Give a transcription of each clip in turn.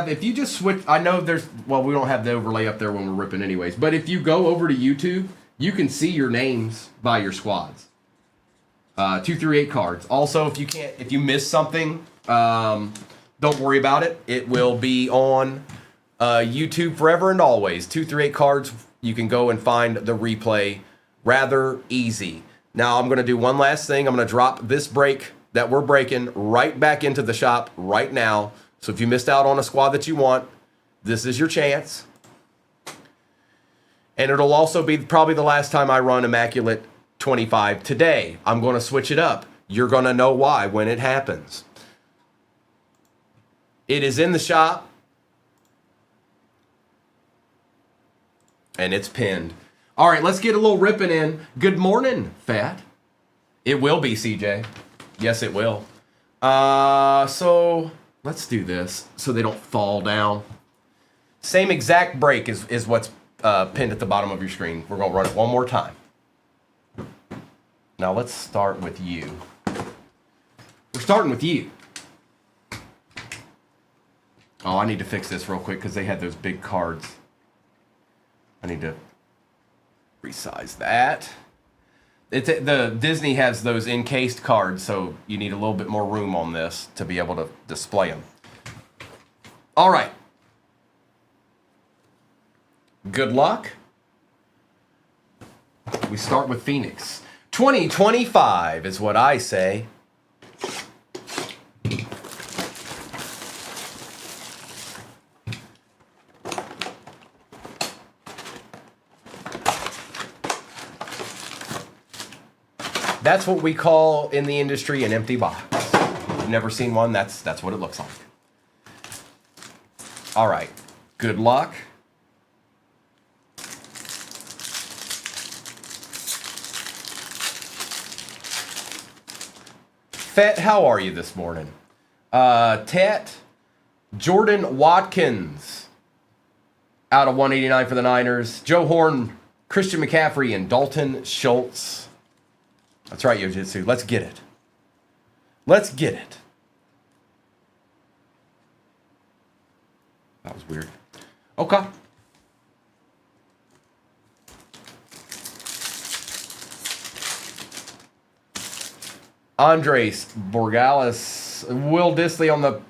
if you just switch, I know we don't have the overlay up there when we're ripping anyways, but if you go over to YouTube, you can see your names by your squads. 2 through 8 cards. Also, if you miss something, don't worry about it. It will be on YouTube forever and always. 2 through 8 cards, you can go and find the replay rather easy. Now, I'm going to do one last thing. I'm going to drop this break that we're breaking right back into the shop right now. So if you missed out on a squad that you want, this is your chance. And it'll also be probably the last time I run Immaculate 25 today. I'm going to switch it up. You're going to know why when it happens. It is in the shop. And it's pinned. All right, let's get a little ripping in. Good morning, Fat. It will be, CJ. Yes, it will. So let's do this so they don't fall down. Same exact break is what's pinned at the bottom of your screen. We're going to run it one more time. Now let's start with you. We're starting with you. Oh, I need to fix this real quick because they had those big cards. I need to resize that. The Disney has those encased cards, so you need a little bit more room on this to be able to display them. All right. Good luck. We start with Phoenix. 2025 is what I say. That's what we call in the industry an empty box. If you've never seen one, that's what it looks like. All right. Good luck. Fett, how are you this morning? Tet, Jordan Watkins out of 189 for the Niners. Joe Horn, Christian McCaffrey, and Dalton Schultz. That's right, Yojitsu. Let's get it. Let's get it. That was weird. Okay. Andres Borgalis, Will Disley on the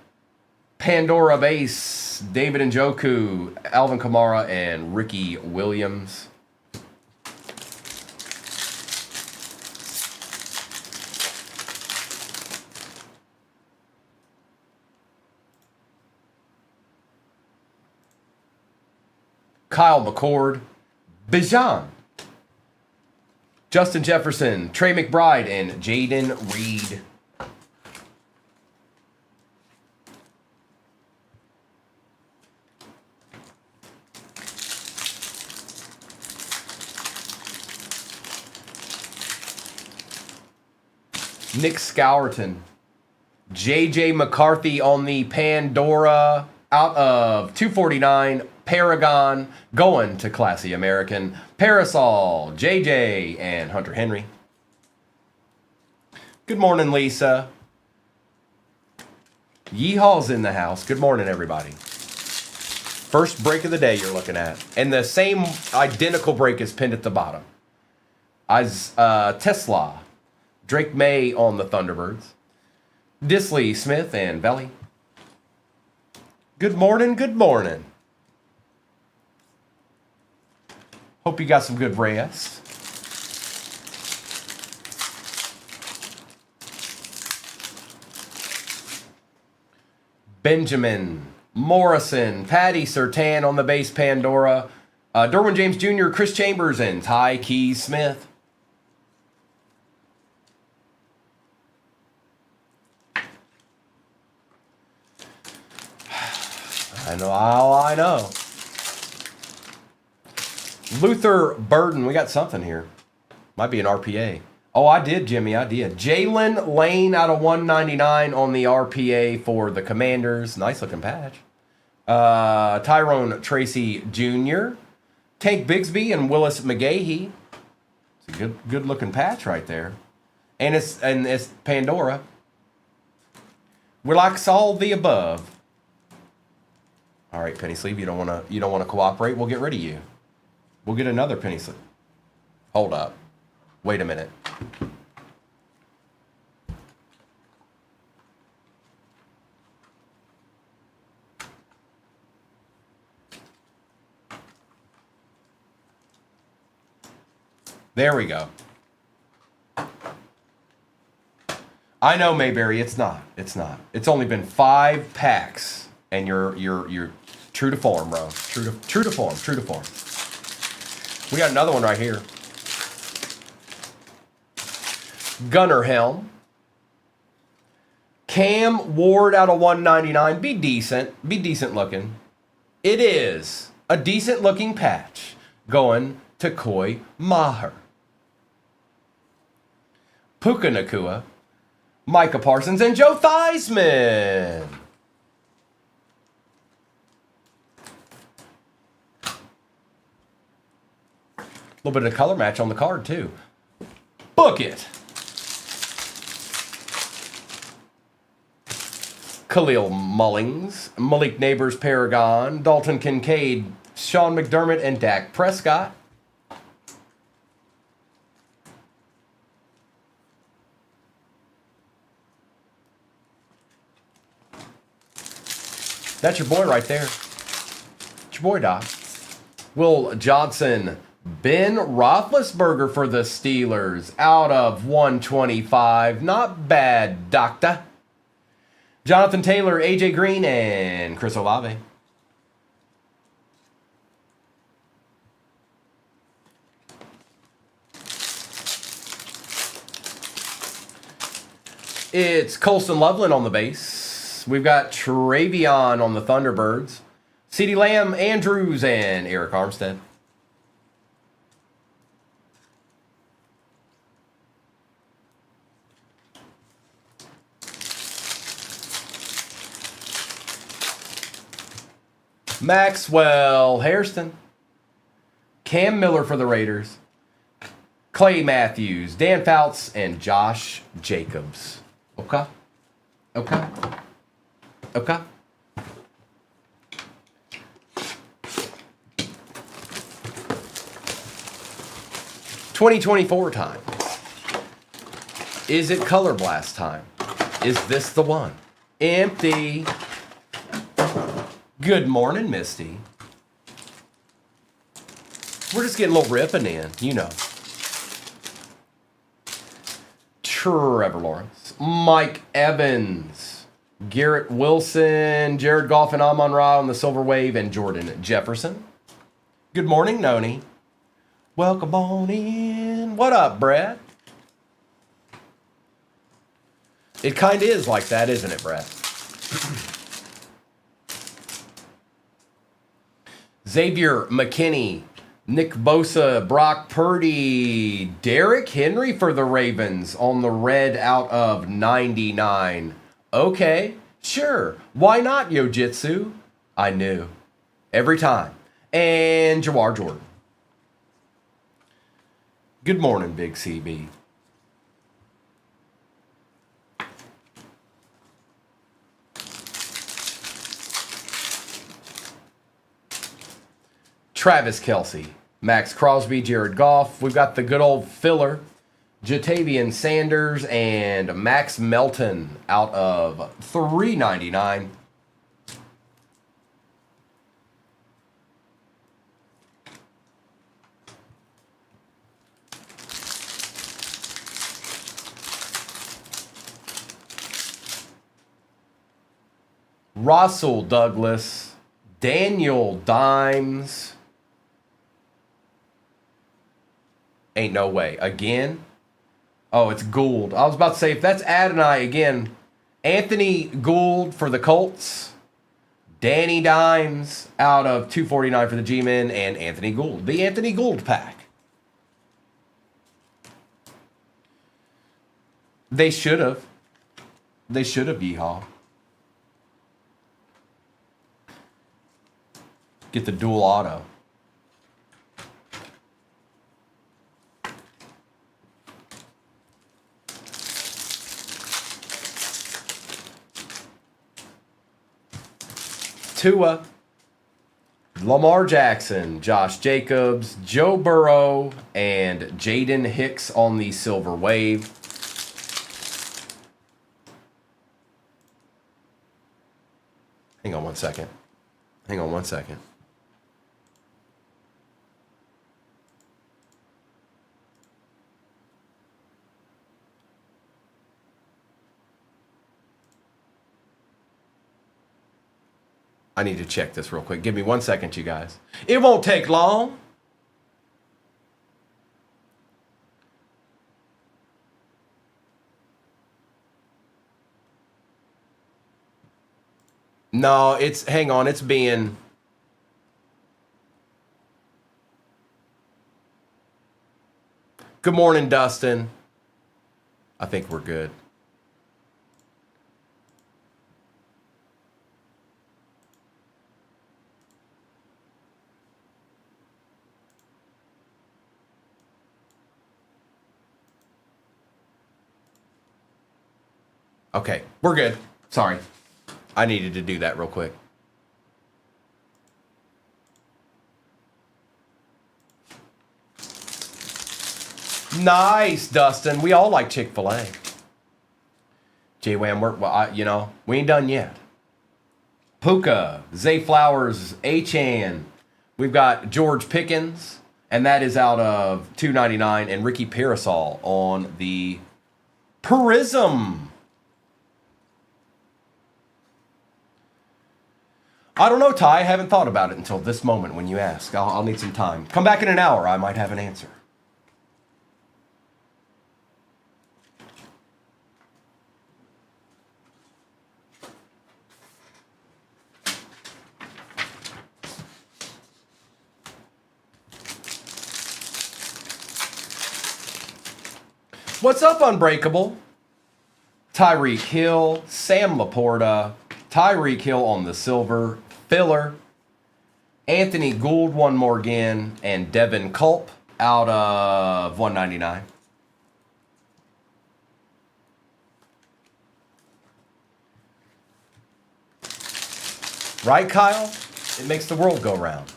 Pandora base, David Njoku, Alvin Kamara, and Ricky Williams. Kyle McCord, Bijan, Justin Jefferson, Trey McBride, and Jaden Reed. Nick Scourton, JJ McCarthy on the Pandora out of 249. Paragon going to Classy American. Parasol, JJ, and Hunter Henry. Good morning, Lisa. Yeehaw's in the house. Good morning, everybody. First break of the day you're looking at. And the same identical break is pinned at the bottom. Tesla, Drake May on the Thunderbirds. Disley, Smith, and Belly. Good morning, good morning. Hope you got some good rest. Benjamin, Morrison, Patty Surtan on the base Pandora, Derwin James Jr., Chris Chambers, and Ty Keys Smith. I know all I know. Luther Burden, we got something here. Might be an RPA. Oh, I did, Jimmy, I did. Jalen Lane out of 199 on the RPA for the Commanders. Nice looking patch. Tyrone Tracy Jr., Tank Bigsby, and Willis McGahee. It's a good looking patch right there. And it's Pandora. We like all the above. All right, penny sleeve. You don't wanna cooperate. We'll get rid of you. We'll get another penny sleeve. Hold up. Wait a minute. There we go. I know, Mayberry. It's not. It's not. It's only been 5 packs, and you're true to form, bro. True to form. True to form. We got another one right here. Gunner Helm. Cam Ward out of 199. Be decent. Be decent looking. It is a decent looking patch going to Koi Maher. Puka Nakua, Micah Parsons, and Joe Theismann. A little bit of color match on the card, too. Book it. Khalil Mullings, Malik Neighbors Paragon, Dalton Kincaid, Sean McDermott, and Dak Prescott. That's your boy right there. It's your boy, Doc. Will Johnson, Ben Roethlisberger for the Steelers out of 125. Not bad, Doctor. Jonathan Taylor, AJ Green, and Chris Olave. It's Colston Loveland on the base. We've got Travion on the Thunderbirds. CeeDee Lamb, Andrews, and Eric Armstead. Maxwell Hairston. Cam Miller for the Raiders. Clay Matthews, Dan Fouts, and Josh Jacobs. Okay. Okay. Okay. $2024 time. Is it Color Blast time? Is this the one? Empty. Good morning, Misty. We're just getting a little ripping in, you know. Trevor Lawrence. Mike Evans. Garrett Wilson, Jared Goff and Amon-Ra on the Silver Wave, and Jordan Jefferson. Good morning, Noni. Welcome on in. What up, Brad? It kind of is like that, isn't it, Brad? Xavier McKinney, Nick Bosa, Brock Purdy, Derrick Henry for the Ravens on the red out of 99. Okay, sure. Why not, Yojitsu? I knew. Every time. And Jawar Jordan. Good morning, Big CB. Travis Kelce, Max Crosby, Jared Goff. We've got the good old filler. Jatavian Sanders and Max Melton out of $3.99. Russell Douglas, Daniel Dimes. Ain't no way. Again? Oh, it's Gould. I was about to say, if that's Adonai again, Anthony Gould for the Colts, Danny Dimes out of 249 for the G-Men, and Anthony Gould. The Anthony Gould pack. They should have. They should have, yeehaw. Get the dual auto. Tua, Lamar Jackson, Josh Jacobs, Joe Burrow, and Jaden Hicks on the Silver Wave. Hang on one second. I need to check this real quick. Give me 1 second, you guys. It won't take long. No, hang on, it's being... Good morning, Dustin. I think we're good. Okay, we're good. Sorry. I needed to do that real quick. Nice, Dustin. We all like Chick-fil-A. J-Wham, we ain't done yet. Puka, Zay Flowers, Achan. We've got George Pickens, and that is out of $2.99, and Ricky Parasol on the Prism. I don't know, Ty. I haven't thought about it until this moment when you ask. I'll need some time. Come back in an hour. I might have an answer. What's up, Unbreakable? Tyreek Hill, Sam Laporta, Tyreek Hill on the silver, filler, Anthony Gould one more again, and Devin Culp out of $1.99. Right, Kyle? It makes the world go round.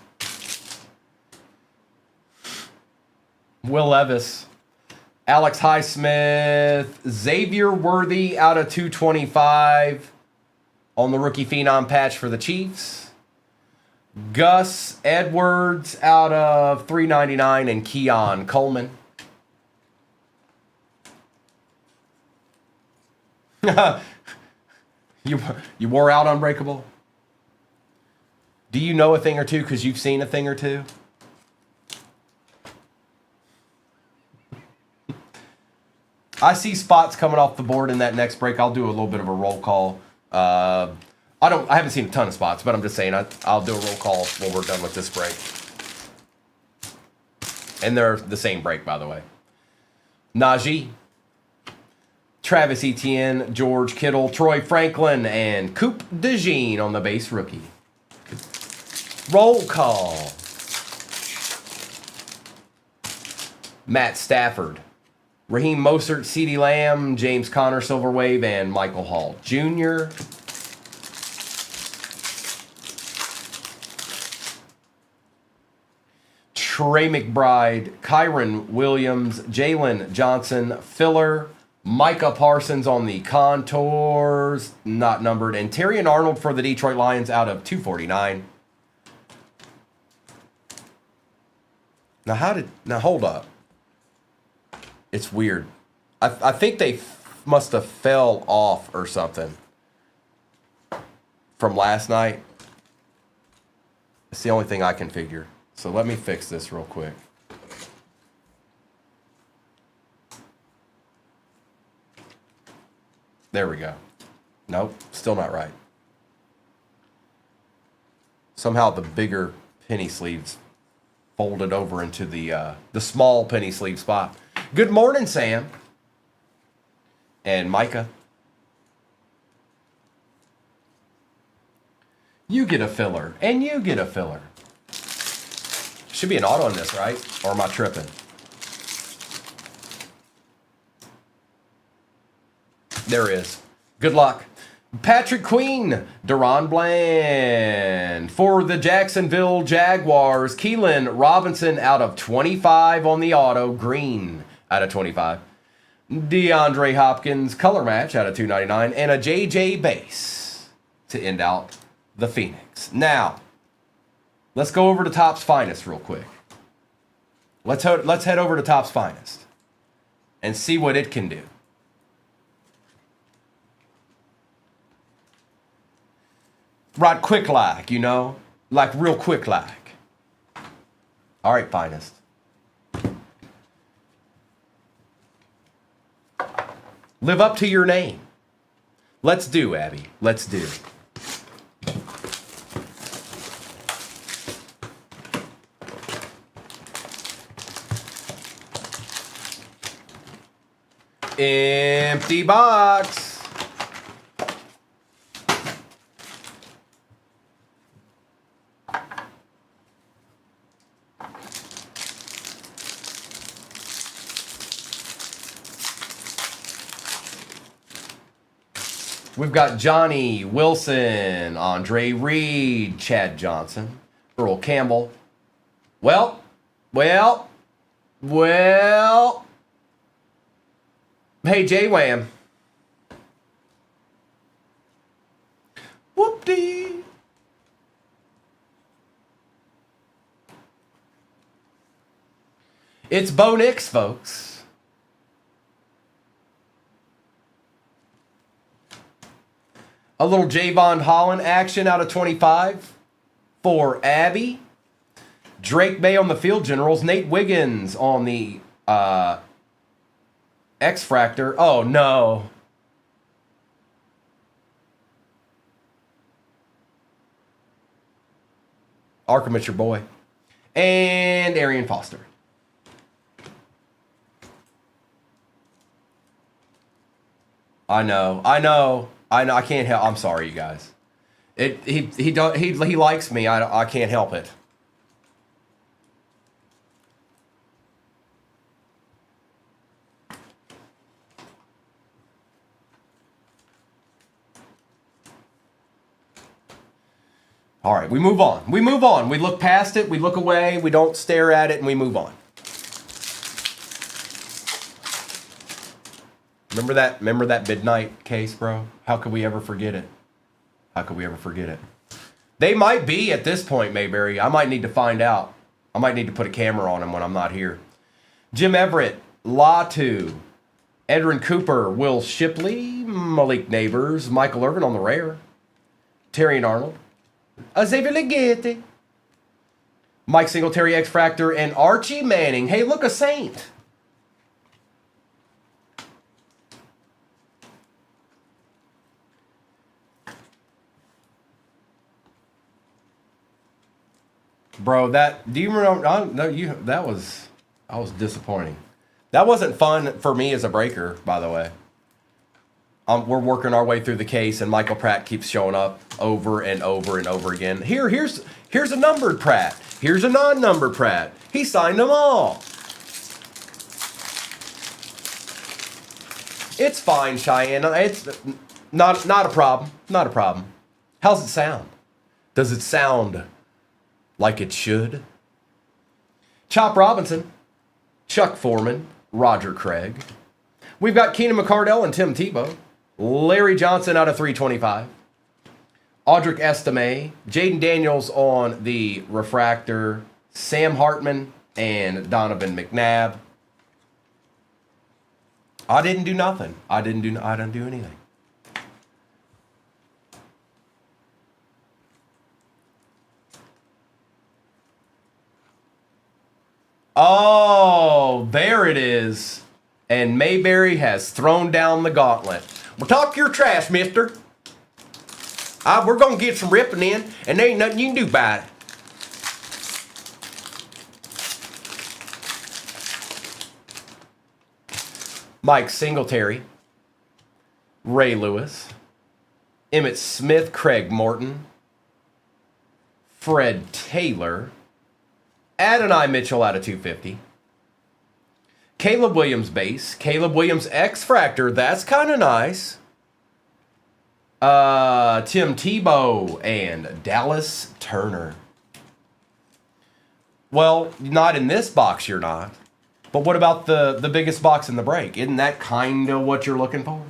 Will Levis, Alex Highsmith, Xavier Worthy out of 225 on the rookie phenom patch for the Chiefs. Gus Edwards out of $3.99 and Keon Coleman. You wore out, Unbreakable? Do you know a thing or two because you've seen a thing or two? I see spots coming off the board in that next break. I'll do a little bit of a roll call. I haven't seen a ton of spots, but I'm just saying I'll do a roll call when we're done with this break. And they're the same break, by the way. Najee, Travis Etienne, George Kittle, Troy Franklin, and Coop DeJean on the base rookie. Roll call. Matt Stafford, Raheem Mostert, CeeDee Lamb, James Conner, Silver Wave, and Michael Hall Jr. Trey McBride, Kyron Williams, Jalen Johnson, filler, Micah Parsons on the contours, not numbered, and Terrion Arnold for the Detroit Lions out of 249. Now hold up. It's weird. I think they must have fell off or something from last night. It's the only thing I can figure. So let me fix this real quick. There we go. Nope, still not right. Somehow the bigger penny sleeves folded over into the small penny sleeve spot. Good morning, Sam. And Micah. You get a filler, and you get a filler. Should be an auto in this, right? Or am I tripping? There is. Good luck. Patrick Queen, Deron Bland. For the Jacksonville Jaguars, Keelan Robinson out of 25 on the auto. Green out of 25. DeAndre Hopkins, color match out of 299. And a JJ base to end out the Phoenix. Now, let's go over to Topps Finest real quick. Let's head over to Topps Finest and see what it can do. Right quick like, you know? Like real quick like. All right, Finest. Live up to your name. Let's do, Abby. Let's do. Empty box. We've got Johnny Wilson, Andre Reed, Chad Johnson, Earl Campbell. Well. Hey, J-Wham. Whoop-dee. It's Bo Nix, folks. A little Javon Holland action out of 25 for Abby. Drake May on the Field Generals. Nate Wiggins on the X-Fractor. Oh, no. Arkham, it's your boy. And Arian Foster. I know. I can't help. I'm sorry, you guys. He likes me. I can't help it. All right, we move on. We move on. We look past it. We look away. We don't stare at it, and we move on. Remember that midnight case, bro? How could we ever forget it? How could we ever forget it? They might be at this point, Mayberry. I might need to find out. I might need to put a camera on them when I'm not here. Jim Everett, Latu, Edrin Cooper, Will Shipley, Malik Neighbors, Michael Irvin on the rare, Terry and Arnold, Xavier Legette, Mike Singletary, X-Fractor, and Archie Manning. Hey, look, a Saint. Bro, do you remember? No, that was disappointing. That wasn't fun for me as a breaker, by the way. We're working our way through the case, and Michael Pratt keeps showing up over and over and over again. Here's a numbered Pratt. Here's a non-numbered Pratt. He signed them all. It's fine, Cheyenne. It's not a problem. Not a problem. How's it sound? Does it sound like it should? Chop Robinson, Chuck Foreman, Roger Craig. We've got Keenan McCardell and Tim Tebow. Larry Johnson out of 325. Audric Estime, Jaden Daniels on the refractor, Sam Hartman and Donovan McNabb. I didn't do nothing. I didn't do anything. Oh, there it is. And Mayberry has thrown down the gauntlet. Well, talk your trash, mister. We're going to get some ripping in, and there ain't nothing you can do about it. Mike Singletary, Ray Lewis, Emmitt Smith, Craig Morton, Fred Taylor, Adonai Mitchell out of 250. Caleb Williams base. Caleb Williams X-Fractor. That's kind of nice. Tim Tebow and Dallas Turner. Well, not in this box, you're not. But what about the biggest box in the break? Isn't that kind of what you're looking for?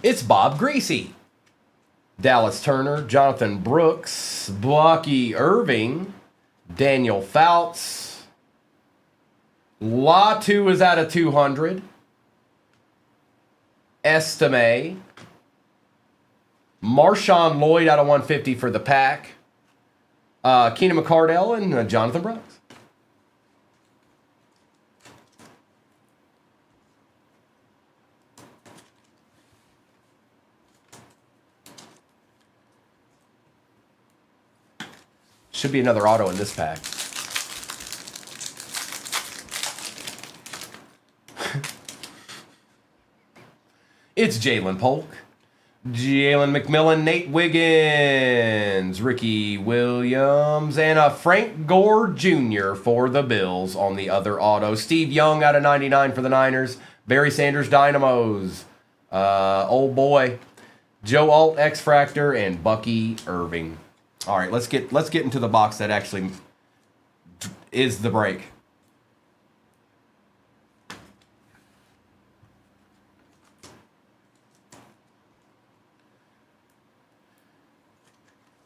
It's Bob Greasy, Dallas Turner, Jonathan Brooks, Bucky Irving, Daniel Fouts. Latu is out of 200. Estime. Marshawn Lloyd out of 150 for the pack. Keenan McCardell and Jonathan Brooks. Should be another auto in this pack. It's Jalen Polk, Jalen McMillan, Nate Wiggins, Ricky Williams, and Frank Gore Jr. for the Bills on the other auto. Steve Young out of 99 for the Niners. Barry Sanders Dynamos. Old boy. Joe Alt X-Fractor and Bucky Irving. All right, let's get into the box that actually is the break.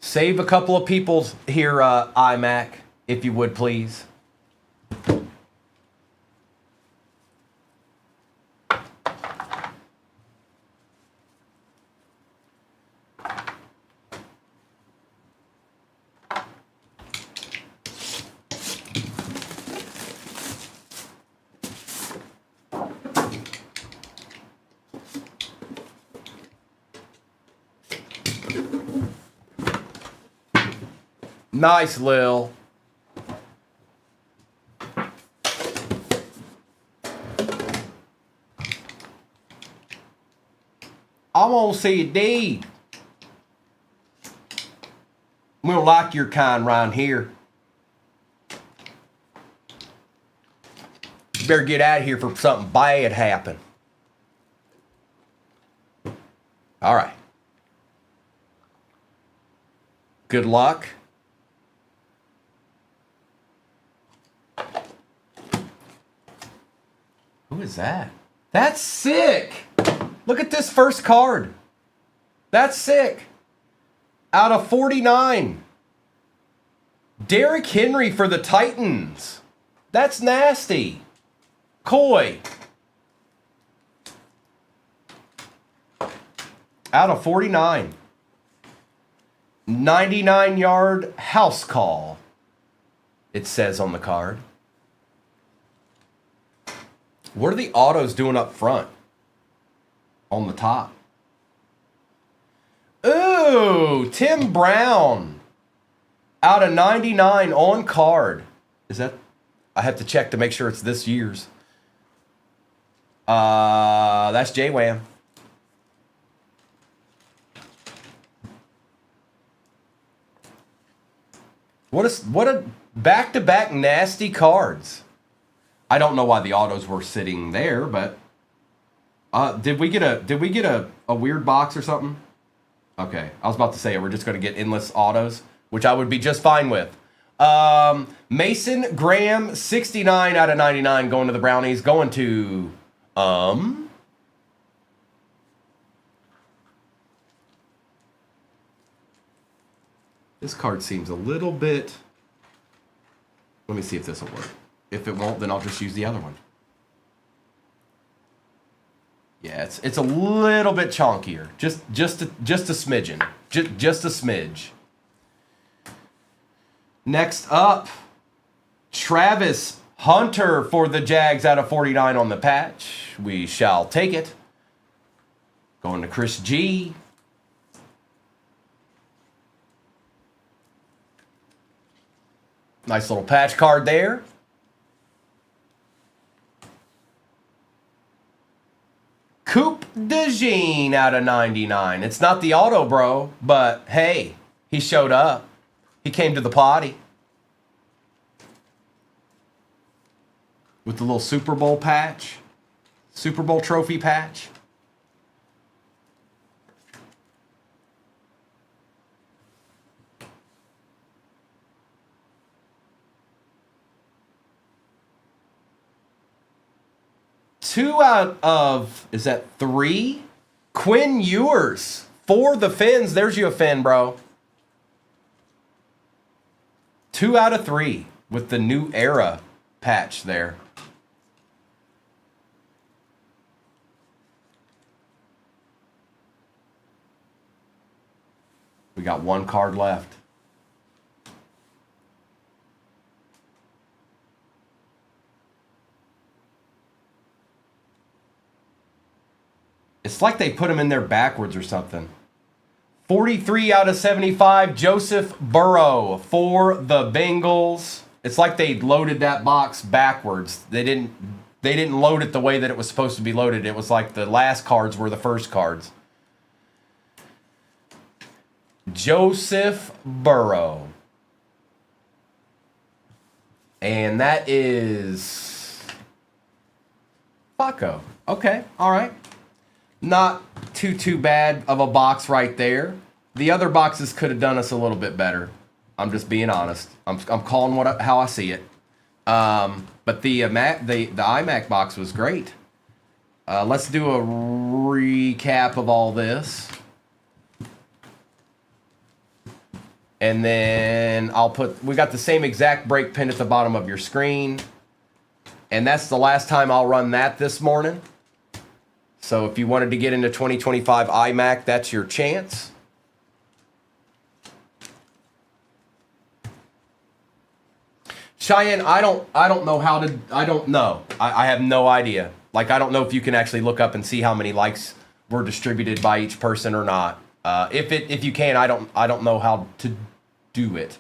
Save a couple of people here, iMac, if you would, please. Nice, Lil. I want to see a deed. We don't like your kind around here. You better get out of here for something bad happen. All right. Good luck. Who is that? That's sick. Look at this first card. That's sick. Out of 49. Derrick Henry for the Titans. That's nasty. Coy. Out of 49. 99-yard house call. It says on the card. What are the autos doing up front? On the top. Ooh, Tim Brown. Out of 99 on card. Is that? I have to check to make sure it's this year's. That's J-Wham. What a back-to-back nasty cards. I don't know why the autos were sitting there, but did we get a weird box or something? Okay, I was about to say we're just going to get endless autos, which I would be just fine with. Mason Graham, 69 out of 99, going to the Brownies. Going to this card seems a little bit. Let me see if this will work. If it won't, then I'll just use the other one. Yeah, it's a little bit chonkier. Just a smidgen. Just a smidge. Next up, Travis Hunter for the Jags out of 49 on the patch. We shall take it. Going to Chris G. Nice little patch card there. Coop DeJean out of 99. It's not the auto, bro, but hey, he showed up. He came to the party. with the little Super Bowl patch, Super Bowl trophy patch. Two out of, is that 3? Quinn Ewers for the Fins. There's you a Fin, bro. 2 out of 3 with the new era patch there. We got 1 card left. It's like they put them in there backwards or something. 43 out of 75, Joseph Burrow for the Bengals. It's like they loaded that box backwards. They didn't load it the way that it was supposed to be loaded. It was like the last cards were the first cards. Joseph Burrow. And that is Paco. Okay, all right. Not too bad of a box right there. The other boxes could have done us a little bit better. I'm just being honest. I'm calling how I see it. But the iMac box was great. Let's do a recap of all this. And then we got the same exact break pin at the bottom of your screen. And that's the last time I'll run that this morning. So if you wanted to get into 2025 iMac, that's your chance. Cheyenne, I don't know how to, I don't know. I have no idea. Like, I don't know if you can actually look up and see how many likes were distributed by each person or not. If you can, I don't know how to do it.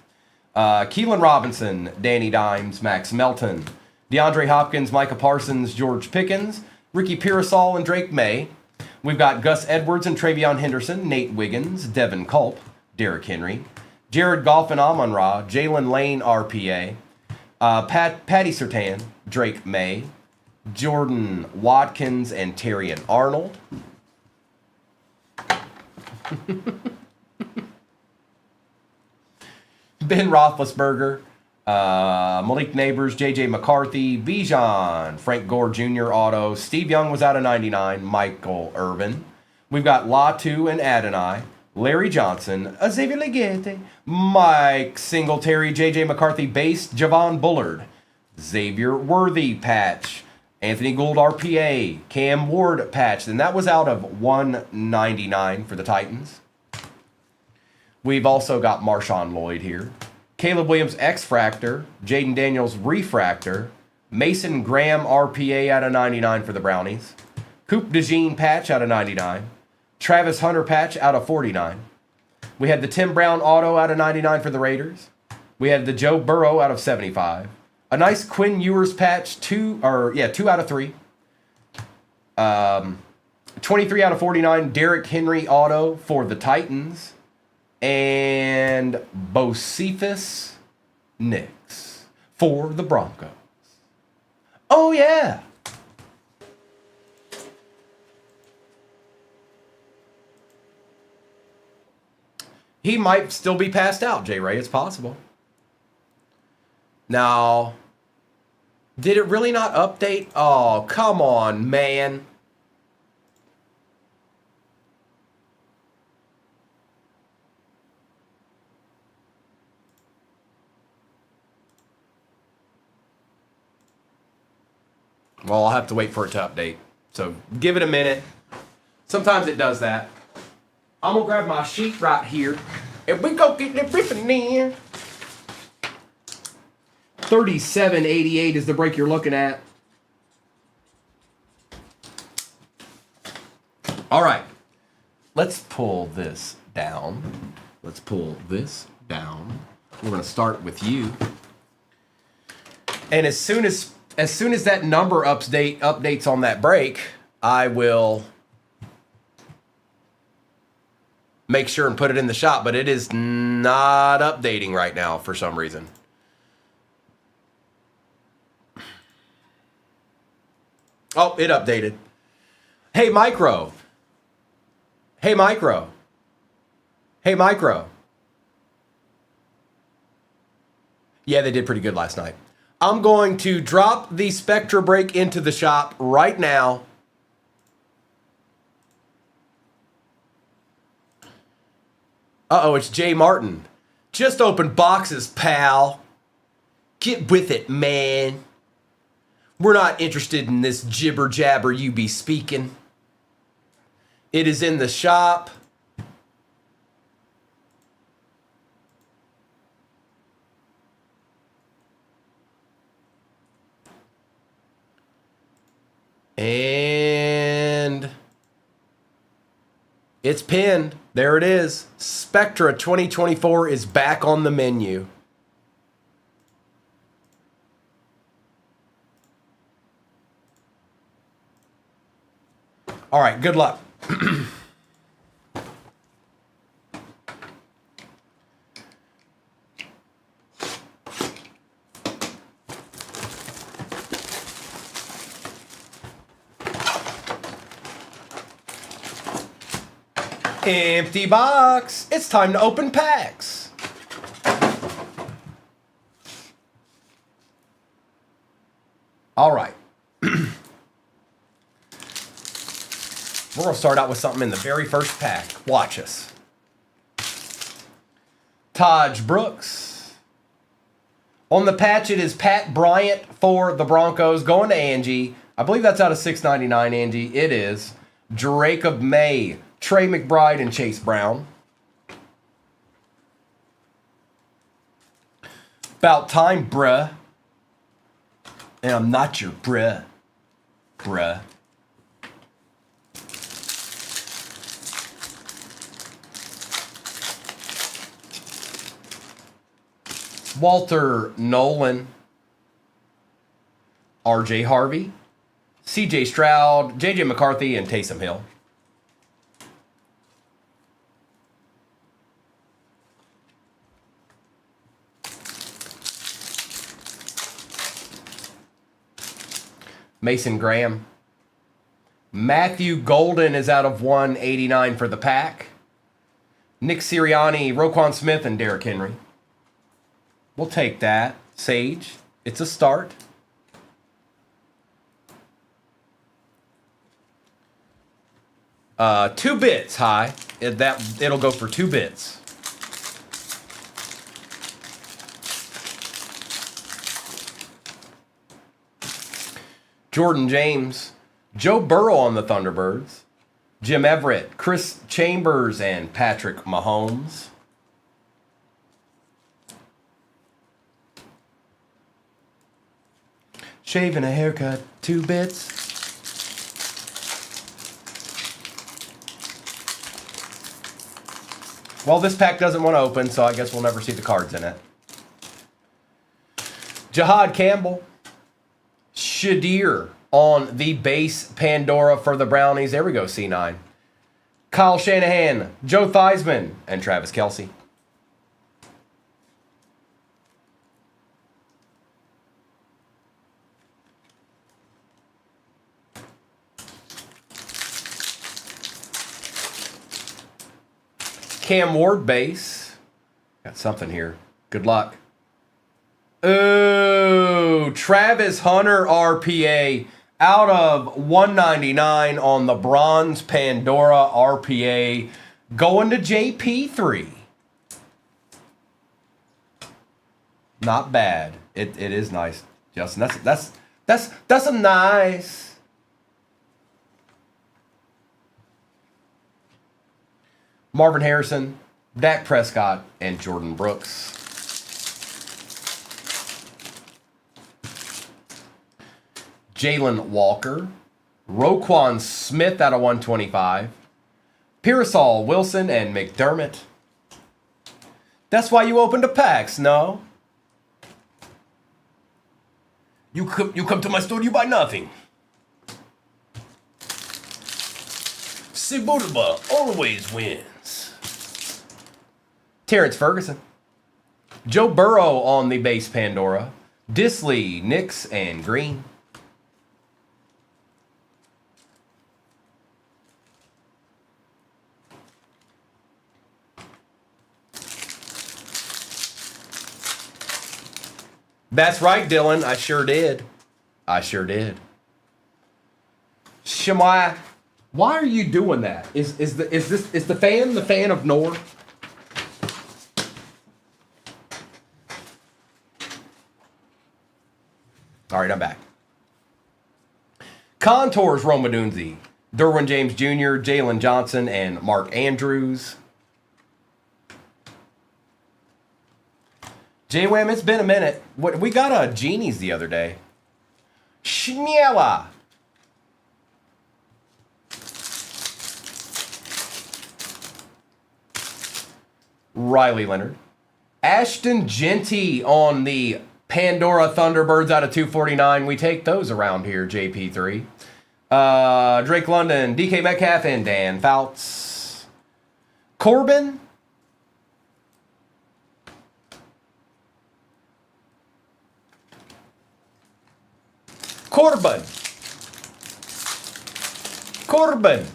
Keelan Robinson, Danny Dimes, Max Melton, DeAndre Hopkins, Micah Parsons, George Pickens, Ricky Pearsall and Drake May. We've got Gus Edwards and Travion Henderson, Nate Wiggins, Devin Culp, Derrick Henry, Jared Goff and Amon-Ra, Jalen Lane RPA, Patty Surtain, Drake May, Jordan Watkins and Terrion Arnold. Ben Roethlisberger, Malik Neighbors, J.J. McCarthy, Bijan, Frank Gore Jr. auto. Steve Young was out of 99. Michael Irvin. We've got Latu and Adonai, Larry Johnson, Xavier Legette, Mike Singletary, J.J. McCarthy base, Javon Bullard, Xavier Worthy patch, Anthony Gould RPA, Cam Ward patch, and that was out of 199 for the Titans. We've also got Marshawn Lloyd here. Caleb Williams X-Fractor, Jaden Daniels Refractor, Mason Graham RPA out of 99 for the Brownies, Coop DeJean patch out of 99, Travis Hunter patch out of 49. We had the Tim Brown auto out of 99 for the Raiders. We had the Joe Burrow out of 75. A nice Quinn Ewers patch, 2 out of 3. 23 out of 49, Derrick Henry auto for the Titans. And Bocephus Nix for the Broncos. Oh, yeah. He might still be passed out, J-Ray. It's possible. Now, did it really not update? Oh, come on, man. Well, I'll have to wait for it to update. So give it a minute. Sometimes it does that. I'm going to grab my sheet right here. And we go get the ripping in. 3788 is the break you're looking at. All right. Let's pull this down. Let's pull this down. We're going to start with you. And as soon as that number updates on that break, I will make sure and put it in the shop, but it is not updating right now for some reason. Oh, it updated. Hey, Micro. Hey, Micro. Hey, Micro. Yeah, they did pretty good last night. I'm going to drop the Spectra break into the shop right now. Uh-oh, it's Jay Martin. Just open boxes, pal. Get with it, man. We're not interested in this jibber jabber you be speaking. It is in the shop. And it's pinned. There it is. Spectra 2024 is back on the menu. All right, good luck. Empty box. It's time to open packs. All right. We're going to start out with something in the very first pack. Watch us. Taj Brooks. On the patch, it is Pat Bryant for the Broncos. Going to Angie. I believe that's out of $6.99, Angie. It is. Jacob May, Trey McBride, and Chase Brown. About time, bruh. And I'm not your bruh. Bruh. Walter Nolan, RJ Harvey, CJ Stroud, JJ McCarthy, and Taysom Hill. Mason Graham. Matthew Golden is out of 189 for the pack. Nick Sirianni, Roquan Smith, and Derrick Henry. We'll take that. Sage. It's a start. Two bits high. It'll go for 2 bits. Jordan James, Joe Burrow on the Thunderbirds, Jim Everett, Chris Chambers, and Patrick Mahomes. Shave and a haircut, 2 bits. Well, this pack doesn't want to open, so I guess we'll never see the cards in it. Jahad Campbell. Shadir on the base Pandora for the Brownies. There we go, C9. Kyle Shanahan, Joe Theismann, and Travis Kelce. Cam Ward base. Got something here. Good luck. Oh, Travis Hunter RPA out of 199 on the bronze Pandora RPA going to JP3. Not bad. It is nice, Justin. That's a nice. Marvin Harrison, Dak Prescott, and Jordan Brooks. Jalen Walker, Roquan Smith out of 125, Pearsall, Wilson, and McDermott. That's why you opened the packs, no? You come to my store, you buy nothing. Sibudaba always wins. Terrence Ferguson. Joe Burrow on the base Pandora. Disley, Nix, and Green. That's right, Dylan. I sure did. I sure did. Shemai, why are you doing that? Is the fan of Nor? All right, I'm back. Contours Romadunzi, Derwin James Jr., Jalen Johnson, and Mark Andrews. J-Wham, it's been a minute. We got a Genies the other day. Shmiela. Riley Leonard. Ashton Genty on the Pandora Thunderbirds out of 249. We take those around here, JP3. Drake London, DK Metcalf, and Dan Fouts. Corbin. Corbin.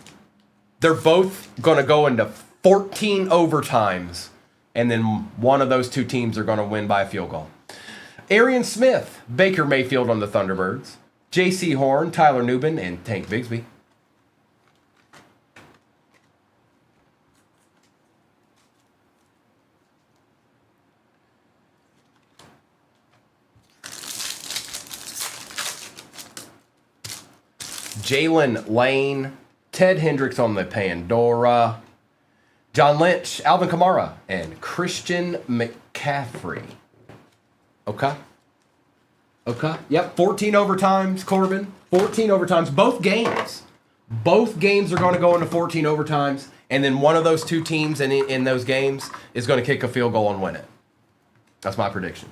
They're both going to go into 14 overtimes, and then one of those two teams are going to win by a field goal. Arian Smith, Baker Mayfield on the Thunderbirds, J.C. Horn, Tyler Nubin, and Tank Bigsby. Jalen Lane, Ted Hendricks on the Pandora, John Lynch, Alvin Kamara, and Christian McCaffrey. Okay. Yep, 14 overtimes, Corbin. 14 overtimes. Both games are going to go into 14 overtimes, and then one of those two teams in those games is going to kick a field goal and win it. That's my prediction.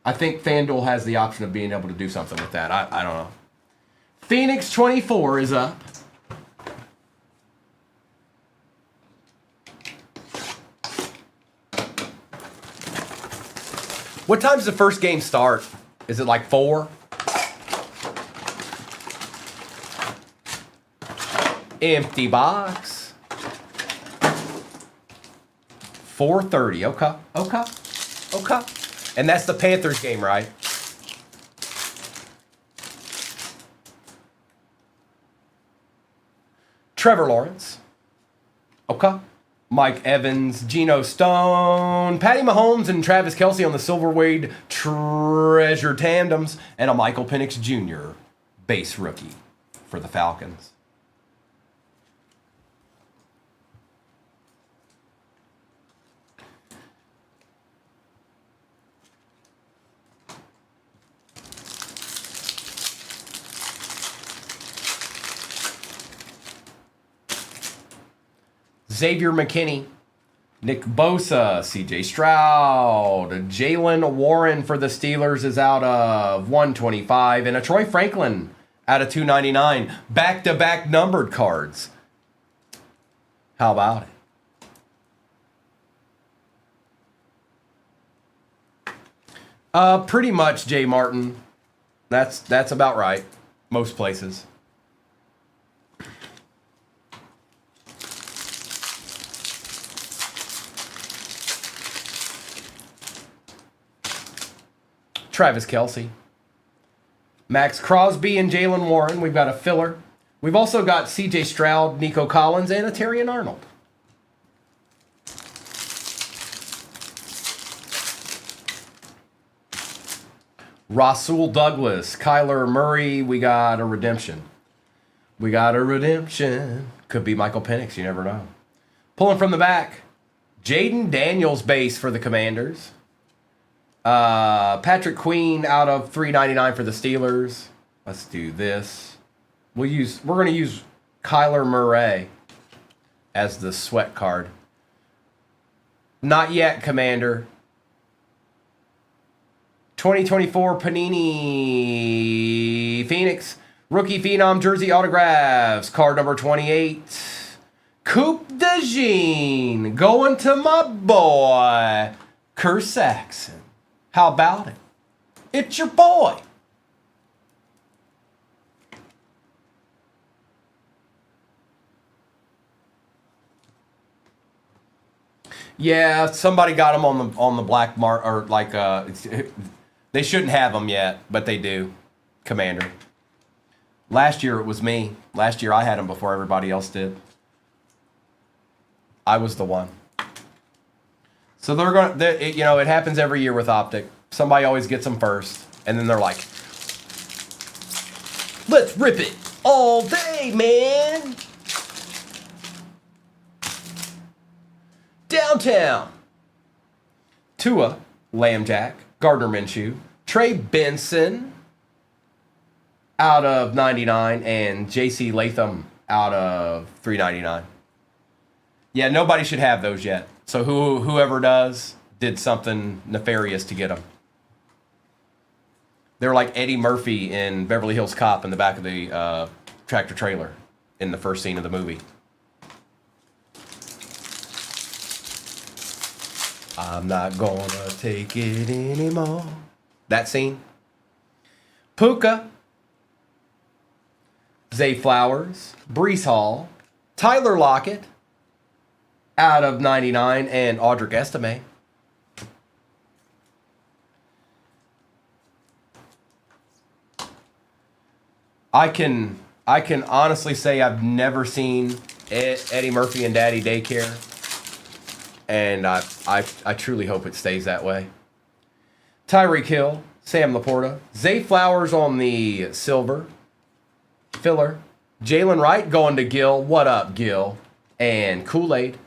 I think FanDuel has the option of being able to do something with that. I don't know. Phoenix 24 is up. What time does the first game start? Is it like 4? Empty box. 4:30. Okay. And that's the Panthers game, right? Trevor Lawrence. Okay. Mike Evans, Geno Stone, Patty Mahomes, and Travis Kelce on the Silverwade Treasure Tandems, and a Michael Penix Jr. base rookie for the Falcons. Xavier McKinney, Nick Bosa, CJ Stroud, Jalen Warren for the Steelers is out of 125, and a Troy Franklin out of 299. Back-to-back numbered cards. How about it? Pretty much, Jay Martin. That's about right. Most places. Travis Kelce, Max Crosby, and Jalen Warren. We've got a filler. We've also got C.J. Stroud, Nico Collins, and a Terrian Arnold. Rasul Douglas, Kyler Murray. We got a redemption. Could be Michael Penix. You never know. Pulling from the back, Jaden Daniels base for the Commanders. Patrick Queen out of 399 for the Steelers. Let's do this. We're going to use Kyler Murray as the sweat card. Not yet, Commander. 2024 Panini Phoenix Rookie Phenom Jersey Autographs. Card number 28. Coupe de Jean going to my boy, Kerr Saxon. How about it? It's your boy. Yeah, somebody got them on the black mark, or like they shouldn't have them yet, but they do. Commander. Last year it was me. Last year I had them before everybody else did. I was the one. So it happens every year with Optic. Somebody always gets them first, and then they're like, "Let's rip it all day, man." Downtown. Tua, Lambjack, Gardner Minshew, Trey Benson out of 99, and J.C. Latham out of 399. Yeah, nobody should have those yet. So whoever does did something nefarious to get them. They're like Eddie Murphy in Beverly Hills Cop in the back of the tractor trailer in the first scene of the movie. I'm not gonna take it anymore. That scene. Puka, Zay Flowers, Brees Hall, Tyler Lockett out of 99, and Audric Estime. I can honestly say I've never seen Eddie Murphy and Daddy Daycare, and I truly hope it stays that way. Tyreek Hill, Sam Laporta, Zay Flowers on the silver filler, Jalen Wright going to Gil. What up, Gil? And Kool-Aid.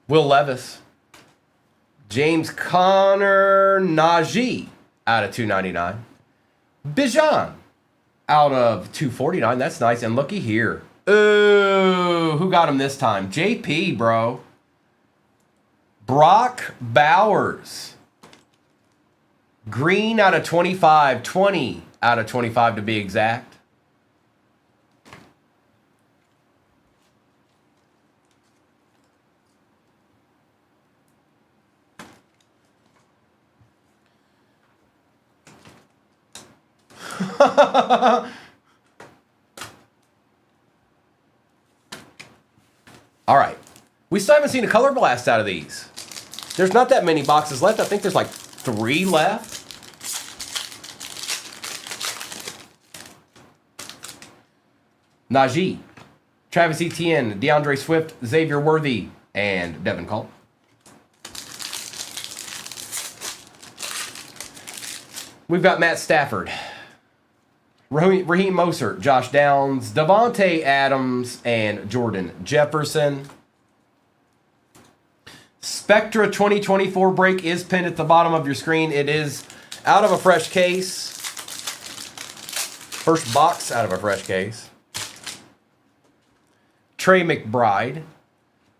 Will Levis, James Conner Najee out of 299. Bijan out of 249. That's nice. And looky here. Ooh, who got him this time? JP, bro. Brock Bowers. Green out of 25. 20 out of 25 to be exact. All right. We still haven't seen a color blast out of these. There's not that many boxes left. I think there's like 3 left. Najee, Travis Etienne, DeAndre Swift, Xavier Worthy, and Devin Culp. We've got Matt Stafford, Raheem Mostert, Josh Downs, Devontae Adams, and Jordan Jefferson. Spectra 2024 break is pinned at the bottom of your screen. It is out of a fresh case. First box out of a fresh case. Trey McBride,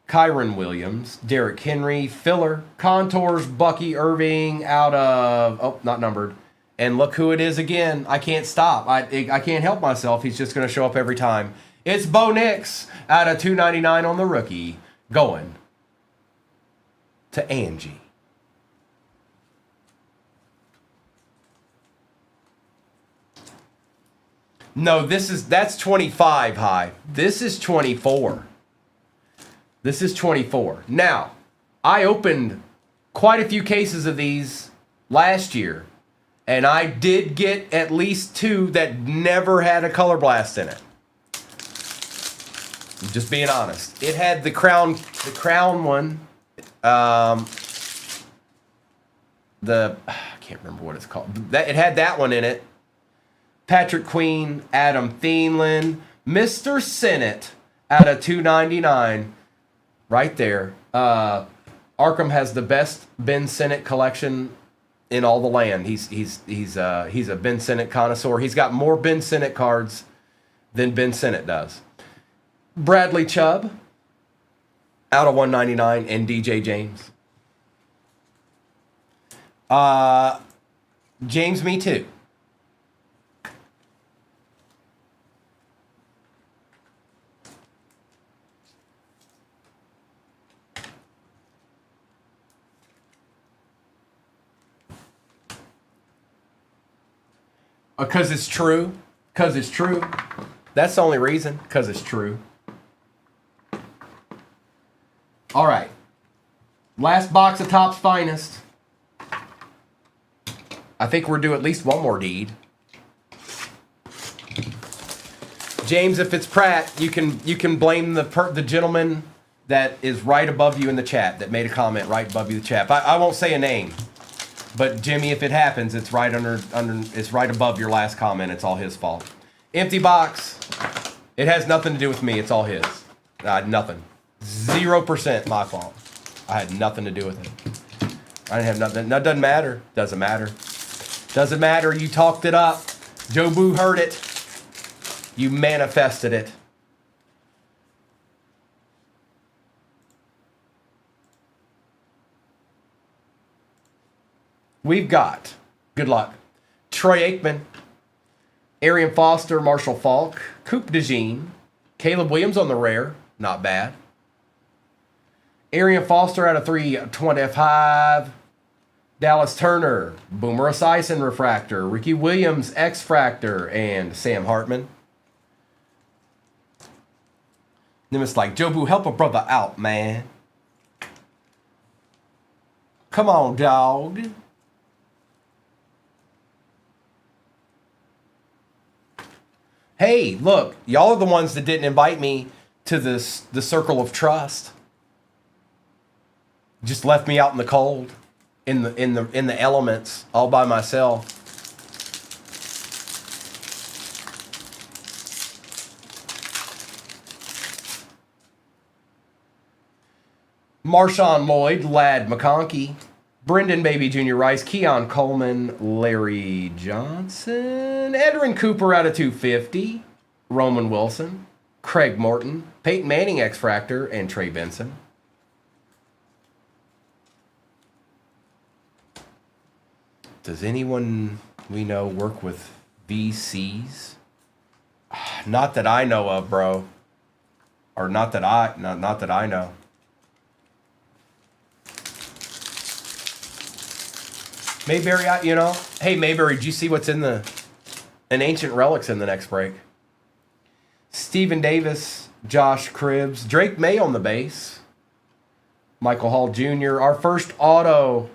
Kyron Williams, Derrick Henry, filler, Contours, Bucky Irving out of, oh, not numbered. And look who it is again. I can't stop. I can't help myself. He's just going to show up every time. It's Bo Nix out of 299 on the rookie. Going to Angie. No, that's 25 high. This is 24. This is 24. Now, I opened quite a few cases of these last year. And I did get at least 2 that never had a color blast in it. I'm just being honest. It had the crown one. I can't remember what it's called. It had that one in it. Patrick Queen, Adam Thielen, Mr. Sennett out of 299. Right there. Arkham has the best Ben Sennett collection in all the land. He's a Ben Sennett connoisseur. He's got more Ben Sennett cards than Ben Sennett does. Bradley Chubb out of 199, and DJ James. James, me too. Because it's true. Because it's true. That's the only reason. Because it's true. All right. Last box of Topps Finest. I think we're due at least one more deed. James, if it's Pratt, you can blame the gentleman that is right above you in the chat, that made a comment right above you in the chat. I won't say a name, but Jimmy, if it happens, it's right it's right above your last comment. It's all his fault. Empty box. It has nothing to do with me. It's all his. Nothing. 0% my fault. I had nothing to do with it. I didn't have nothing. That doesn't matter. Doesn't matter. Doesn't matter. You talked it up. Joe Boo heard it. You manifested it. We've got, good luck, Troy Aikman, Arian Foster, Marshall Falk, Coop DeJean, Caleb Williams on the rare, not bad. Arian Foster out of 325. Dallas Turner, Boomer Esiason refractor, Ricky Williams X-Fractor, and Sam Hartman. Then it's like, Joe Boo, help a brother out, man. Come on, dog. Hey, look, y'all are the ones that didn't invite me to the circle of trust. Just left me out in the cold, in the elements, all by myself. Marshawn Lloyd, Ladd McConkey, Brendan Baby Jr. Rice, Keon Coleman, Larry Johnson, Edrin Cooper out of 250, Roman Wilson, Craig Morton, Peyton Manning X-Fractor, and Trey Benson. Does anyone we know work with VCs? Not that I know of, bro. Or not that I know. Mayberry, hey Mayberry, did you see what's in an Ancient Relics in the next break? Stephen Davis, Josh Cribbs, Drake May on the base, Michael Hall Jr. Our first auto,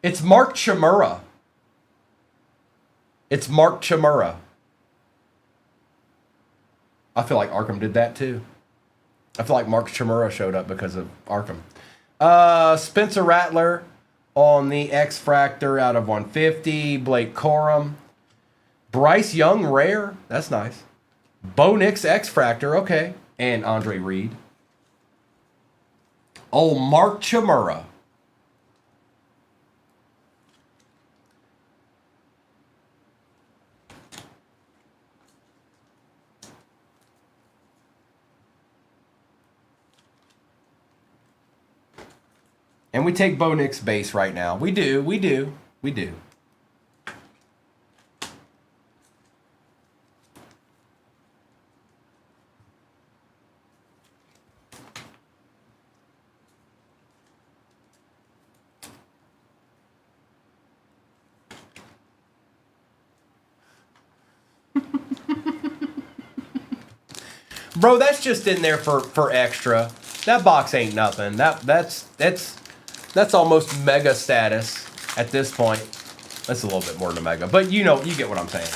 it's Mark Chimura. It's Mark Chimura. I feel like Arkham did that too. I feel like Mark Chimura showed up because of Arkham. Spencer Rattler on the X-Fractor out of 150. Blake Corum. Bryce Young rare. That's nice. Bo Nix X-Fractor. Okay. And Andre Reed. Oh, Mark Chimura. And we take Bo Nix base right now. We do. Bro, that's just in there for extra. That box ain't nothing. That's almost mega status at this point. That's a little bit more than a mega, but you get what I'm saying.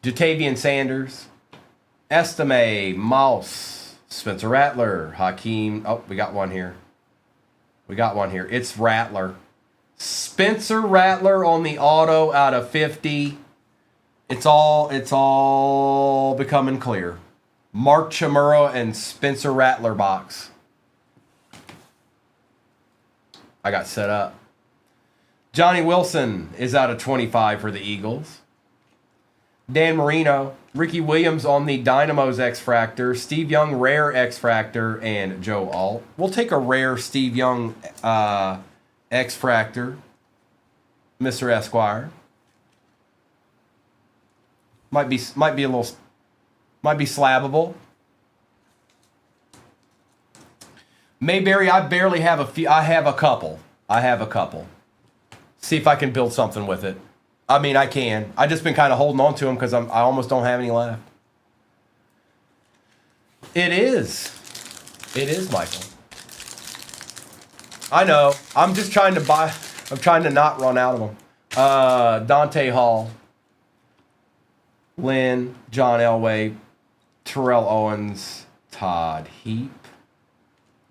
Jatavian Sanders, Estime, Mouse, Spencer Rattler, Hakeem. Oh, we got one here. It's Rattler. Spencer Rattler on the auto out of 50. It's all becoming clear. Mark Chimura and Spencer Rattler box. I got set up. Johnny Wilson is out of 25 for the Eagles. Dan Marino, Ricky Williams on the Dynamo's X-Fractor, Steve Young rare X-Fractor, and Joe Alt. We'll take a rare Steve Young X-Fractor, Mr. Esquire. Might be slabbable. Mayberry, I barely have a few. I have a couple. See if I can build something with it. I mean, I can. I just been kind of holding on to them because I almost don't have any left. It is. It is, Michael. I know. I'm just trying to buy. I'm trying to not run out of them. Dante Hall, Lynn, John Elway, Terrell Owens, Todd Heap,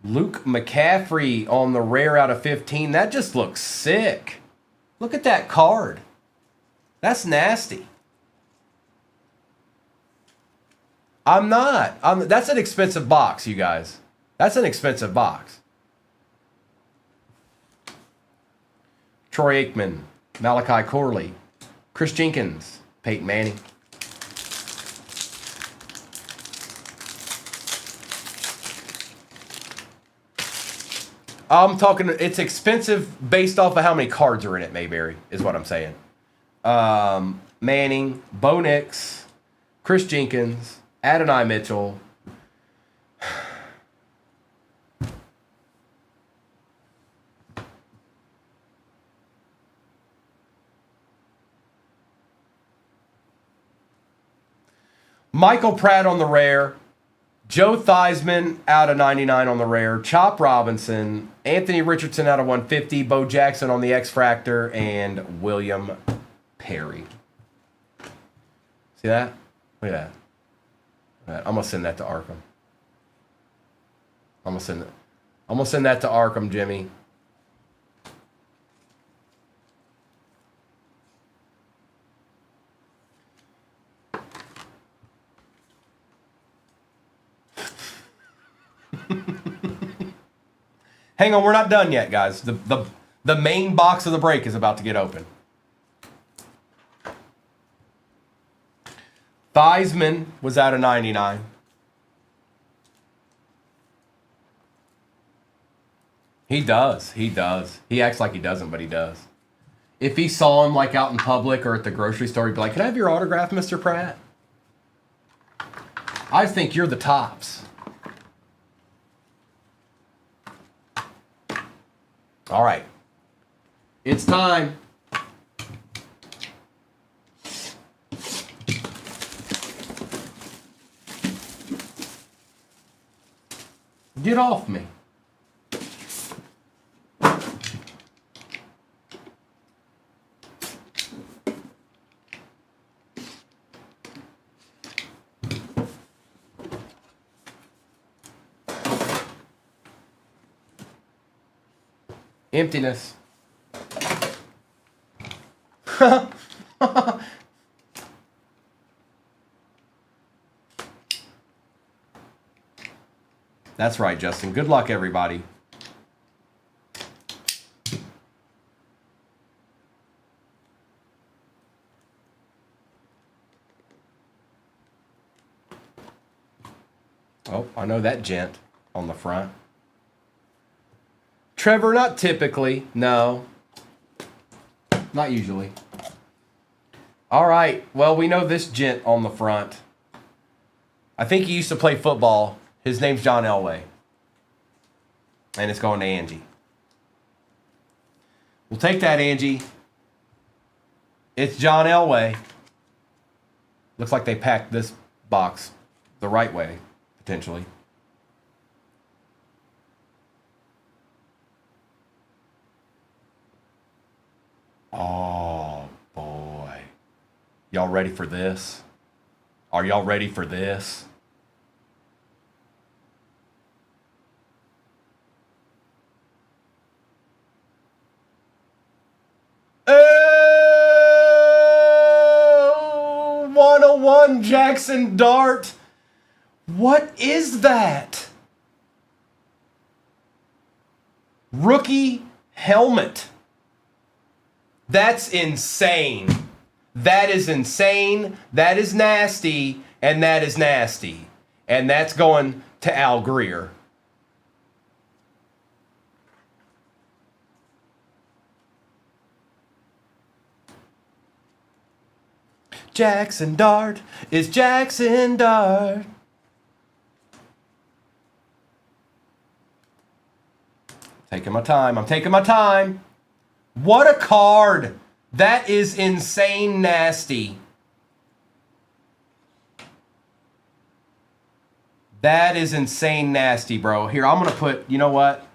Luke McCaffrey on the rare out of 15. That just looks sick. Look at that card. That's nasty. I'm not. That's an expensive box, you guys. That's an expensive box. Troy Aikman, Malachi Corley, Chris Jenkins, Peyton Manning. I'm talking, it's expensive based off of how many cards are in it, Mayberry, is what I'm saying. Manning, Bo Nix, Chris Jenkins, Adonai Mitchell. Michael Pratt on the rare. Joe Theismann out of 99 on the rare. Chop Robinson. Anthony Richardson out of 150. Bo Jackson on the X-Fractor. And William Perry. See that? Look at that. I'm going to send that to Arkham. I'm going to send that to Arkham, Jimmy. Hang on, we're not done yet, guys. The main box of the break is about to get open. Theismann was out of 99. He does. He does. He acts like he doesn't, but he does. If he saw him like out in public or at the grocery store, he'd be like, "Can I have your autograph, Mr. Pratt?" I think you're the tops. All right. It's time. Get off me. Emptiness. That's right, Justin. Good luck, everybody. Oh, I know that gent on the front. Trevor, not typically. No. Not usually. All right. Well, we know this gent on the front. I think he used to play football. His name's John Elway. And it's going to Angie. We'll take that, Angie. It's John Elway. Looks like they packed this box the right way, potentially. Oh, boy. Y'all ready for this? Are y'all ready for this? Oh, 101 Jackson Dart. What is that? Rookie helmet. That's insane. That is insane. That is nasty. And that is nasty. And that's going to Al Greer. Jackson Dart is Jackson Dart. Taking my time. I'm taking my time. What a card. That is insane nasty. That is insane nasty, bro. Here, I'm going to put, you know what?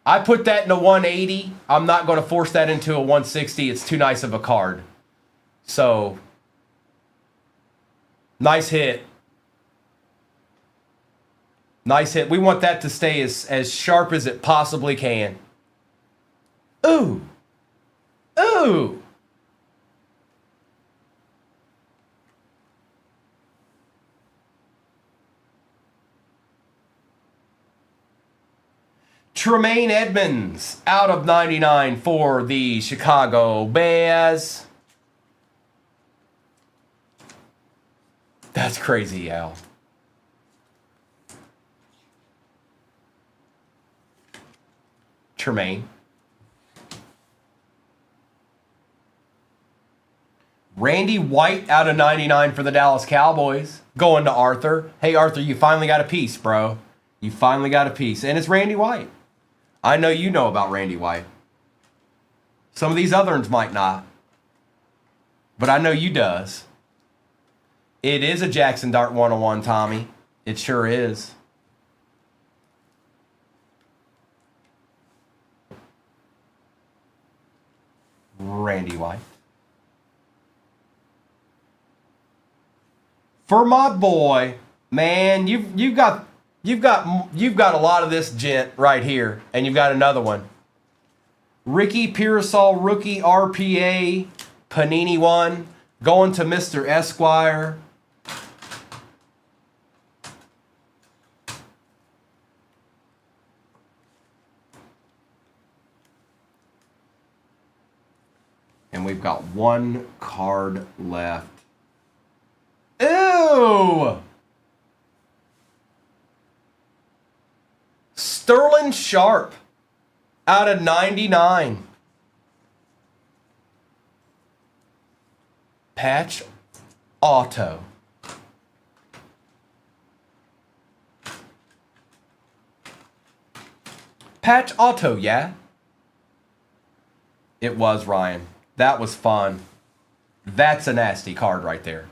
I put that in a 180. I'm not going to force that into a 160. It's too nice of a card. So, nice hit. Nice hit. We want that to stay as sharp as it possibly can. Ooh. Ooh. Tremaine Edmonds out of 99 for the Chicago Bears. That's crazy, Al. Tremaine. Randy White out of 99 for the Dallas Cowboys. Going to Arthur. Hey, Arthur, you finally got a piece, bro. You finally got a piece. And it's Randy White. I know you know about Randy White. Some of these other ones might not. But I know you does. It is a Jackson Dart 101, Tommy. It sure is. Randy White. For my boy, man, you've got a lot of this gent right here, and you've got another one. Ricky Pearsall, rookie RPA, Panini 1, going to Mr. Esquire. And we've got one card left. Ew! Sterling Sharp out of 99. Patch auto. Patch auto, yeah? It was, Ryan. That was fun. That's a nasty card right there.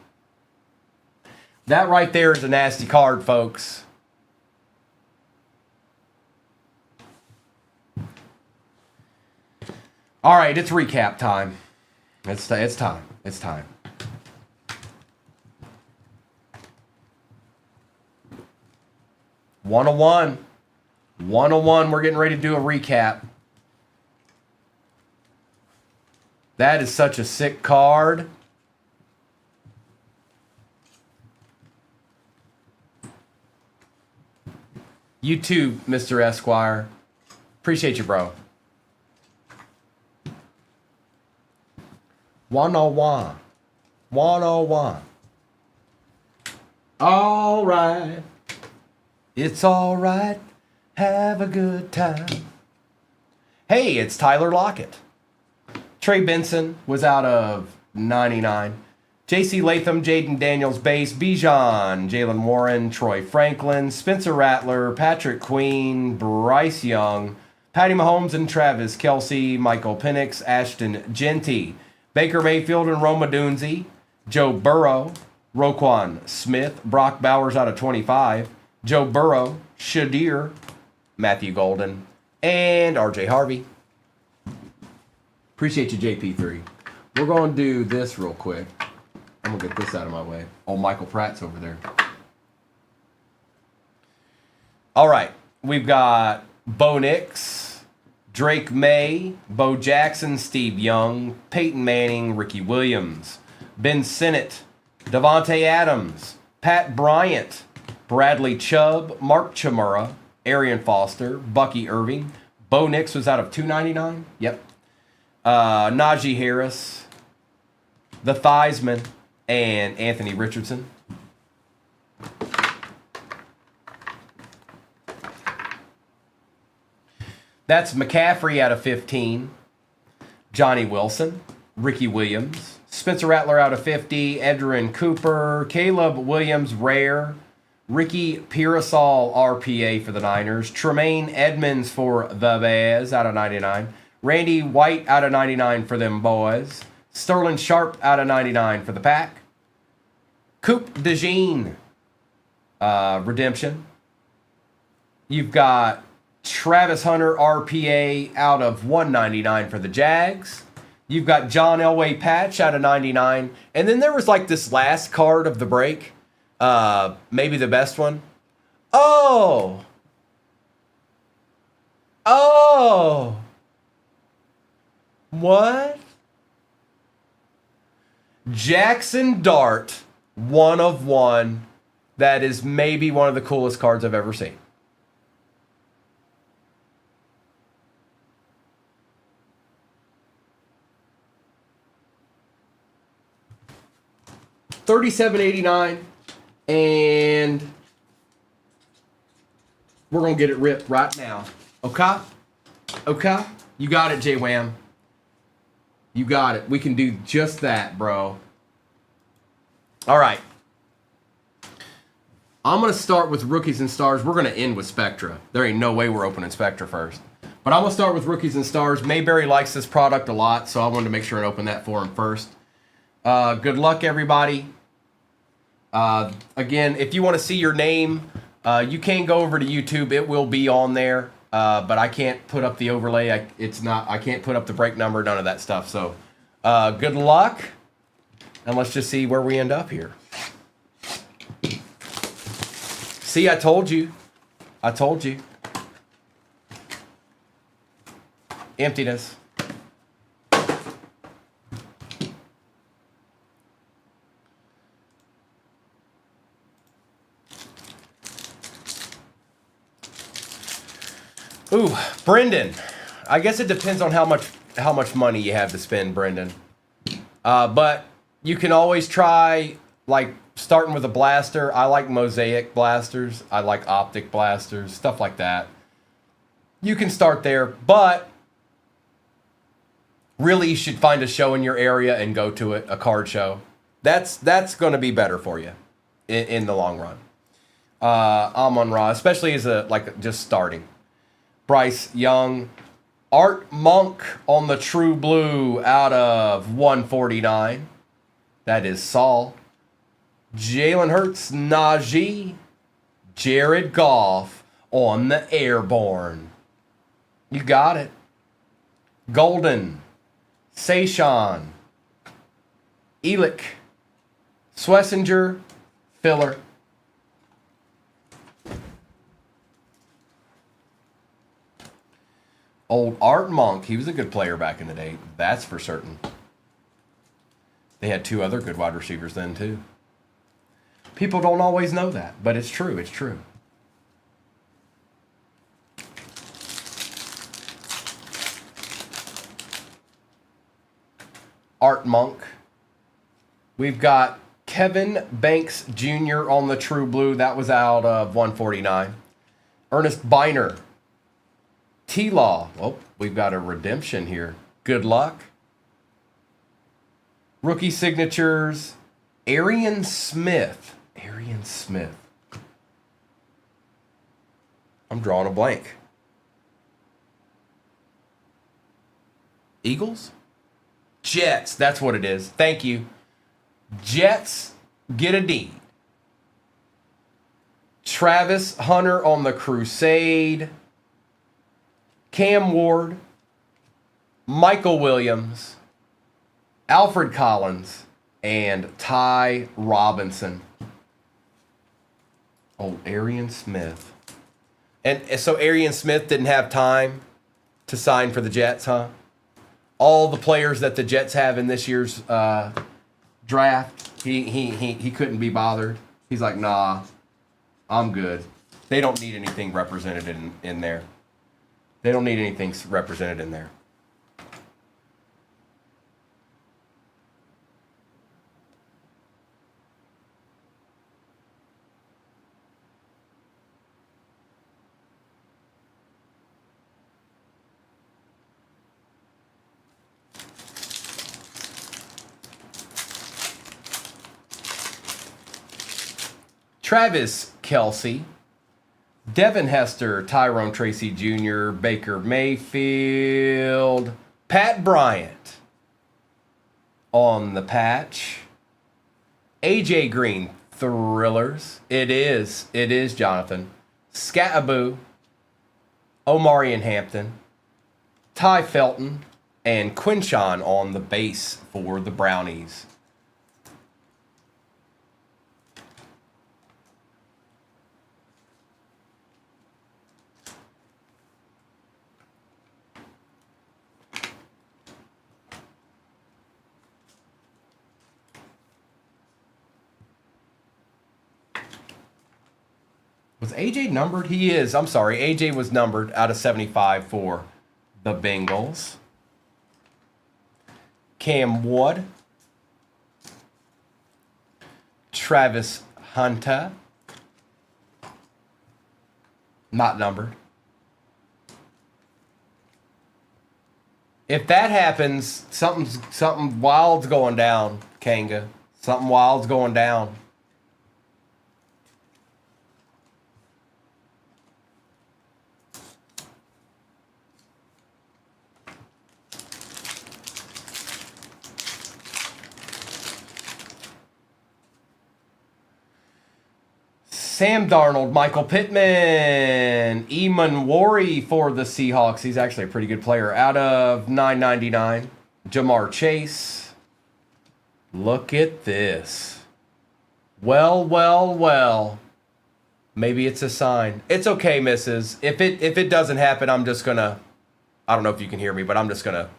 That right there is a nasty card, folks. All right, it's recap time. It's time. It's time. One-on-one. One-on-one. We're getting ready to do a recap. That is such a sick card. You too, Mr. Esquire. Appreciate you, bro. 101. 101. All right. It's all right. Have a good time. Hey, it's Tyler Lockett. Trey Benson was out of 99. J.C. Latham, Jaden Daniels base, Bijan, Jalen Warren, Troy Franklin, Spencer Rattler, Patrick Queen, Bryce Young, Patty Mahomes and Travis Kelce, Michael Penix, Ashton Genty, Baker Mayfield and Roma Dunze, Joe Burrow, Roquan Smith, Brock Bowers out of 25, Joe Burrow, Shadir, Matthew Golden, and R.J. Harvey. Appreciate you, JP3. We're going to do this real quick. I'm going to get this out of my way. Oh, Michael Pratt's over there. All right. We've got Bo Nix, Drake May, Bo Jackson, Steve Young, Peyton Manning, Ricky Williams, Ben Sinnott, Devontae Adams, Pat Bryant, Bradley Chubb, Mark Chmura, Arian Foster, Bucky Irving. Bo Nix was out of 299. Yep. Najee Harris, the Theismann, and Anthony Richardson. That's McCaffrey out of 15. Johnny Wilson, Ricky Williams, Spencer Rattler out of 50, Edgerrin Cooper, Caleb Williams, rare, Ricky Pearsall, RPA for the Niners. Tremaine Edmonds for the Bears out of 99. Randy White out of 99 for them boys. Sterling Sharp out of 99 for the Pack. Coop DeJean, redemption. You've got Travis Hunter, RPA out of 199 for the Jags. You've got John Elway Patch out of 99. And then there was like this last card of the break. Maybe the best one. Oh! What? Jackson Dart, 1 of 1. That is maybe one of the coolest cards I've ever seen. $37.89, and we're gonna get it ripped right now. Okay? Okay? You got it, J-Wham. You got it. We can do just that, bro. All right. I'm going to start with Rookies and Stars. We're going to end with Spectra. There ain't no way we're opening Spectra first. But I'm going to start with Rookies and Stars. Mayberry likes this product a lot, so I wanted to make sure and open that for him first. Good luck, everybody. Again, if you want to see your name, you can go over to YouTube. It will be on there. But I can't put up the overlay. I can't put up the break number, none of that stuff. So, good luck. And let's just see where we end up here. See, I told you. I told you. Emptiness. Ooh, Brendan. I guess it depends on how much money you have to spend, Brendan. But you can always try, like, starting with a blaster. I like mosaic blasters. I like optic blasters, stuff like that. You can start there, but really you should find a show in your area and go to it, a card show. That's going to be better for you in the long run. Amon-Ra, especially as just starting. Bryce Young. Art Monk on the True Blue out of 149. That is Saul. Jalen Hurts, Najee. Jared Goff on the Airborne. You got it. Golden. Sayshawn. Elick. Swessinger. Filler. Old Art Monk, he was a good player back in the day. That's for certain. They had 2 other good wide receivers then, too. People don't always know that, but it's true. It's true. Art Monk. We've got Kevin Banks Jr. on the True Blue. That was out of 149. Ernest Biner. T-Law. Oh, we've got a redemption here. Good luck. Rookie signatures. Arian Smith. Arian Smith. I'm drawing a blank. Eagles? Jets. That's what it is. Thank you. Jets get a D. Travis Hunter on the Crusade. Cam Ward, Michael Williams, Alfred Collins, and Ty Robinson. Oh, Arian Smith. And so Arian Smith didn't have time to sign for the Jets, huh? All the players that the Jets have in this year's draft, he couldn't be bothered. He's like, nah, I'm good. They don't need anything represented in there. They don't need anything represented in there. Travis Kelsey, Devin Hester, Tyrone Tracy Jr., Baker Mayfield, Pat Bryant on the patch, AJ Green, Thrillers. It is Jonathan. Scataboo, Omarion Hampton, Ty Felton, and Quinshawn on the base for the Brownies. Was AJ numbered? He is. I'm sorry. AJ was numbered out of 75 for the Bengals. Cam Wood. Travis Hunter. Not numbered. If that happens, something wild's going down, Kanga. Something wild's going down. Sam Darnold, Michael Pittman, Eamon Worry for the Seahawks. He's actually a pretty good player. Out of $9.99. Jamar Chase. Look at this. Well. Maybe it's a sign. It's okay, missus. If it doesn't happen, I'm just gonna... I don't know if you can hear me, but I'm just gonna...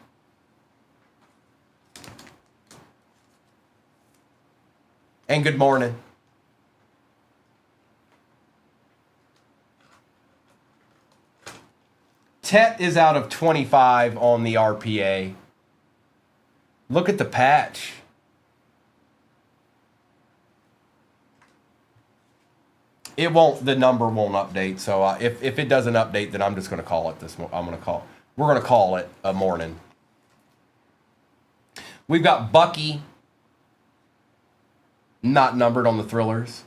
And good morning. Tet is out of 25 on the RPA. Look at the patch. It won't. The number won't update. So if it doesn't update, then I'm just going to call it this. We're going to call it a morning. We've got Bucky, not numbered on the Thrillers.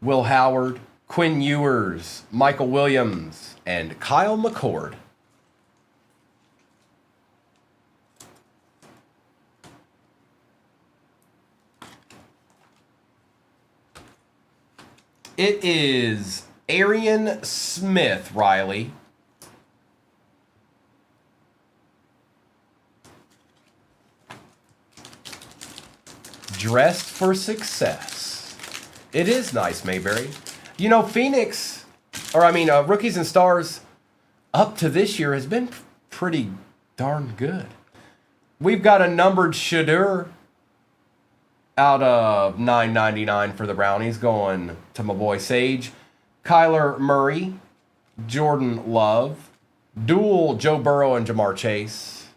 Will Howard, Quinn Ewers, Michael Williams, and Kyle McCord. It is Arian Smith, Riley. Dressed for success. It is nice, Mayberry. You know, Phoenix, Rookies and Stars up to this year has been pretty darn good. We've got a numbered Shadur out of $9.99 for the Brownies, going to my boy Sage. Kyler Murray, Jordan Love, dual Joe Burrow and Jamar Chase.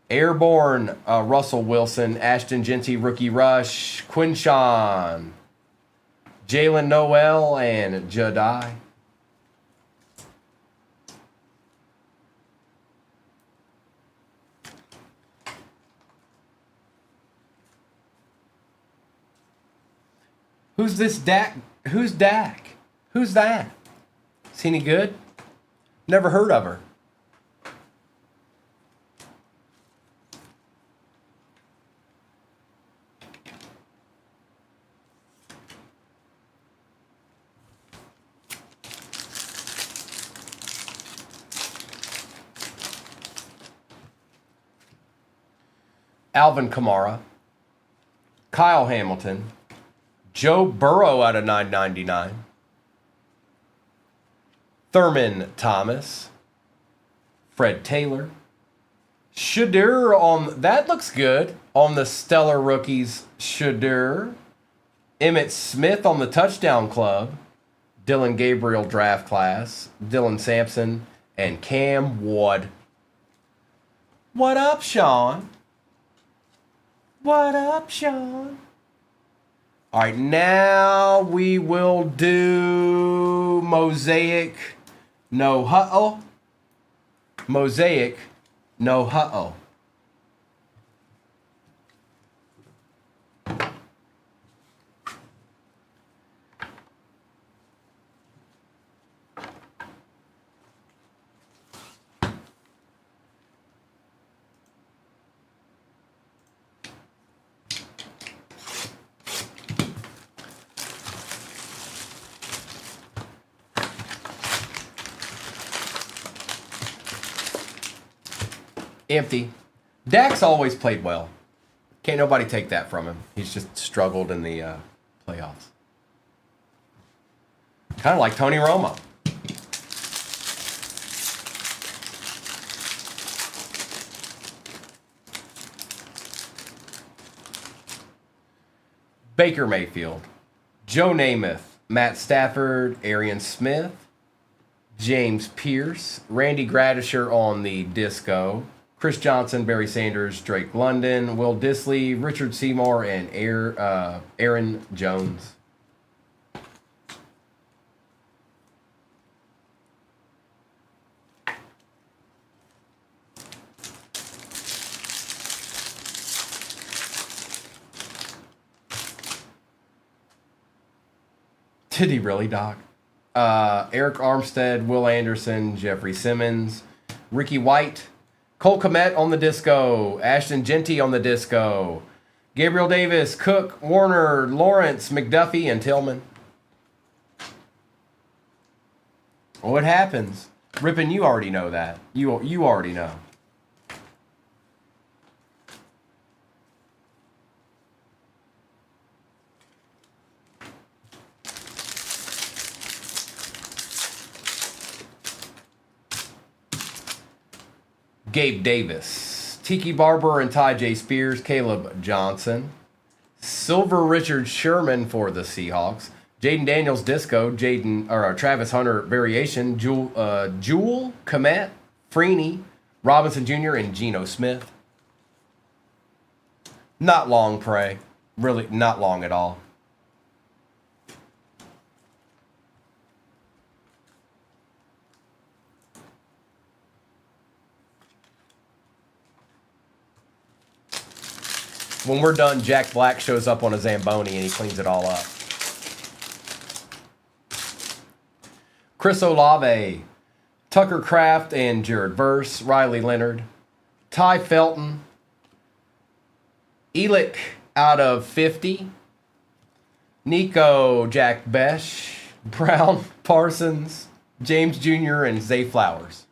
Airborne Russell Wilson, Ashton Genty, Rookie Rush, Quinshawn, Jalen Noel, and Jedi. Who's this Dak? Who's Dak? Who's that? Is he any good? Never heard of her. Alvin Kamara, Kyle Hamilton, Joe Burrow out of $9.99, Thurman Thomas, Fred Taylor, Shadur on, that looks good, on the Stellar Rookies, Shadur, Emmitt Smith on the Touchdown Club, Dylan Gabriel draft class, Dylan Sampson, and Cam Wood. What up, Sean? What up, Sean? All right, now we will do Mosaic, no huh-oh. Mosaic, no huh-oh. Empty. Dak's always played well. Can't nobody take that from him. He's just struggled in the playoffs. Kind of like Tony Romo. Baker Mayfield, Joe Namath, Matt Stafford, Arian Smith, James Pierce, Randy Gradisher on the disco, Chris Johnson, Barry Sanders, Drake London, Will Dissly, Richard Seymour, and Aaron Jones. Did he really, Doc? Eric Armstead, Will Anderson, Jeffrey Simmons, Ricky White, Cole Kmet on the disco, Ashton Genty on the disco, Gabriel Davis, Cook, Warner, Lawrence, McDuffie, and Tillman. What happens? Rippin', you already know that. You already know. Gabe Davis, Tiki Barber and Ty J. Spears, Caleb Johnson, Silver Richard Sherman for the Seahawks, Jaden Daniels Disco, Travis Hunter Variation, Jewel Komet, Freeney, Robinson Jr., and Geno Smith. Not long, Prey. Really, not long at all. When we're done, Jack Black shows up on a Zamboni and he cleans it all up. Chris Olave, Tucker Kraft and Jared Verse, Riley Leonard, Ty Felton, Elick out of 50, Nico Jack Besh, Brown Parsons, James Jr., and Zay Flowers.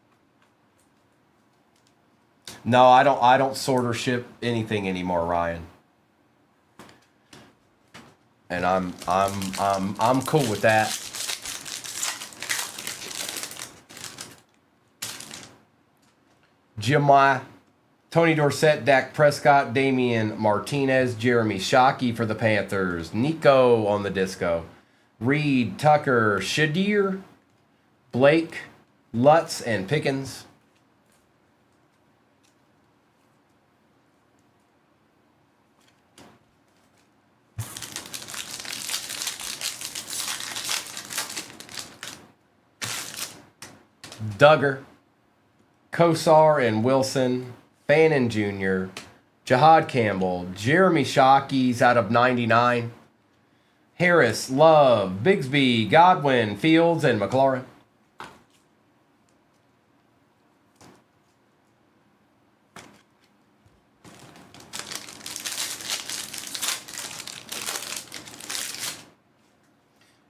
No, I don't sort or ship anything anymore, Ryan. And I'm cool with that. Jimmy, Tony Dorsett, Dak Prescott, Damian Martinez, Jeremy Shockey for the Panthers, Nico on the disco, Reed, Tucker, Shadir, Blake, Lutz, and Pickens. Duggar, Kosar and Wilson, Fannin Jr., Jahad Campbell, Jeremy Shockey's out of 99, Harris, Love, Bigsby, Godwin, Fields, and McLaurin.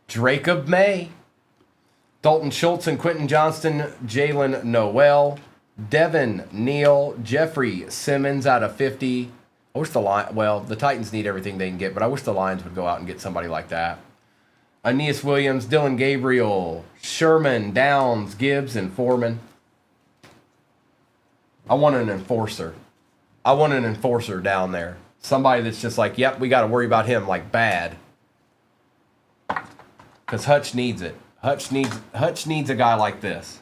Jacob May, Dalton Schultz and Quentin Johnston, Jalen Noel, Devin Neal, Jeffrey Simmons out of 50. I wish the Titans need everything they can get, but I wish the Lions would go out and get somebody like that. Aeneas Williams, Dylan Gabriel, Sherman, Downs, Gibbs, and Foreman. I want an enforcer. I want an enforcer down there. Somebody that's just like, yep, we got to worry about him like bad. Because Hutch needs it. Hutch needs a guy like this.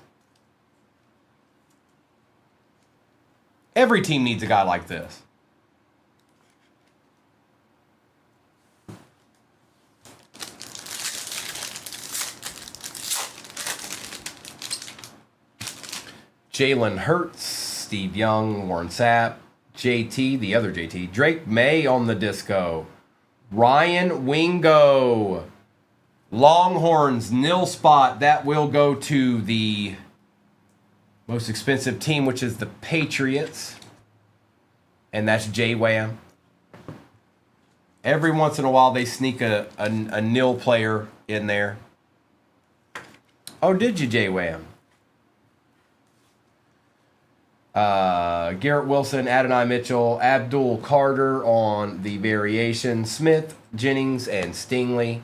Every team needs a guy like this. Jalen Hurts, Steve Young, Warren Sapp, JT, the other JT, Drake May on the disco, Ryan Wingo, Longhorns, nil spot. That will go to the most expensive team, which is the Patriots. And that's J-Wham. Every once in a while, they sneak a nil player in there. Oh, did you, J-Wham? Garrett Wilson, Adonai Mitchell, Abdul Carter on the variation, Smith, Jennings, and Stingley.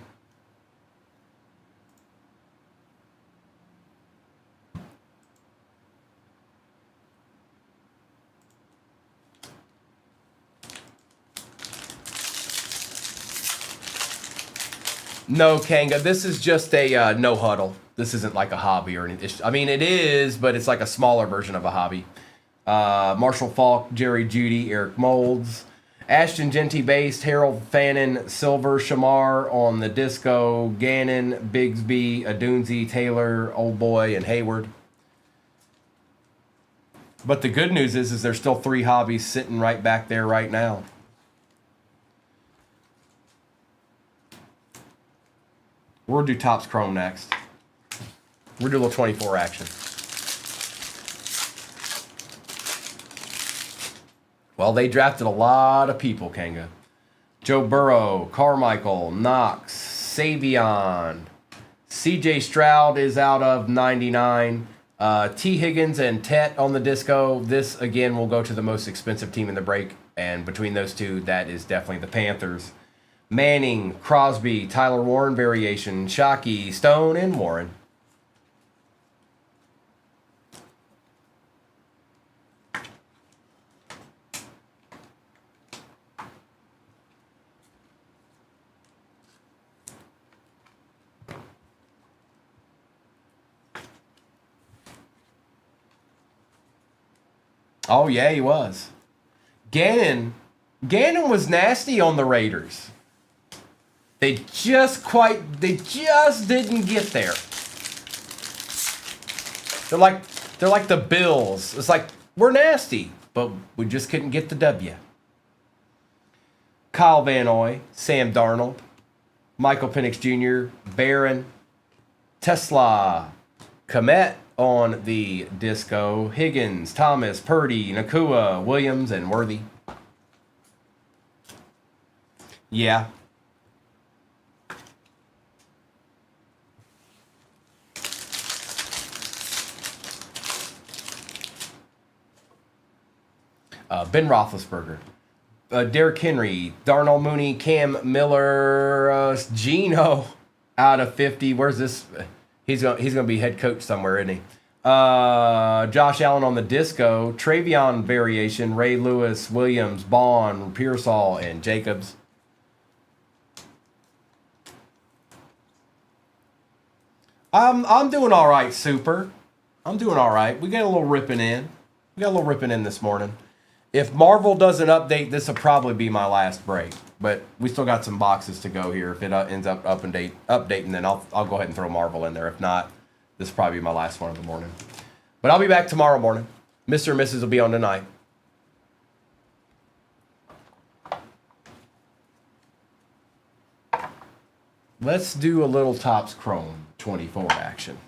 No, Kanga, this is just a no huddle. This isn't like a hobby or anything. I mean, it is, but it's like a smaller version of a hobby. Marshall Falk, Jerry Judy, Eric Molds, Ashton Genty based, Harold Fannin, Silver Shamar on the disco, Gannon, Bigsby, Adunzi, Taylor, Old Boy, and Hayward. But the good news is there's still 3 hobbies sitting right back there right now. We'll do Topps Chrome next. We'll do a little 24 action. Well, they drafted a lot of people, Kanga. Joe Burrow, Carmichael, Knox, Savion. CJ Stroud is out of 99. T. Higgins and Tet on the disco. This, again, will go to the most expensive team in the break. And between those two, that is definitely the Panthers. Manning, Crosby, Tyler Warren variation, Shockey, Stone, and Warren. Oh, yeah, he was. Gannon was nasty on the Raiders. They just didn't get there. They're like the Bills. It's like, we're nasty, but we just couldn't get the W. Kyle Van Noy, Sam Darnold, Michael Penix Jr., Barron, Tesla, Komet on the disco, Higgins, Thomas, Purdy, Nakua, Williams, and Worthy. Yeah. Ben Roethlisberger, Derrick Henry, Darnell Mooney, Cam Miller, Geno out of 50. Where's this? He's gonna be head coach somewhere, isn't he? Josh Allen on the disco, Travion variation, Ray Lewis, Williams, Bond, Pearsall, and Jacobs. I'm doing all right, Super. I'm doing all right. We got a little ripping in. This morning. If Marvel doesn't update, this will probably be my last break. But we still got some boxes to go here. If it ends up updating, then I'll go ahead and throw Marvel in there. If not, this will probably be my last one of the morning. But I'll be back tomorrow morning. Mr. and Mrs. will be on tonight. Let's do a little Topps Chrome 24 action.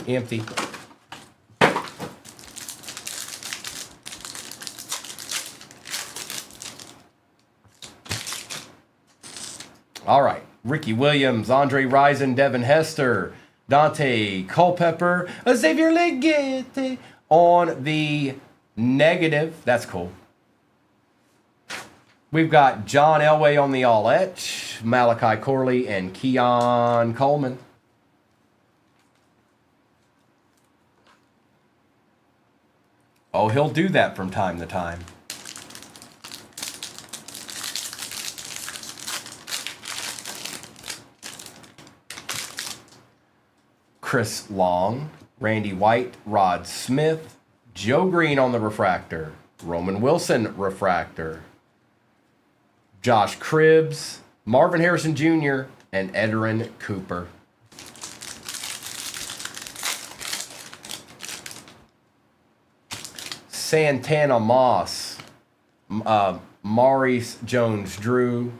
Empty. All right. Ricky Williams, Andre Rison, Devin Hester, Dante Culpepper, Xavier Legette on the negative. That's cool. We've got John Elway on the all-etch, Malachi Corley, and Keon Coleman. Oh, he'll do that from time to time. Chris Long, Randy White, Rod Smith, Joe Green on the refractor, Roman Wilson refractor, Josh Cribbs, Marvin Harrison Jr., and Edrin Cooper. Santana Moss, Maurice Jones-Drew,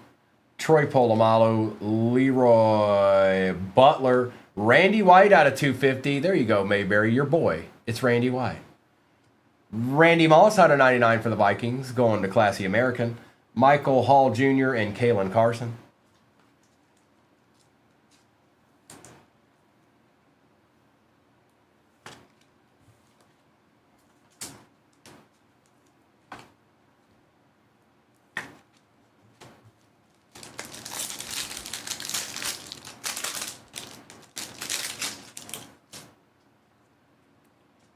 Troy Polamalu, Leroy Butler, Randy White out of 250. There you go, Mayberry, your boy. It's Randy White. Randy Moss out of 99 for the Vikings, going to Classy American. Michael Hall Jr. and Kalen Carson.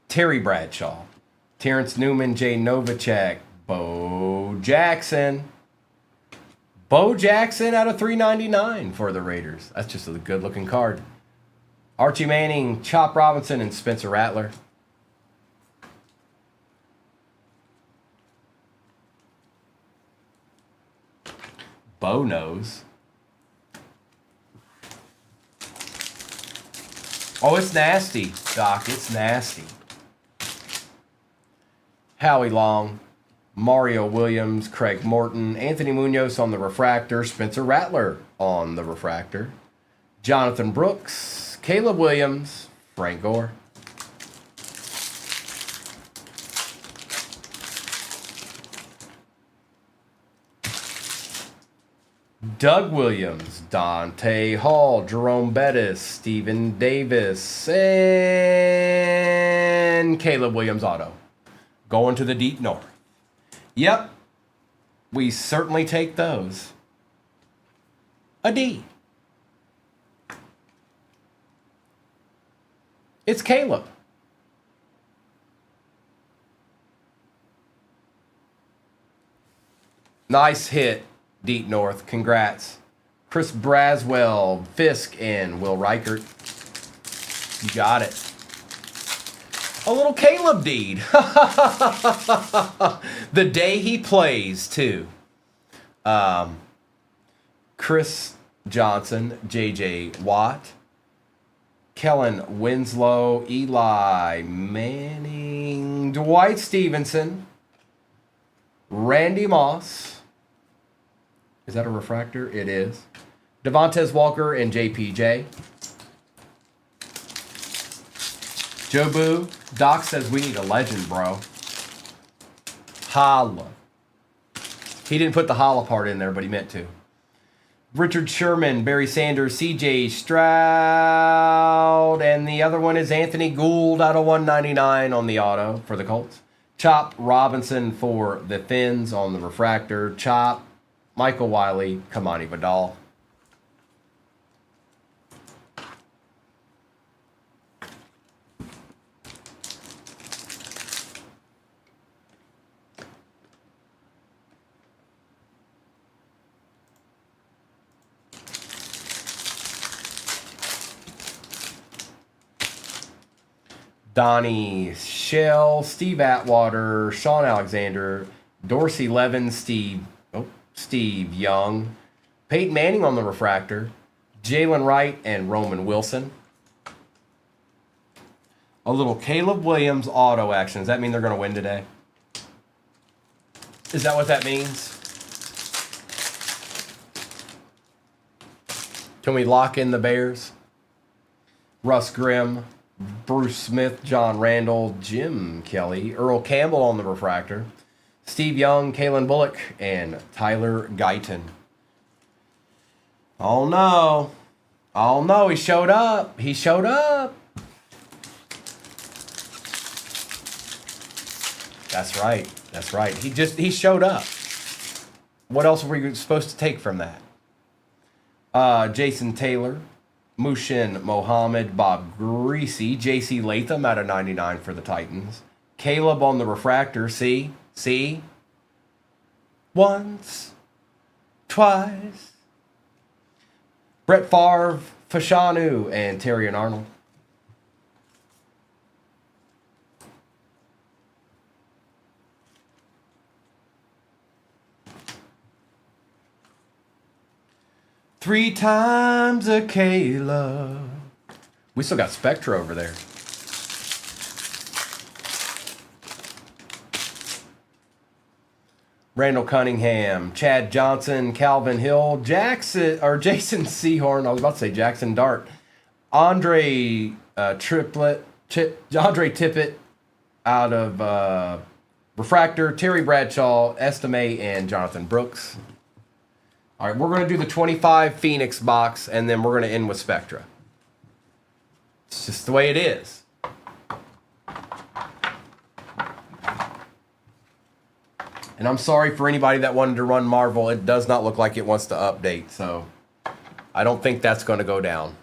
Terry Bradshaw, Terrence Newman, Jay Novacek, Bo Jackson. Bo Jackson out of 399 for the Raiders. That's just a good-looking card. Archie Manning, Chop Robinson, and Spencer Rattler. Bo knows. Oh, it's nasty, Doc. It's nasty. Howie Long, Mario Williams, Craig Morton, Anthony Munoz on the refractor, Spencer Rattler on the refractor, Jonathan Brooks, Caleb Williams, Frank Gore. Doug Williams, Dante Hall, Jerome Bettis, Stephen Davis, and Caleb Williams auto. Going to the deep north. Yep, we certainly take those. A D. It's Caleb. Nice hit, deep north. Congrats. Chris Braswell, Fisk, and Will Reichert. You got it. A little Caleb deed. The day he plays, too. Chris Johnson, J.J. Watt, Kellen Winslow, Eli Manning, Dwight Stevenson, Randy Moss. Is that a refractor? It is. Devontae Walker and JPJ. Joe Boo, Doc says we need a legend, bro. Holla. He didn't put the holla part in there, but he meant to. Richard Sherman, Barry Sanders, CJ Stroud, and the other one is Anthony Gould out of 199 on the auto for the Colts. Chop Robinson for the Fins on the refractor. Chop, Michael Wiley, Kamani Vidal. Donnie Shell, Steve Atwater, Sean Alexander, Dorsey Levin, Steve Young, Peyton Manning on the refractor, Jalen Wright, and Roman Wilson. A little Caleb Williams auto action. Does that mean they're going to win today? Is that what that means? Can we lock in the Bears? Russ Grimm, Bruce Smith, John Randall, Jim Kelly, Earl Campbell on the refractor, Steve Young, Kalen Bullock, and Tyler Guyton. Oh no. Oh no, he showed up. He showed up. That's right. That's right. He showed up. What else were we supposed to take from that? Jason Taylor, Mushin Mohammed, Bob Greasy, J.C. Latham out of 99 for the Titans. Caleb on the refractor. See? Once, twice. Brett Favre, Fashanu, and Terry and Arnold. Three times a Caleb. We still got Spectra over there. Randall Cunningham, Chad Johnson, Calvin Hill, Jason Sehorn. I was about to say Jackson Dart. Andre Andre Tippett out of Refractor, Terry Bradshaw, Estime, and Jonathan Brooks. All right, we're going to do the 25 Phoenix box, and then we're going to end with Spectra. It's just the way it is. And I'm sorry for anybody that wanted to run Marvel. It does not look like it wants to update, so I don't think that's going to go down.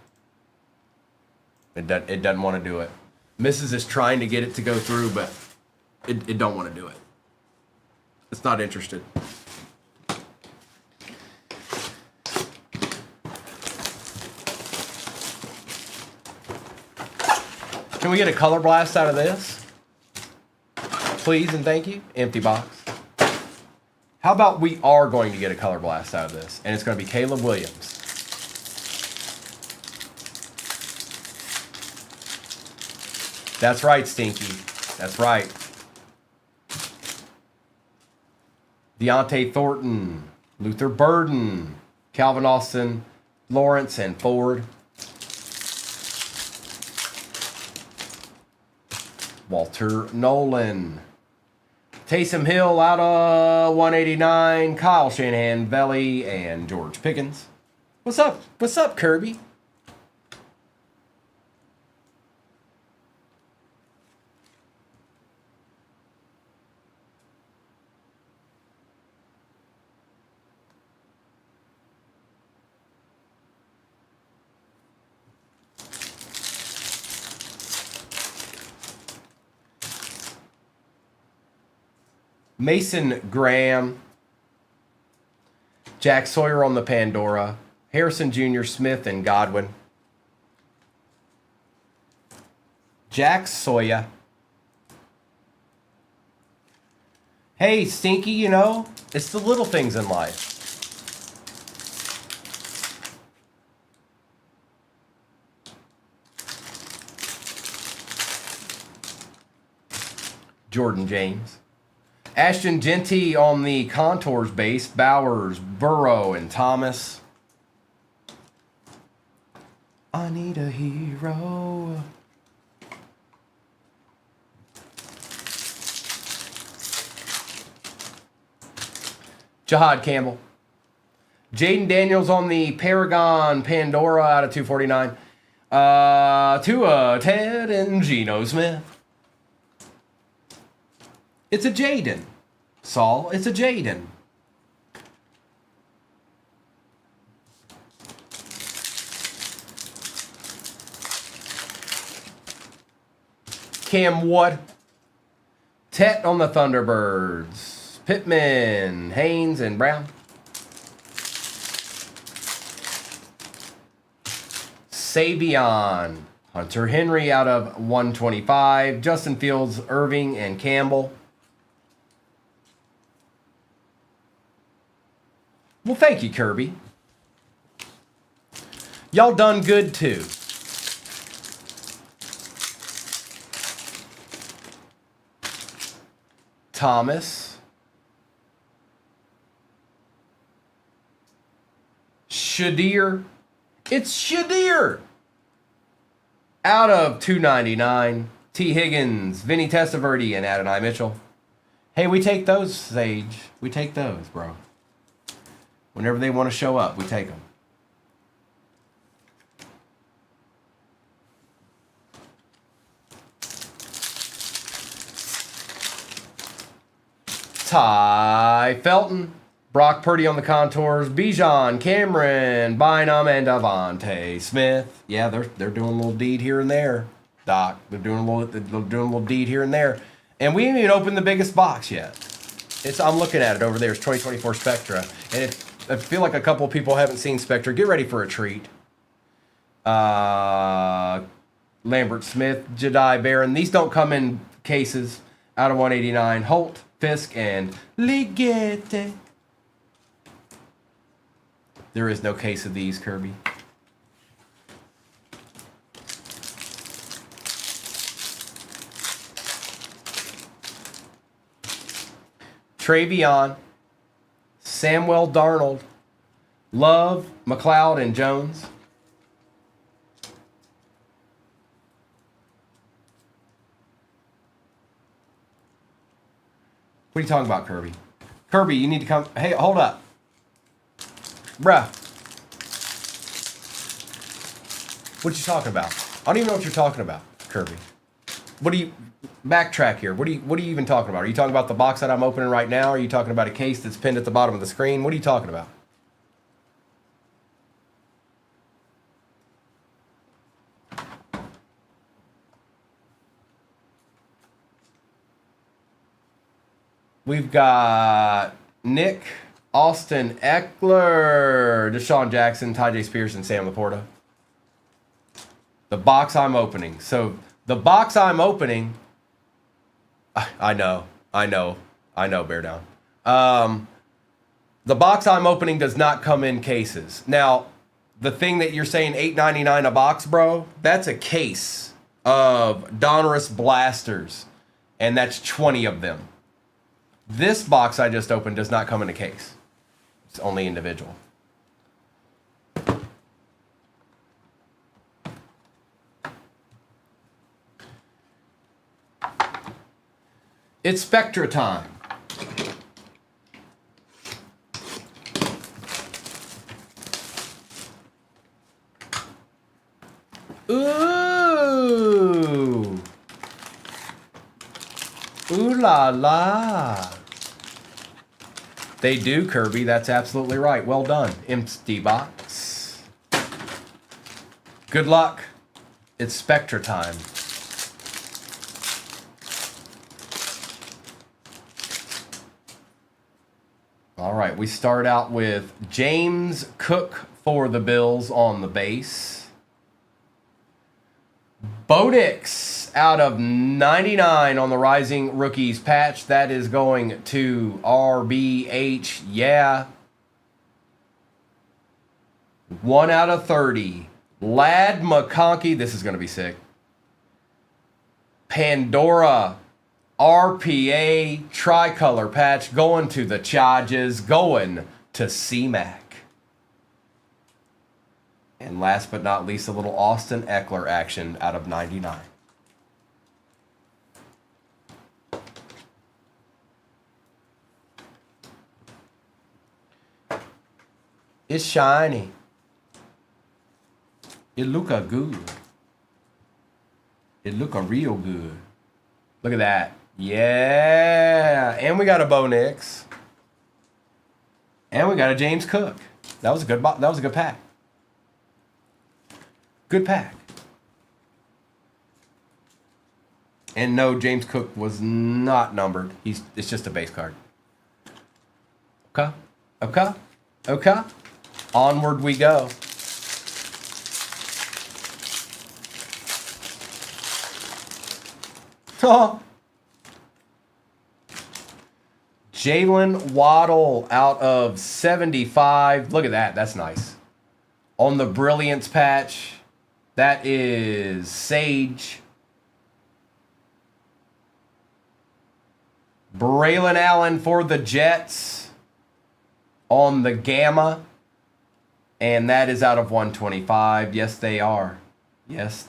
It doesn't want to do it. Mrs. is trying to get it to go through, but it don't want to do it. It's not interested. Can we get a color blast out of this? Please and thank you. Empty box. How about we are going to get a color blast out of this, and it's going to be Caleb Williams. That's right, Stinky. That's right. Deontay Thornton, Luther Burden, Calvin Austin, Lawrence, and Ford. Walter Nolan. Taysom Hill out of 189. Kyle Shanahan, Velli, and George Pickens. What's up? What's up, Kirby? Mason Graham, Jack Sawyer on the Pandora, Harrison Jr., Smith, and Godwin. Jack Sawyer. Hey, Stinky, you know, it's the little things in life. Jordan James. Ashton Genty on the Contours base, Bowers, Burrow, and Thomas. I need a hero. Jahad Campbell. Jaden Daniels on the Paragon Pandora out of 249. Tua, Ted, and Geno Smith. It's a Jaden, Saul. It's a Jaden. Cam Wood. Tet on the Thunderbirds. Pittman, Haynes, and Brown. Savion. Hunter Henry out of 125. Justin Fields, Irving, and Campbell. Well, thank you, Kirby. Y'all done good, too. Thomas. Shadir. It's Shadir. Out of 299. T. Higgins, Vinny Testaverde, and Adonai Mitchell. Hey, we take those, Sage. We take those, bro. Whenever they want to show up, we take them. Ty Felton, Brock Purdy on the Contours, Bijan, Cameron, Bynum, and Devontae Smith. Yeah, they're doing a little deed here and there, Doc. They're doing a little deed here and there, and we ain't even opened the biggest box yet. I'm looking at it over there. It's 2024 Spectra, and I feel like a couple of people haven't seen Spectra. Get ready for a treat. Lambert Smith, Jedi Barron. These don't come in cases. Out of 189. Holt, Fisk, and Ligette. There is no case of these, Kirby. Travion, Samuel Darnold, Love, McLeod, and Jones. What are you talking about, Kirby? Kirby, you need to come. Hey, hold up. Bruh. What you talking about? I don't even know what you're talking about, Kirby. What do you... Backtrack here. What are you even talking about? Are you talking about the box that I'm opening right now? Are you talking about a case that's pinned at the bottom of the screen? What are you talking about? We've got Nick, Austin Eckler, Deshaun Jackson, Ty J. Spears, and Sam Laporta. The box I'm opening. So the box I'm opening, I know, bear down. The box I'm opening does not come in cases. Now, the thing that you're saying $8.99 a box, bro, that's a case of Donruss blasters, and that's 20 of them. This box I just opened does not come in a case. It's only individual. It's Spectra time. Ooh. Ooh la la. They do, Kirby. That's absolutely right. Well done. Empty box. Good luck. It's Spectra time. All right, we start out with James Cook for the Bills on the base. Bodix out of 99 on the Rising Rookies patch. That is going to RBH. Yeah. 1 out of 30. Lad McConkey. This is going to be sick. Pandora. RPA tricolor patch going to the Chargers, going to C-Mac. And last but not least, a little Austin Eckler action out of 99. It's shiny. It look a good. It look a real good. Look at that. Yeah. And we got a Bo Nix. And we got a James Cook. That was a good pack. Good pack. And no, James Cook was not numbered. It's just a base card. Okay. Onward we go. Oh. Jalen Waddle out of 75. Look at that. That's nice. On the Brilliance patch, that is Sage. Braylon Allen for the Jets on the Gamma. And that is out of 125. Yes, they are. This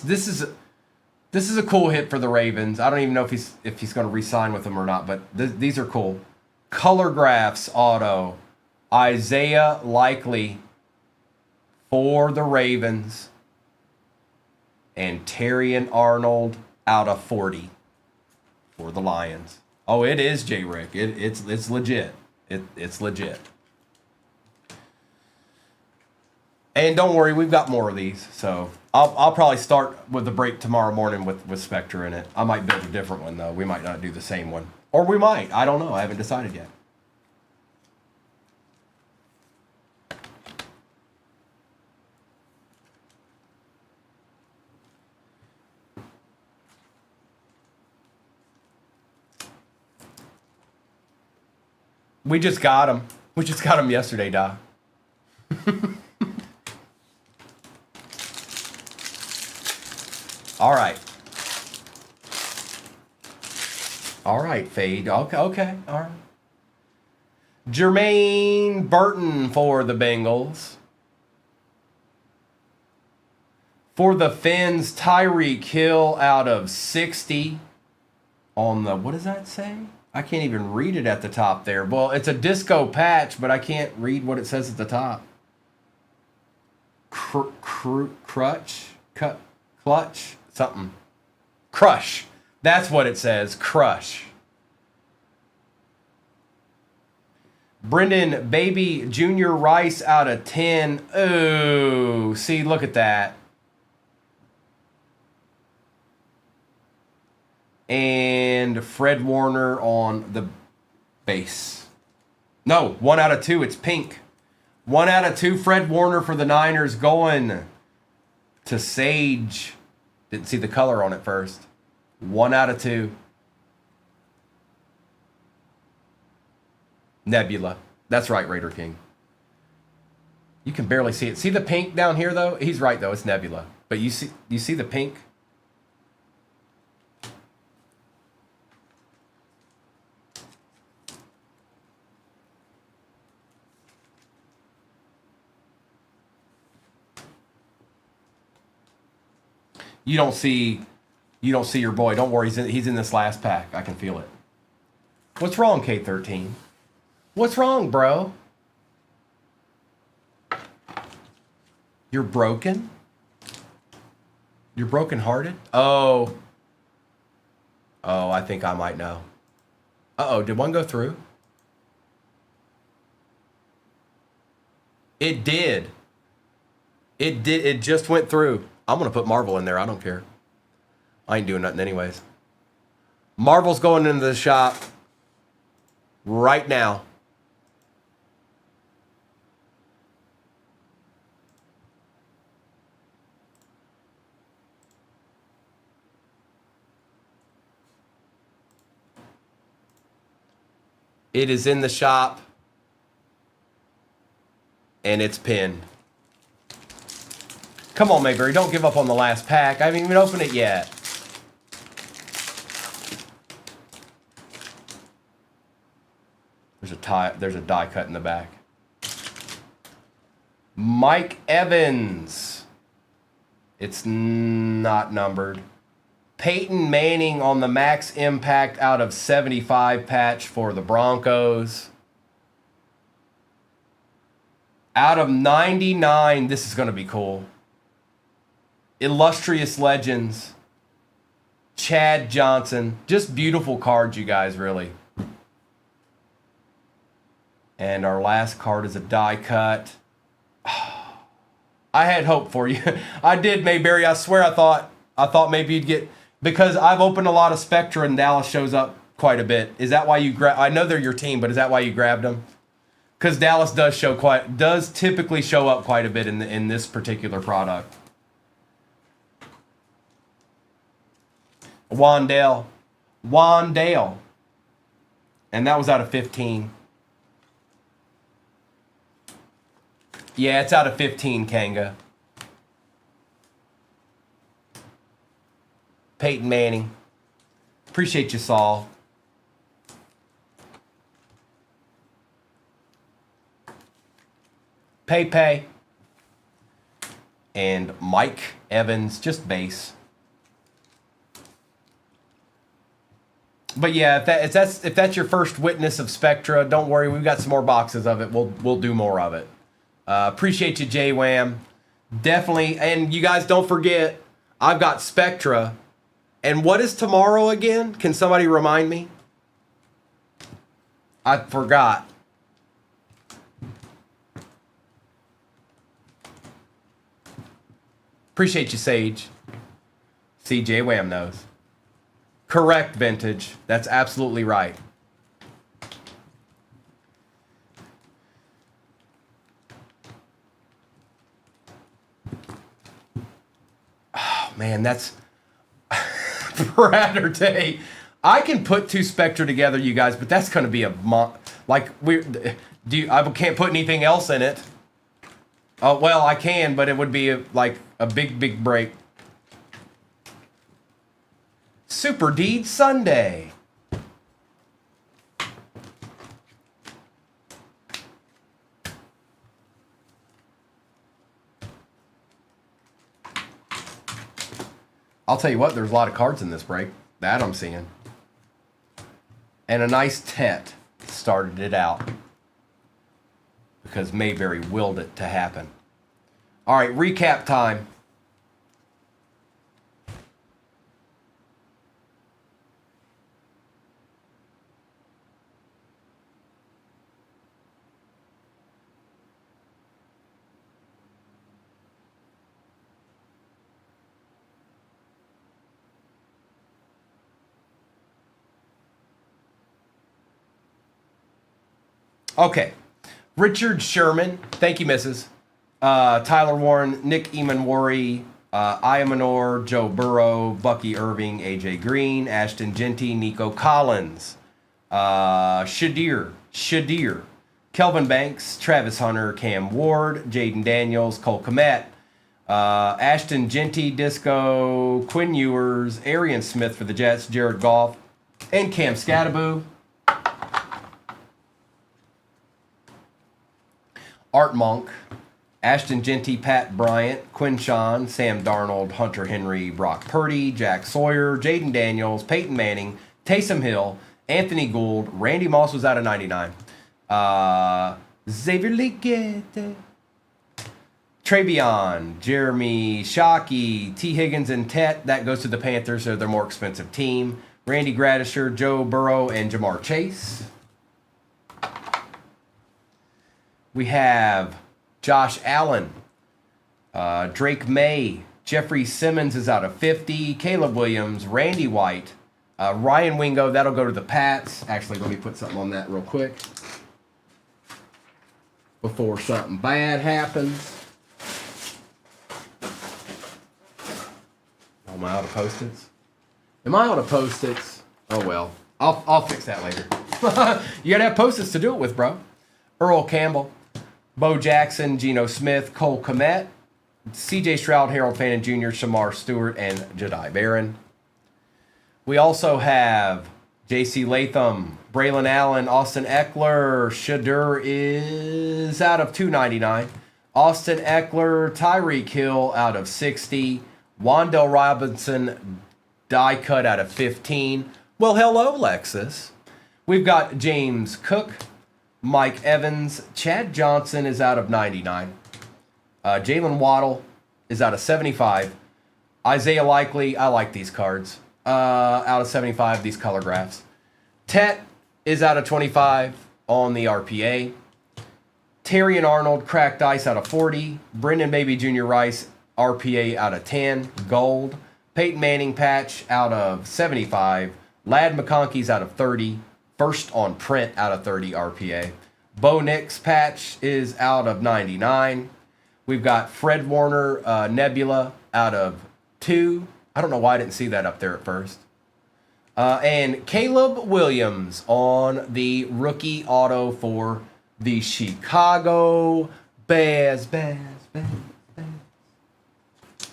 is a cool hit for the Ravens. I don't even know if he's going to re-sign with them or not, but these are cool. Color Graphs auto. Isaiah Likely for the Ravens. And Terrion Arnold out of 40 for the Lions. Oh, it is J-Rick. It's legit. It's legit. And don't worry, we've got more of these, so I'll probably start with the break tomorrow morning with Spectre in it. I might build a different one, though. We might not do the same one. Or we might. I don't know. I haven't decided yet. We just got him. We just got him yesterday, Doc. All right. All right, Fade. Okay. All right. Jermaine Burton for the Bengals. For the Fins, Tyreek Hill out of 60. on the, what does that say? I can't even read it at the top there. Well, it's a disco patch, but I can't read what it says at the top. Clutch, something. Crush. That's what it says. Crush. Brendan Baby Junior Rice out of 10. Oh, see, look at that. And Fred Warner on the base. No, 1 out of 2. It's pink. 1 out of 2. Fred Warner for the Niners going to Sage. Didn't see the color on it first. 1 out of 2. Nebula. That's right, Raider King. You can barely see it. See the pink down here, though? He's right, though. It's Nebula. But you see the pink? You don't see your boy. Don't worry, he's in this last pack. I can feel it. What's wrong, K13? What's wrong, bro? You're broken? You're brokenhearted? Oh, I think I might know. Uh-oh, did one go through? It did. It did. It just went through. I'm going to put Marvel in there. I don't care. I ain't doing nothing anyways. Marvel's going into the shop right now. It is in the shop. And it's pinned. Come on, Mayberry, don't give up on the last pack. I haven't even opened it yet. There's a die cut in the back. Mike Evans. It's not numbered. Peyton Manning on the max impact out of 75 patch for the Broncos. Out of 99, this is going to be cool. Illustrious Legends. Chad Johnson. Just beautiful cards, you guys, really. And our last card is a die cut. I had hope for you. I did, Mayberry. I swear I thought maybe you'd get, because I've opened a lot of Spectra and Dallas shows up quite a bit. Is that why you I know they're your team, but is that why you grabbed them? Because Dallas does typically show up quite a bit in this particular product. Wandale. And that was out of 15. Yeah, it's out of 15, Kanga. Peyton Manning. Appreciate you, Saul. Pay. And Mike Evans, just base. But yeah, if that's your first witness of Spectra, don't worry, we've got some more boxes of it. We'll do more of it. Appreciate you, J-Wham. Definitely, and you guys don't forget, I've got Spectra. And what is tomorrow again? Can somebody remind me? I forgot. Appreciate you, Sage. CJ Wham knows. Correct, Vintage. That's absolutely right. Oh, man, that's... Brad or Day. I can put two Spectra together, you guys, but that's going to be I can't put anything else in it. Oh, well, I can, but it would be like a big break. Super Deed Sunday. I'll tell you what, there's a lot of cards in this break. That I'm seeing. And a nice Tet started it out because Mayberry willed it to happen. All right, recap time. Okay. Richard Sherman. Thank you, Mrs. Tyler Warren, Nick Emanwari, Iamanor, Joe Burrow, Bucky Irving, AJ Green, Ashton Genty, Nico Collins, Shadir, Kelvin Banks, Travis Hunter, Cam Ward, Jaden Daniels, Cole Kmet, Ashton Genty, Disco, Quinn Ewers, Arian Smith for the Jets, Jared Goff, and Cam Scattaboo. Art Monk, Ashton Genty, Pat Bryant, Quinn Sean, Sam Darnold, Hunter Henry, Brock Purdy, Jack Sawyer, Jaden Daniels, Peyton Manning, Taysom Hill, Anthony Gould, Randy Moss was out of 99, Xavier Legette, Travion, Jeremy Shockey, T. Higgins, and Tet. That goes to the Panthers, so they're their more expensive team. Randy Gradisher, Joe Burrow, and Jamar Chase. We have Josh Allen, Drake May, Jeffrey Simmons is out of 50, Caleb Williams, Randy White, Ryan Wingo, that'll go to the Pats. Actually, let me put something on that real quick before something bad happens. Am I out of Post-its? Am I out of Post-its? Oh well, I'll fix that later. You gotta have Post-its to do it with, bro. Earl Campbell, Bo Jackson, Geno Smith, Cole Kmet, C.J. Stroud, Harold Fannin Jr., Shamar Stewart, and Jedi Barron. We also have J.C. Latham, Braylon Allen, Austin Eckler. Shadur is out of 299. Austin Eckler, Tyreek Hill out of 60. Wandell Robinson, die cut out of 15. Well, hello, Lexus. We've got James Cook, Mike Evans, Chad Johnson is out of 99. Jalen Waddle is out of 75. Isaiah Likely, I like these cards. Out of 75, these color graphs. Tet is out of 25 on the RPA. Terry and Arnold, cracked ice out of 40. Brendan Baby Jr. Rice, RPA out of 10, gold. Peyton Manning patch out of 75. Lad McConkey's out of 30. First on print out of 30 RPA. Bo Nix patch is out of 99. We've got Fred Warner Nebula out of 2. I don't know why I didn't see that up there at first. And Caleb Williams on the rookie auto for the Chicago Bears.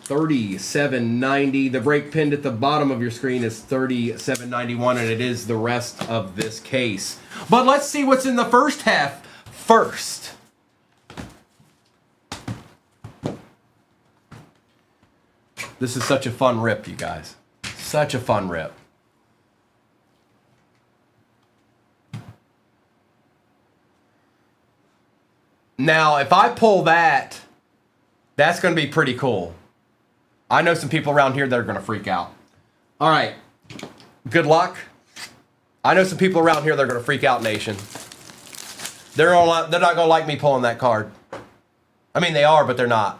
37.90. The break pinned at the bottom of your screen is 37.91, and it is the rest of this case. But let's see what's in the first half first. This is such a fun rip, you guys. Such a fun rip. Now, if I pull that, that's going to be pretty cool. I know some people around here that are going to freak out. All right. Good luck. I know some people around here that are going to freak out, nation. They're not going to like me pulling that card. I mean, they are, but they're not.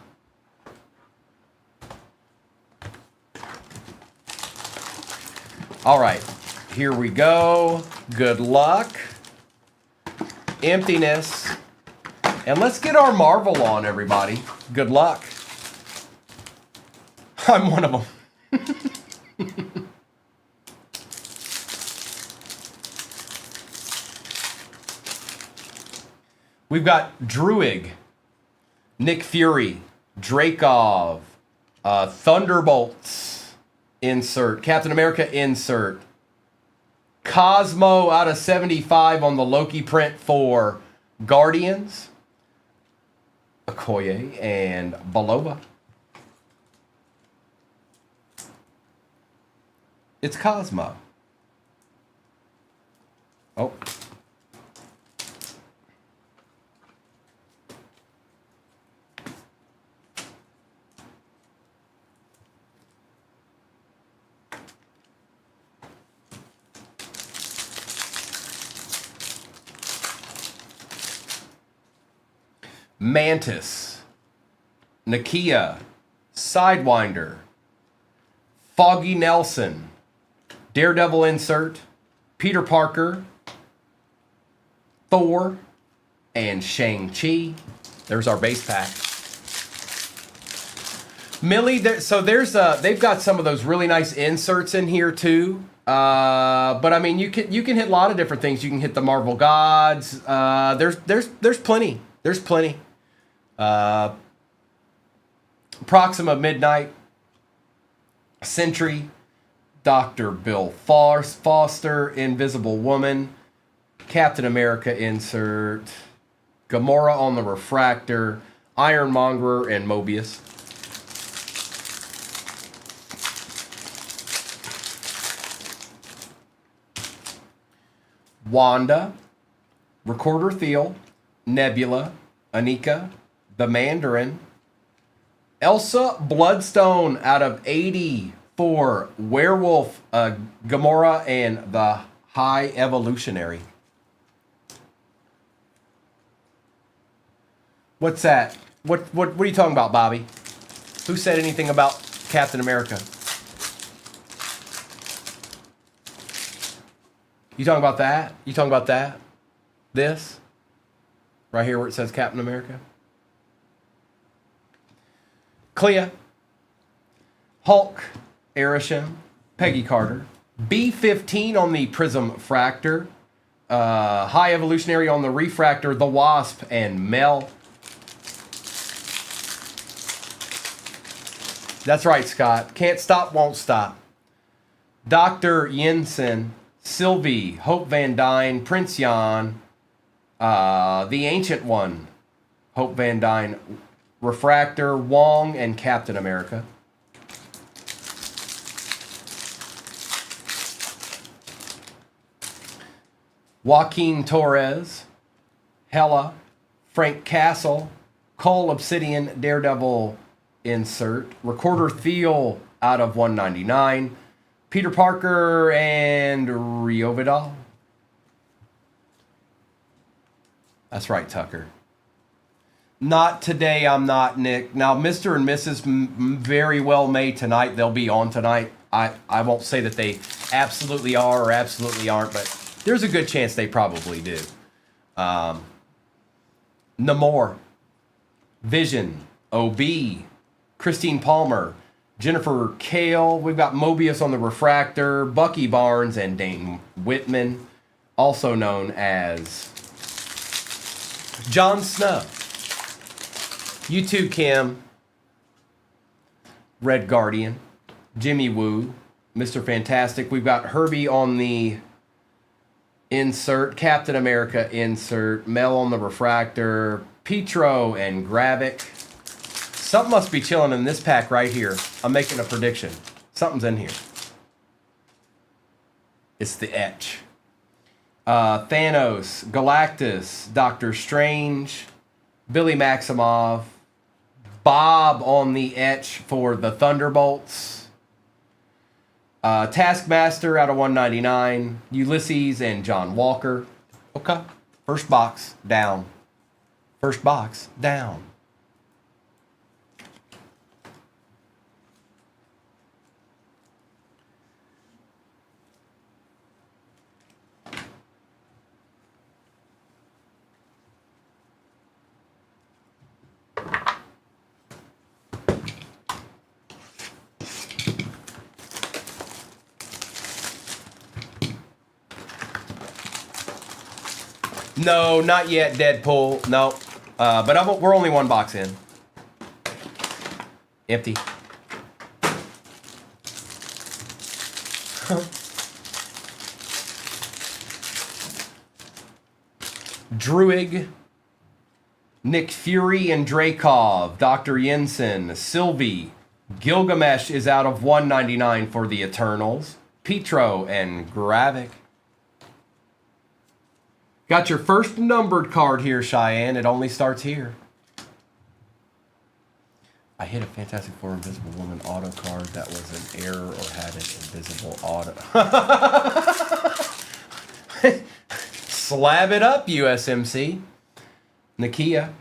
All right. Here we go. Good luck. Emptiness. And let's get our Marvel on, everybody. Good luck. I'm one of them. We've got Druig, Nick Fury, Drakov, Thunderbolts, insert. Captain America, insert. Cosmo out of 75 on the Loki print for Guardians. Okoye and Baloba. It's Cosmo. Oh. Mantis, Nakia, Sidewinder, Foggy Nelson, Daredevil insert, Peter Parker, Thor, and Shang-Chi. There's our base pack. Millie, so there's they've got some of those really nice inserts in here too. But I mean, you can hit a lot of different things. You can hit the Marvel Gods. There's plenty. There's plenty. Proxima Midnight, Sentry, Dr. Bill Foster, Invisible Woman, Captain America insert, Gamora on the Refractor, Ironmonger, and Mobius. Wanda, Recorder Thiel, Nebula, Anika, the Mandarin, Elsa Bloodstone out of 80 for Werewolf, Gamora, and the High Evolutionary. What's that? What are you talking about, Bobby? Who said anything about Captain America? You talking about that? You talking about that? This? Right here where it says Captain America? Clea, Hulk, Arishem, Peggy Carter, B-15 on the Prism Fractor, High Evolutionary on the Refractor, the Wasp, and Mel. That's right, Scott. Can't stop, won't stop. Dr. Jensen, Sylvie, Hope Van Dyne, Prince Jan, the Ancient One, Hope Van Dyne, Refractor, Wong, and Captain America. Joaquin Torres, Hela, Frank Castle, Cole Obsidian, Daredevil insert, Recorder Thiel out of 199, Peter Parker, and Rio Vidal. That's right, Tucker. Not today, I'm not, Nick. Now, Mr. and Mrs. very well may tonight. They'll be on tonight. I won't say that they absolutely are or absolutely aren't, but there's a good chance they probably do. Namor, Vision, OB, Christine Palmer, Jennifer Kale. We've got Mobius on the Refractor, Bucky Barnes, and Dane Whitman, also known as Jon Snow. You too, Kim. Red Guardian, Jimmy Woo, Mr. Fantastic. We've got Herbie on the insert, Captain America insert, Mel on the Refractor, Petro, and Gravik. Something must be chilling in this pack right here. I'm making a prediction. Something's in here. It's the Etch. Thanos, Galactus, Doctor Strange, Billy Maximoff, Bob on the Etch for the Thunderbolts, Taskmaster out of 199, Ulysses, and John Walker. Okay. First box down. First box down. No, not yet, Deadpool. No. But we're only one box in. Empty. Druig, Nick Fury and Dreykov, Dr. Jensen, Sylvie, Gilgamesh is out of 199 for the Eternals, Petro and Gravik. Got your first numbered card here, Cheyenne. It only starts here. I hit a Fantastic Four Invisible Woman auto card that was an error or had an invisible auto. Slab it up, USMC. Nakia,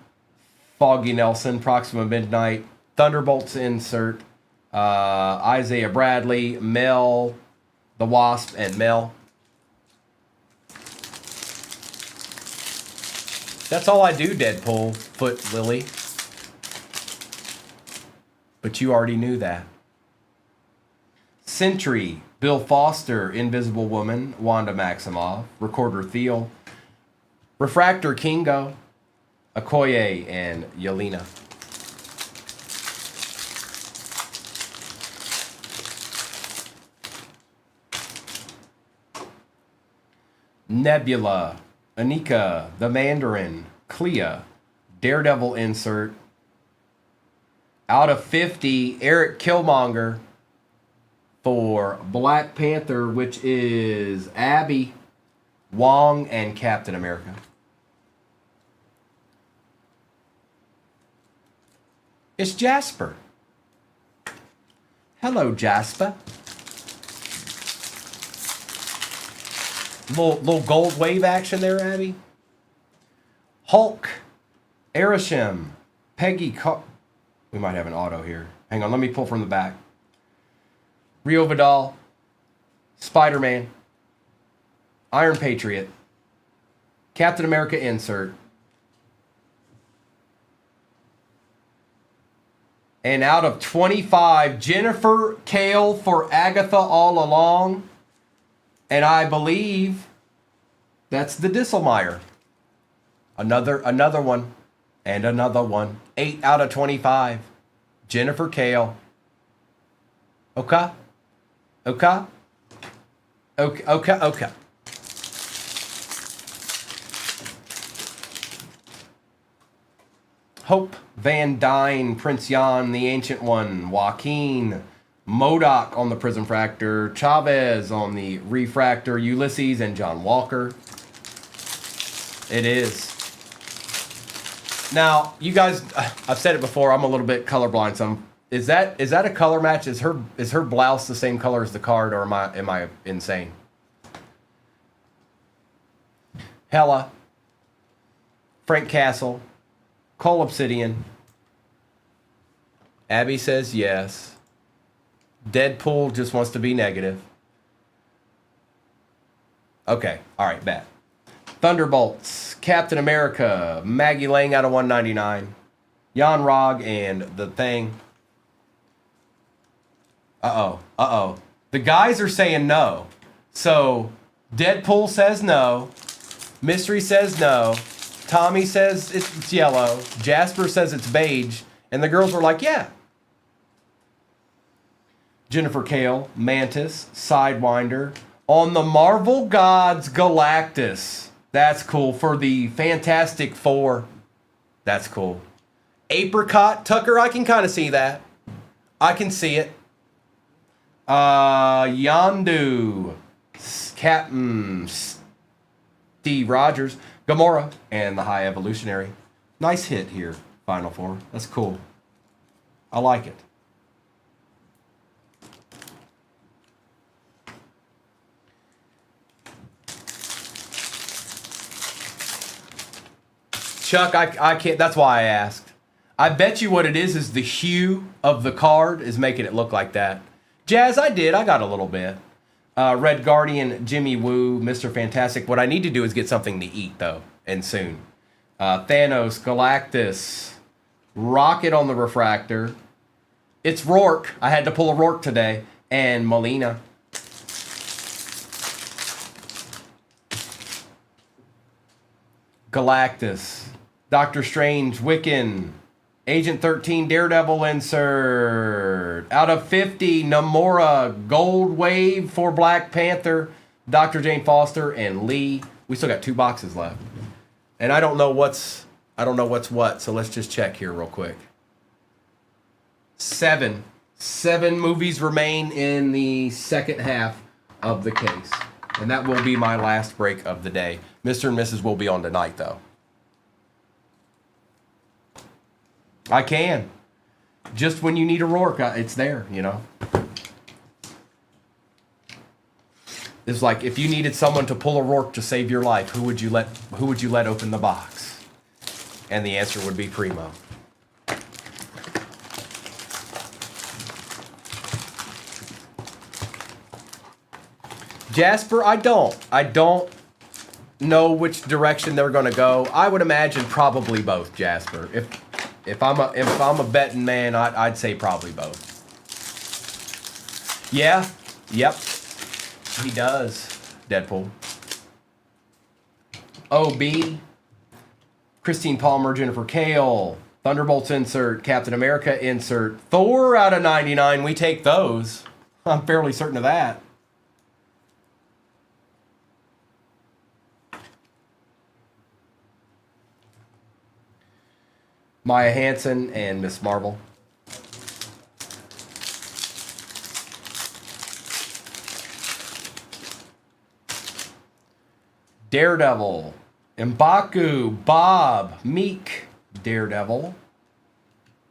Foggy Nelson, Proxima Midnight, Thunderbolts insert, Isaiah Bradley, Mel, the Wasp, and Mel. That's all I do, Deadpool, Foot Lily. But you already knew that. Sentry, Bill Foster, Invisible Woman, Wanda Maximoff, Recorder Thiel, Refractor Kingo, Okoye, and Yelena. Nebula, Anika, The Mandarin, Clea, Daredevil insert. Out of 50, Eric Killmonger for Black Panther, which is Abby, Wong, and Captain America. It's Jasper. Hello, Jasper. Little gold wave action there, Abby. Hulk, Arishem, Peggy. We might have an auto here. Hang on, let me pull from the back. Rio Vidal, Spider-Man, Iron Patriot, Captain America insert. And out of 25, Jennifer Kale for Agatha All Along. And I believe that's the Disselmeyer. Another one. And another one. 8 out of 25. Jennifer Kale. Okay. Okay. Okay. Okay. Okay. Hope Van Dyne, Prince Jan, the Ancient One, Joaquin, Modoc on the Prism Fractor, Chavez on the Refractor, Ulysses, and John Walker. It is. Now, you guys, I've said it before, I'm a little bit colorblind. So is that a color match? Is her blouse the same color as the card, or am I insane? Hella, Frank Castle, Cole Obsidian. Abby says yes. Deadpool just wants to be negative. Okay, all right, bet. Thunderbolts, Captain America, Maggie Lang out of 199, Jan Rog, and The Thing. Uh-oh. The guys are saying no. So, Deadpool says no. Mystery says no. Tommy says it's yellow. Jasper says it's beige. And the girls were like, yeah. Jennifer Kale, Mantis, Sidewinder. On the Marvel Gods Galactus. That's cool. For the Fantastic Four. That's cool. Apricot, Tucker, I can kind of see that. I can see it. Yondu, Captain Steve Rogers, Gamora, and the High Evolutionary. Nice hit here, Final Four. That's cool. I like it. Chuck, I can't, that's why I asked. I bet you what it is the hue of the card is making it look like that. Jazz, I got a little bit. Red Guardian, Jimmy Woo, Mr. Fantastic. What I need to do is get something to eat, though, and soon. Thanos, Galactus, Rocket on the Refractor. It's Rourke. I had to pull a Rourke today. And Melina. Galactus, Doctor Strange, Wiccan, Agent 13, Daredevil insert. Out of 50, Namora, Gold Wave for Black Panther, Dr. Jane Foster, and Lee. We still got 2 boxes left. And I don't know what's what, so let's just check here real quick. 7 movies remain in the second half of the case. And that will be my last break of the day. Mr. and Mrs. will be on tonight, though. I can. Just when you need a Rourke, it's there, you know. It's like if you needed someone to pull a Rourke to save your life, who would you let open the box? And the answer would be Primo. Jasper, I don't know which direction they're going to go. I would imagine probably both, Jasper. If I'm a betting man, I'd say probably both. Yeah. Yep. He does. Deadpool. OB. Christine Palmer, Jennifer Kale. Thunderbolts insert. Captain America insert. Thor out of 99. We take those. I'm fairly certain of that. Maya Hansen and Miss Marvel. Daredevil. M'Baku. Bob. Meek. Daredevil.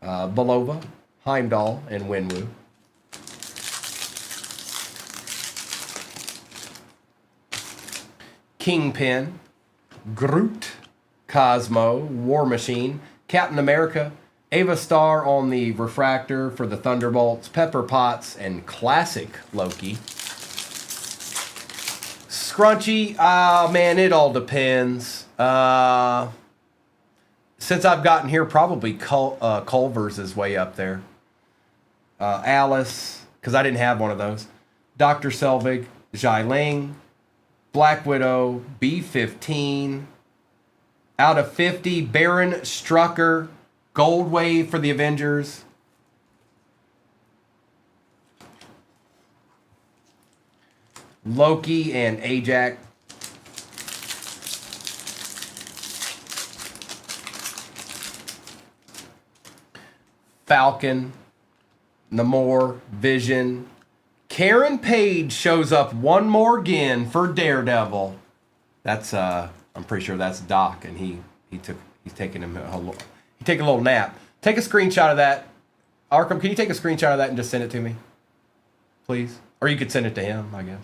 Belova. Heimdall. And Winwu. Kingpin. Groot. Cosmo. War Machine. Captain America, Ava Star on the refractor for the Thunderbolts, Pepper Potts, and Classic Loki. Scrunchy, man, it all depends. Since I've gotten here, probably Culver's is way up there. Alice, because I didn't have one of those. Dr. Selvig, Xialing, Black Widow, B-15, out of 50, Baron Strucker, Gold Wave for the Avengers. Loki and Ajax. Falcon, Namor, Vision. Karen Page shows up one more again for Daredevil. That's I'm pretty sure that's Doc, and he's taking a little nap. Take a screenshot of that. Arkham, can you take a screenshot of that and just send it to me, please? Or you could send it to him, I guess.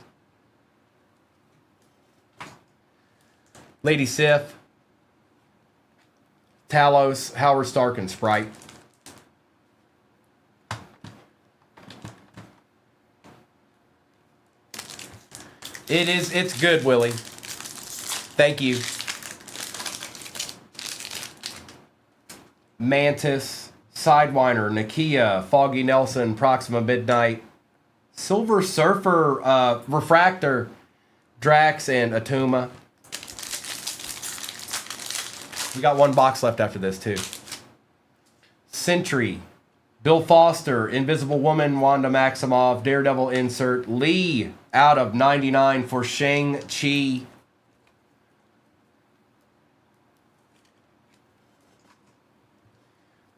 Lady Sif, Talos, Howard Stark, and Sprite. It's good, Willie. Thank you. Mantis, Sidewinder, Nakia, Foggy Nelson, Proxima Midnight, Silver Surfer, Refractor, Drax, and Atuma. We got one box left after this, too. Sentry, Bill Foster, Invisible Woman, Wanda Maximoff, Daredevil insert, Lee out of 99 for Shang-Chi.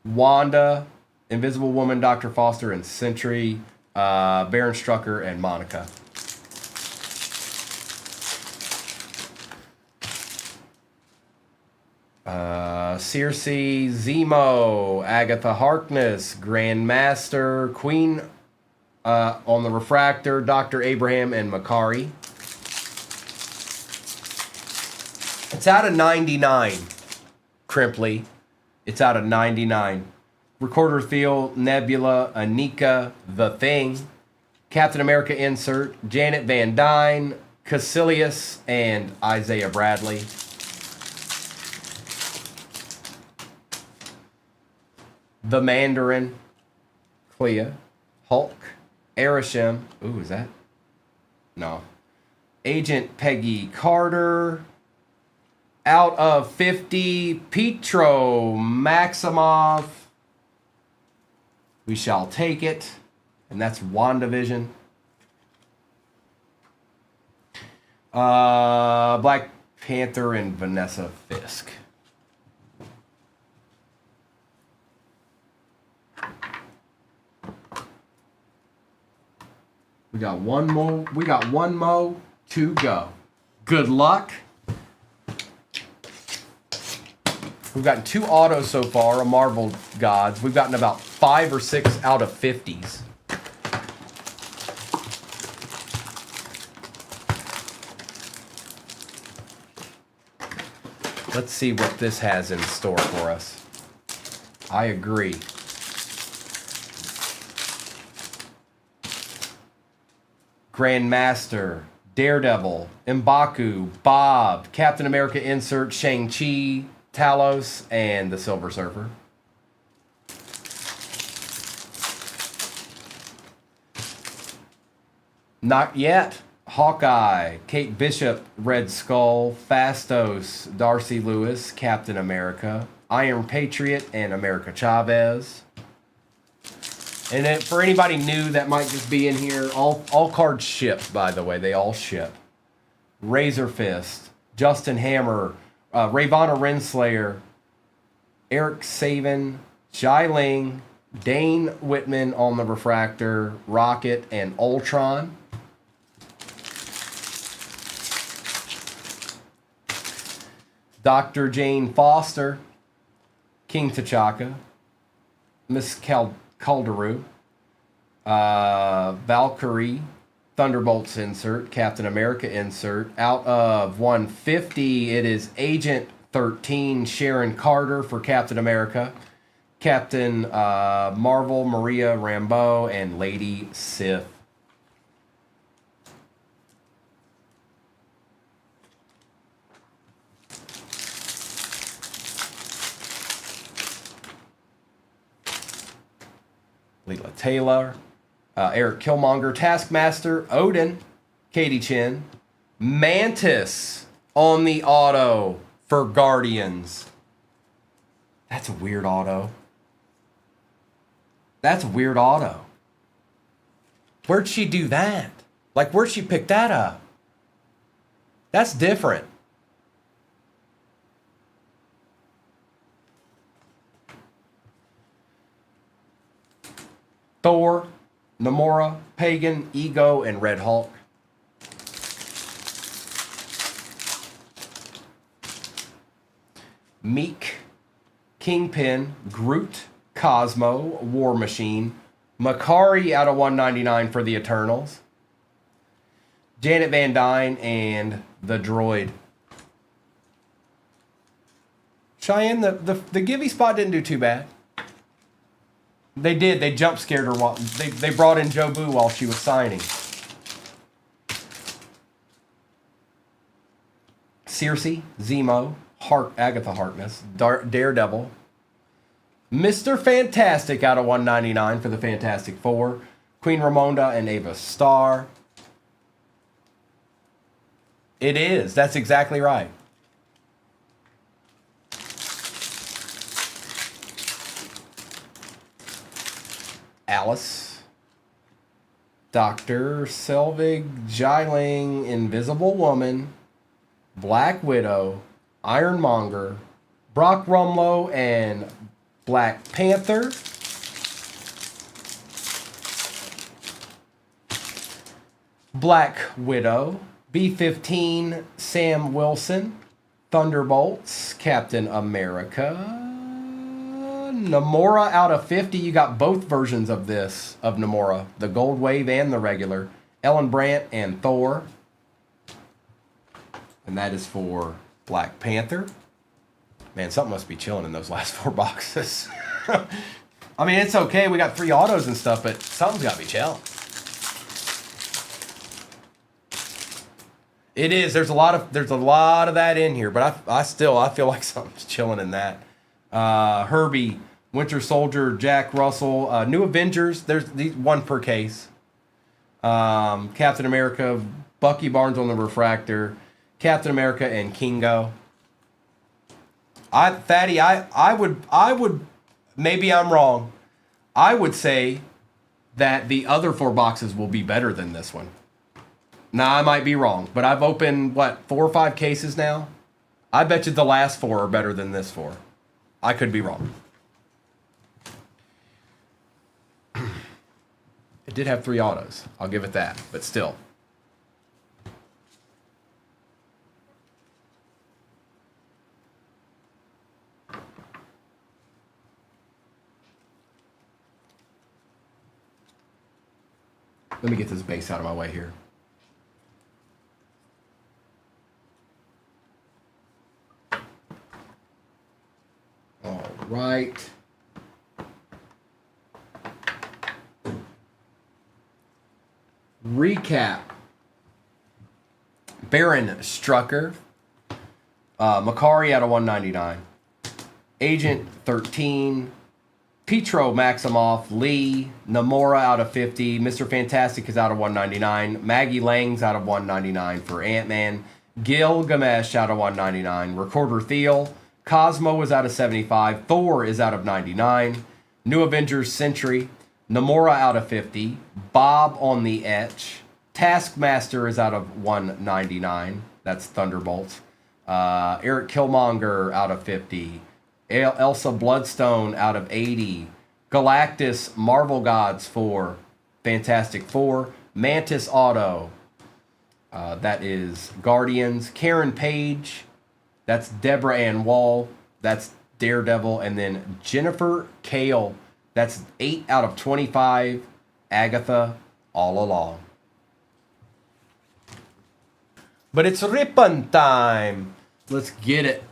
Wanda, Invisible Woman, Dr. Foster, and Sentry, Baron Strucker, and Monica. Circe, Zemo, Agatha Harkness, Grandmaster, Queen on the Refractor, Dr. Abraham, and Makari. It's out of 99, Crimply. It's out of 99. Recorder Field, Nebula, Anika, The Thing, Captain America insert, Janet Van Dyne, Caecilius, and Isaiah Bradley. The Mandarin, Clea, Hulk, Arishem. Ooh, is that? No. Agent Peggy Carter. Out of 50, Petro Maximoff. We shall take it. And that's WandaVision. Black Panther and Vanessa Fisk. We got one more. 2 to go. Good luck. We've gotten 2 autos so far, a Marvel Gods. We've gotten about 5 or 6 out of 50s. Let's see what this has in store for us. I agree. Grandmaster, Daredevil, M'Baku, Bob, Captain America insert, Shang-Chi, Talos, and the Silver Surfer. Not yet. Hawkeye, Kate Bishop, Red Skull, Fastos, Darcy Lewis, Captain America, Iron Patriot, and America Chavez. And for anybody new that might just be in here, all cards ship, by the way. They all ship. Razor Fist, Justin Hammer, Ravonna Renslayer, Eric Savan, Jai Ling, Dane Whitman on the Refractor, Rocket, and Ultron. Dr. Jane Foster, King T'Chaka, Miss Calderu, Valkyrie, Thunderbolts insert, Captain America insert. Out of 150, it is Agent 13, Sharon Carter for Captain America, Captain Marvel, Maria Rambeau, and Lady Sif. Leela Taylor, Eric Killmonger, Taskmaster, Odin, Katie Chin, Mantis on the auto for Guardians. That's a weird auto. That's a weird auto. Where'd she do that? Like, where'd she pick that up? That's different. Thor, Namora, Pagan, Ego, and Red Hulk. Meek, Kingpin, Groot, Cosmo, War Machine, Makari out of 199 for the Eternals, Janet Van Dyne, and the Droid. Cheyenne, the Givey spot didn't do too bad. They did. They jump scared her while they brought in Joe Boo while she was signing. Circe, Zemo, Agatha Harkness, Daredevil, Mr. Fantastic out of 199 for the Fantastic Four, Queen Ramonda and Ava Starr. It is. That's exactly right. Alice, Dr. Selvig, Jiling, Invisible Woman, Black Widow, Ironmonger, Brock Rumlow, and Black Panther. Black Widow, B-15, Sam Wilson, Thunderbolts, Captain America. Namora out of 50. You got both versions of this, of Namora, the Gold Wave and the regular. Ellen Brandt and Thor. And that is for Black Panther. Man, something must be chilling in those last 4 boxes. I mean, it's okay. We got 3 autos and stuff, but something's got to be chilling. It is. There's a lot of that in here, but I feel like something's chilling in that. Herbie, Winter Soldier, Jack Russell, New Avengers. There's one per case. Captain America, Bucky Barnes on the Refractor, Captain America, and Kingo. I would, maybe I'm wrong. I would say that the other 4 boxes will be better than this one. Now, I might be wrong, but I've opened, 4 or 5 cases now? I bet you the last 4 are better than this 4. I could be wrong. It did have 3 autos. I'll give it that, but still. Let me get this base out of my way here. All right. Recap. Baron Strucker. Makari out of 199. Agent 13. Petro Maximoff. Lee. Namora out of 50. Mr. Fantastic is out of 199. Maggie Lang's out of 199 for Ant-Man. Gilgamesh out of 199. Recorder Thiel. Cosmo is out of 75. Thor is out of 99. New Avengers Sentry. Namora out of 50. Bob on the Etch. Taskmaster is out of 199. That's Thunderbolts. Eric Killmonger out of 50. Elsa Bloodstone out of 80. Galactus Marvel Gods for Fantastic Four. Mantis Auto. That is Guardians. Karen Page. That's Deborah Ann Wall. That's Daredevil. And then Jennifer Kale. That's 8 out of 25. Agatha all along. But it's ribbon time. Let's get it.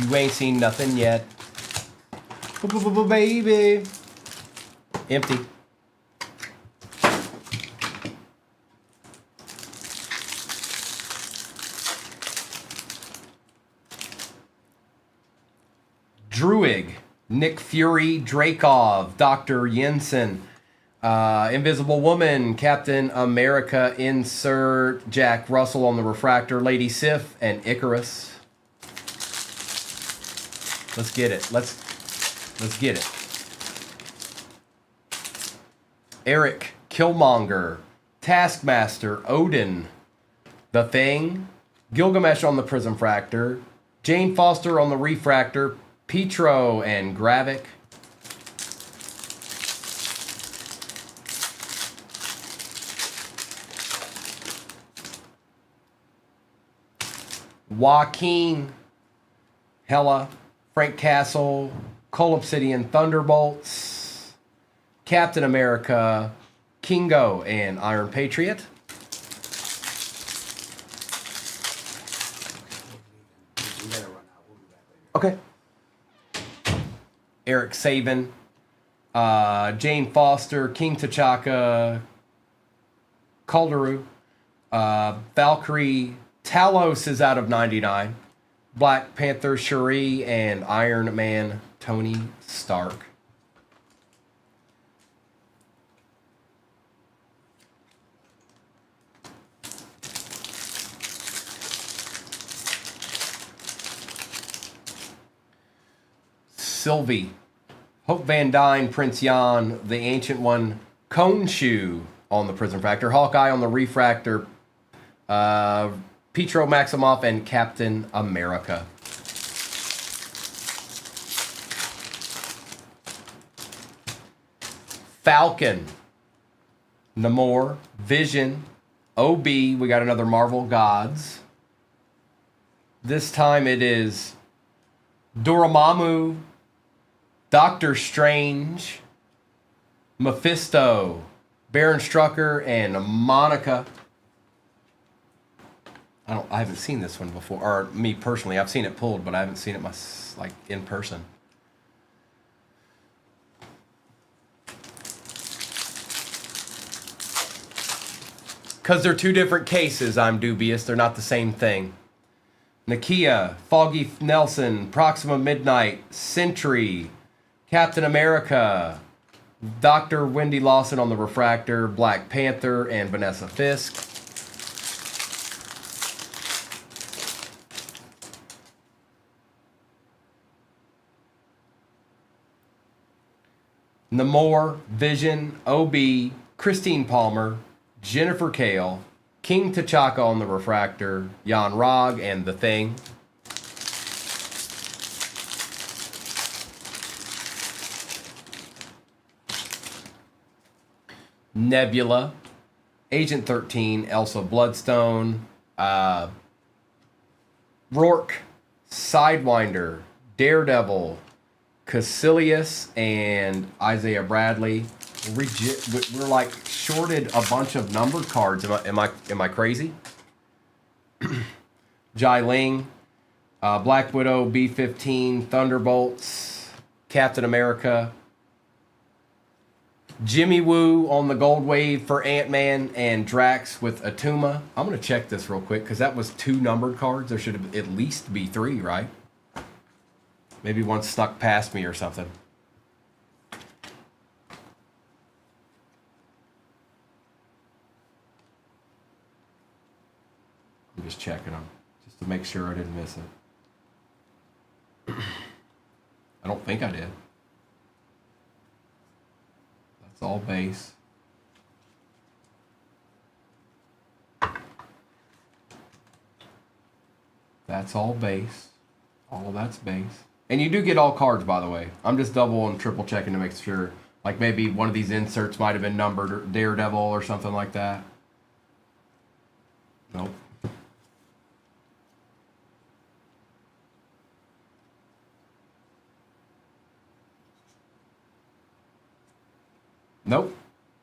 You ain't seen nothing yet. Baby. Empty. Druig. Nick Fury. Drakov. Dr. Jensen. Invisible Woman. Captain America. Insert Jack Russell on the Refractor. Lady Sif. And Icarus. Let's get it. Let's get it. Eric Killmonger, Taskmaster, Odin, The Thing, Gilgamesh on the Prism Fractor, Jane Foster on the Refractor, Petro and Gravik. Joaquin, Hella, Frank Castle, Cole Obsidian, Thunderbolts, Captain America, Kingo, and Iron Patriot. Okay. Eric Saban, Jane Foster, King T'Chaka, Calderu, Valkyrie, Talos is out of 99. Black Panther, Shuri, and Iron Man, Tony Stark. Sylvie, Hope Van Dyne, Prince Yan, the Ancient One, Khonshu on the Prism Fractor, Hawkeye on the Refractor, Petro Maximoff, and Captain America. Falcon, Namor, Vision, OB. We got another Marvel Gods. This time it is Dormammu, Doctor Strange, Mephisto, Baron Strucker, and Monica. I haven't seen this one before, or me personally. I've seen it pulled, but I haven't seen it like in person. Because they're two different cases, I'm dubious. They're not the same thing. Nakia, Foggy Nelson, Proxima Midnight, Sentry, Captain America, Dr. Wendy Lawson on the Refractor, Black Panther, and Vanessa Fisk. Namor, Vision, OB, Christine Palmer, Jennifer Kale, King T'Chaka on the Refractor, Jan Rog, and The Thing. Nebula, Agent 13, Elsa Bloodstone, Rourke, Sidewinder, Daredevil, Caecilius, and Isaiah Bradley. We're like shorted a bunch of numbered cards. Am I crazy? Jai Ling, Black Widow, B-15, Thunderbolts, Captain America, Jimmy Woo on the Gold Wave for Ant-Man, and Drax with Atuma. I'm going to check this real quick because that was 2 numbered cards. There should at least be 3, right? Maybe one stuck past me or something. I'm just checking them just to make sure I didn't miss it. I don't think I did. That's all base. That's all base. All of that's base. And you do get all cards, by the way. I'm just double and triple checking to make sure. Like maybe one of these inserts might have been numbered or Daredevil or something like that. Nope. Nope.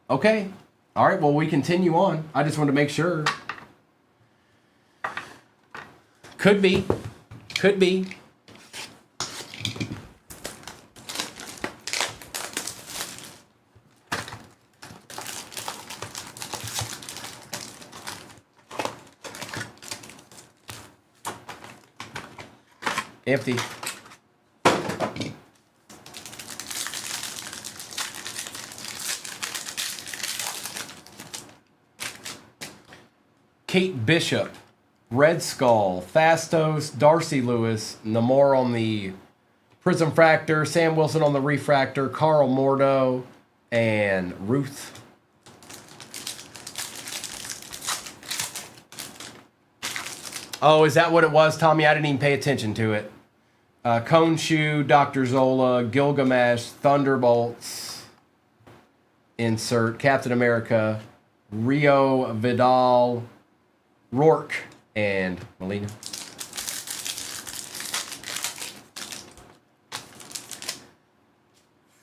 Okay. All right. Well, we continue on. I just wanted to make sure. Could be. Could be. Empty. Kate Bishop, Red Skull, Fastos, Darcy Lewis, Namor on the Prism Fractor, Sam Wilson on the Refractor, Carl Mordo, and Ruth. Oh, is that what it was, Tommy? I didn't even pay attention to it. Khonshu, Dr. Zola, Gilgamesh, Thunderbolts, insert, Captain America, Rio Vidal, Rourke, and Melina.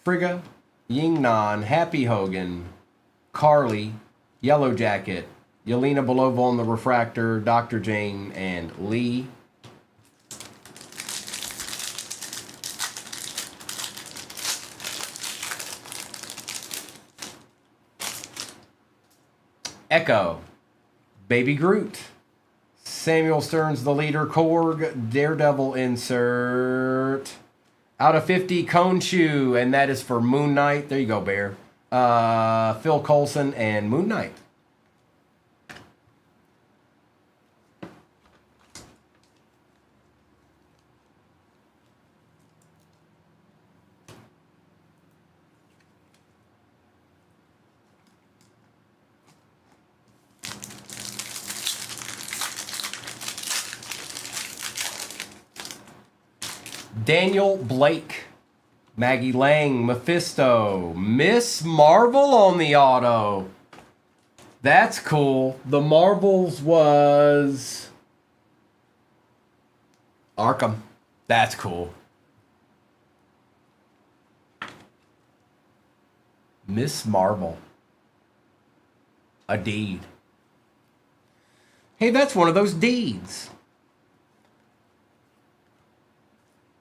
Frigga, Yingnan, Happy Hogan, Carly, Yellow Jacket, Yelena Belova on the Refractor, Dr. Jane, and Lee. Echo, Baby Groot, Samuel Stearns the Leader, Korg, Daredevil insert. Out of 50, Khonshu, and that is for Moon Knight. There you go, Bear. Phil Coulson and Moon Knight. Daniel Blake, Maggie Lang, Mephisto, Miss Marvel on the auto. That's cool. The Marvels was Arkham. That's cool. Miss Marvel. A deed. Hey, that's one of those deeds.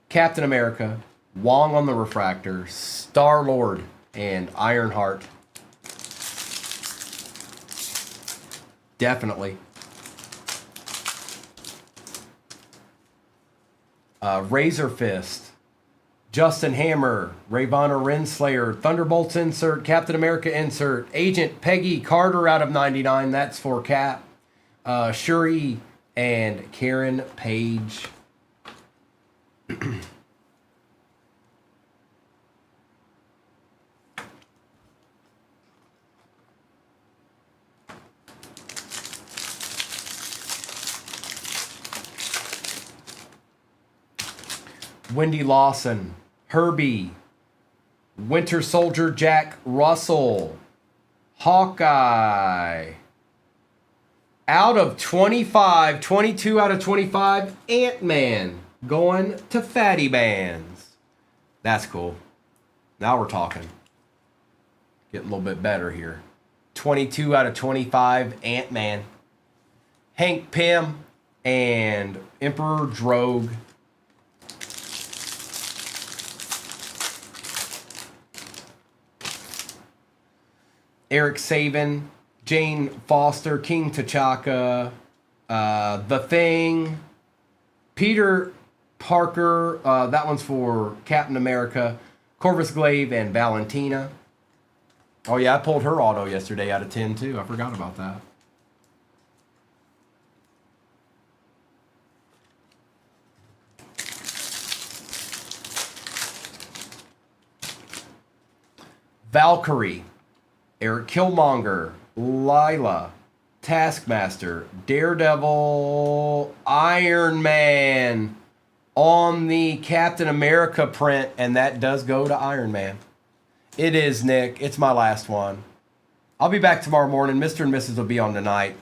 Captain America, Wong on the Refractor, Star-Lord, and Ironheart. Definitely. Razor Fist, Justin Hammer, Ravonna Renslayer, Thunderbolts insert, Captain America insert, Agent Peggy Carter out of 99, that's for Cap, Shuri, and Karen Page. Wendy Lawson, Herbie, Winter Soldier Jack Russell, Hawkeye. Out of 25, 22 out of 25, Ant-Man going to Fatty Bands. That's cool. Now we're talking. Getting a little bit better here. 22 out of 25, Ant-Man. Hank Pym and Emperor Drogue. Eric Saban, Jane Foster, King T'Chaka, The Thing, Peter Parker, that one's for Captain America, Corvus Glaive, and Valentina. Oh yeah, I pulled her auto yesterday out of 10 too. I forgot about that. Valkyrie, Eric Killmonger, Lila, Taskmaster, Daredevil, Iron Man on the Captain America print, and that does go to Iron Man. It is, Nick. It's my last one. I'll be back tomorrow morning. Mr. and Mrs. will be on tonight.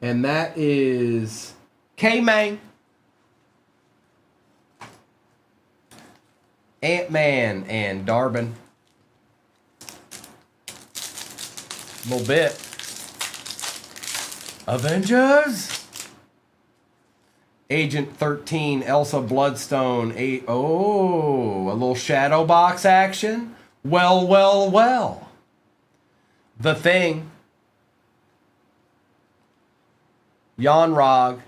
And that is K-Man, Ant-Man, and Darwin. A little bit. Avengers. Agent 13, Elsa Bloodstone. A little shadow box action. Well. The Thing. Jan Rog.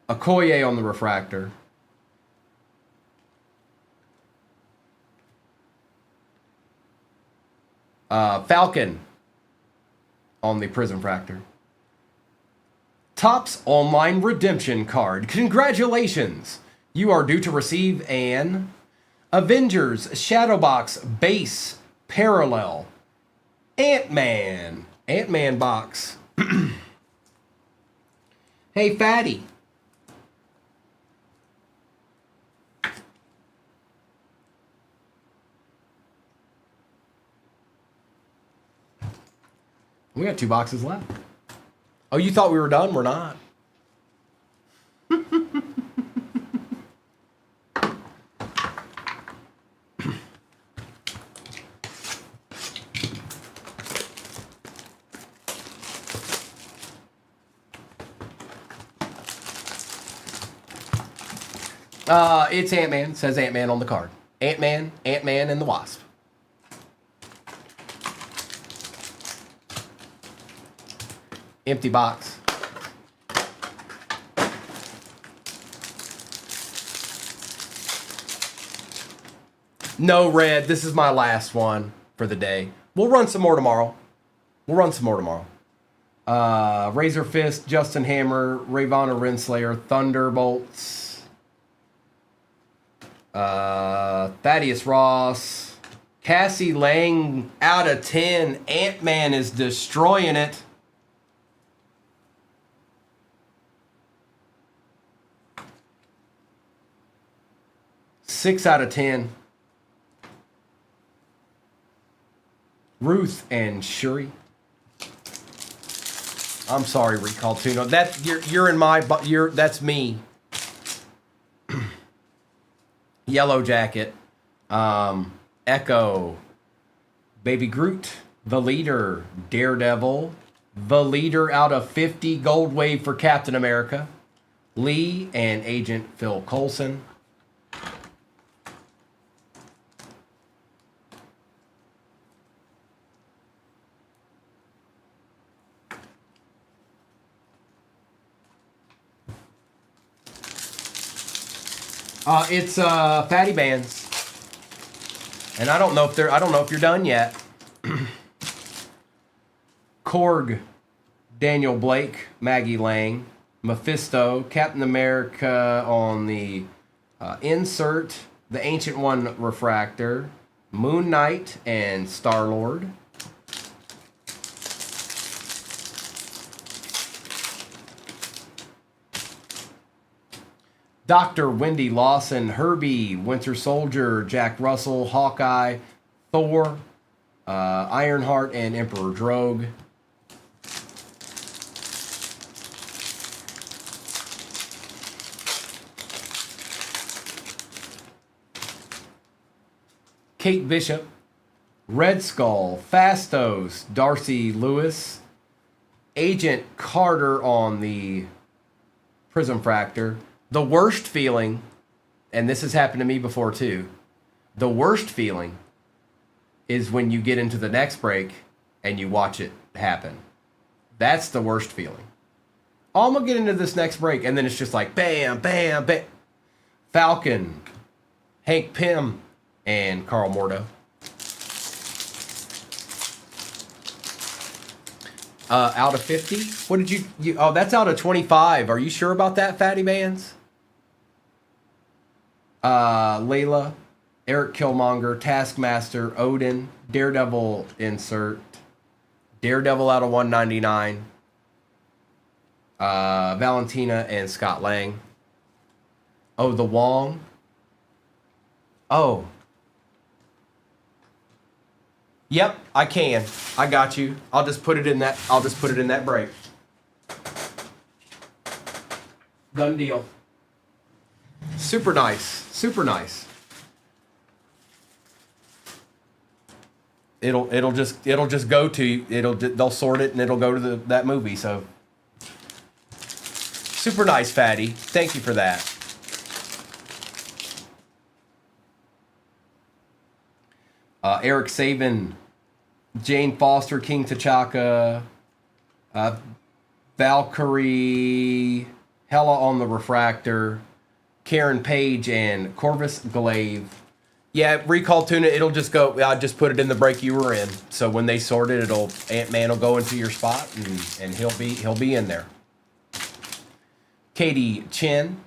Okoye on the refractor. Falcon on the Prism Fractor. Topps Online Redemption Card. Congratulations! You are due to receive an Avengers Shadowbox Base Parallel Ant-Man box. Hey, Fatty. We got 2 boxes left. Oh, you thought we were done? We're not. It's Ant-Man. It says Ant-Man on the card. Ant-Man, and the Wasp. Empty box. No, Red. This is my last one for the day. We'll run some more tomorrow. Razor Fist, Justin Hammer, Ravonna Renslayer, Thunderbolts, Thaddeus Ross, Cassie Lang out of 10. Ant-Man is destroying it. Six out of 10. Ruth and Shuri. I'm sorry, Recall Tuno. That you're in my that's me. Yellow Jacket. Echo. Baby Groot. The Leader. Daredevil. The Leader out of 50. Gold Wave for Captain America. Lee and Agent Phil Coulson. It's Fatty Bands, and I don't know if you're done yet. Korg, Daniel Blake, Maggie Lang, Mephisto, Captain America on the insert, the Ancient One refractor, Moon Knight, and Star-Lord. Dr. Wendy Lawson, Herbie, Winter Soldier, Jack Russell, Hawkeye, Thor, Ironheart, and Emperor Drogue. Kate Bishop, Red Skull, Fastos, Darcy Lewis, Agent Carter on the Prism Fractor. The worst feeling, and this has happened to me before too, the worst feeling is when you get into the next break and you watch it happen. That's the worst feeling. Oh, I'm going to get into this next break, and then it's just like bam, bam, bam. Falcon, Hank Pym, and Carl Mordo. Out of 50? What did you... Oh, that's out of 25. Are you sure about that, Fatty Bands? Layla, Eric Killmonger, Taskmaster, Odin, Daredevil insert, Daredevil out of 199, Valentina and Scott Lang. Oh, the Wong. Oh. Yep, I can. I got you. I'll just put it in that break. Done deal. Super nice. Super nice. It'll just go to they'll sort it and it'll go to that movie. So super nice, Fatty. Thank you for that. Eric Saban, Jane Foster, King T'Chaka, Valkyrie, Hella on the Refractor, Karen Page, and Corvus Glaive. Yeah, Recall Tuna, it'll just go, I just put it in the break you were in. So when they sort it, Ant-Man will go into your spot and he'll be in there. Katie Chin,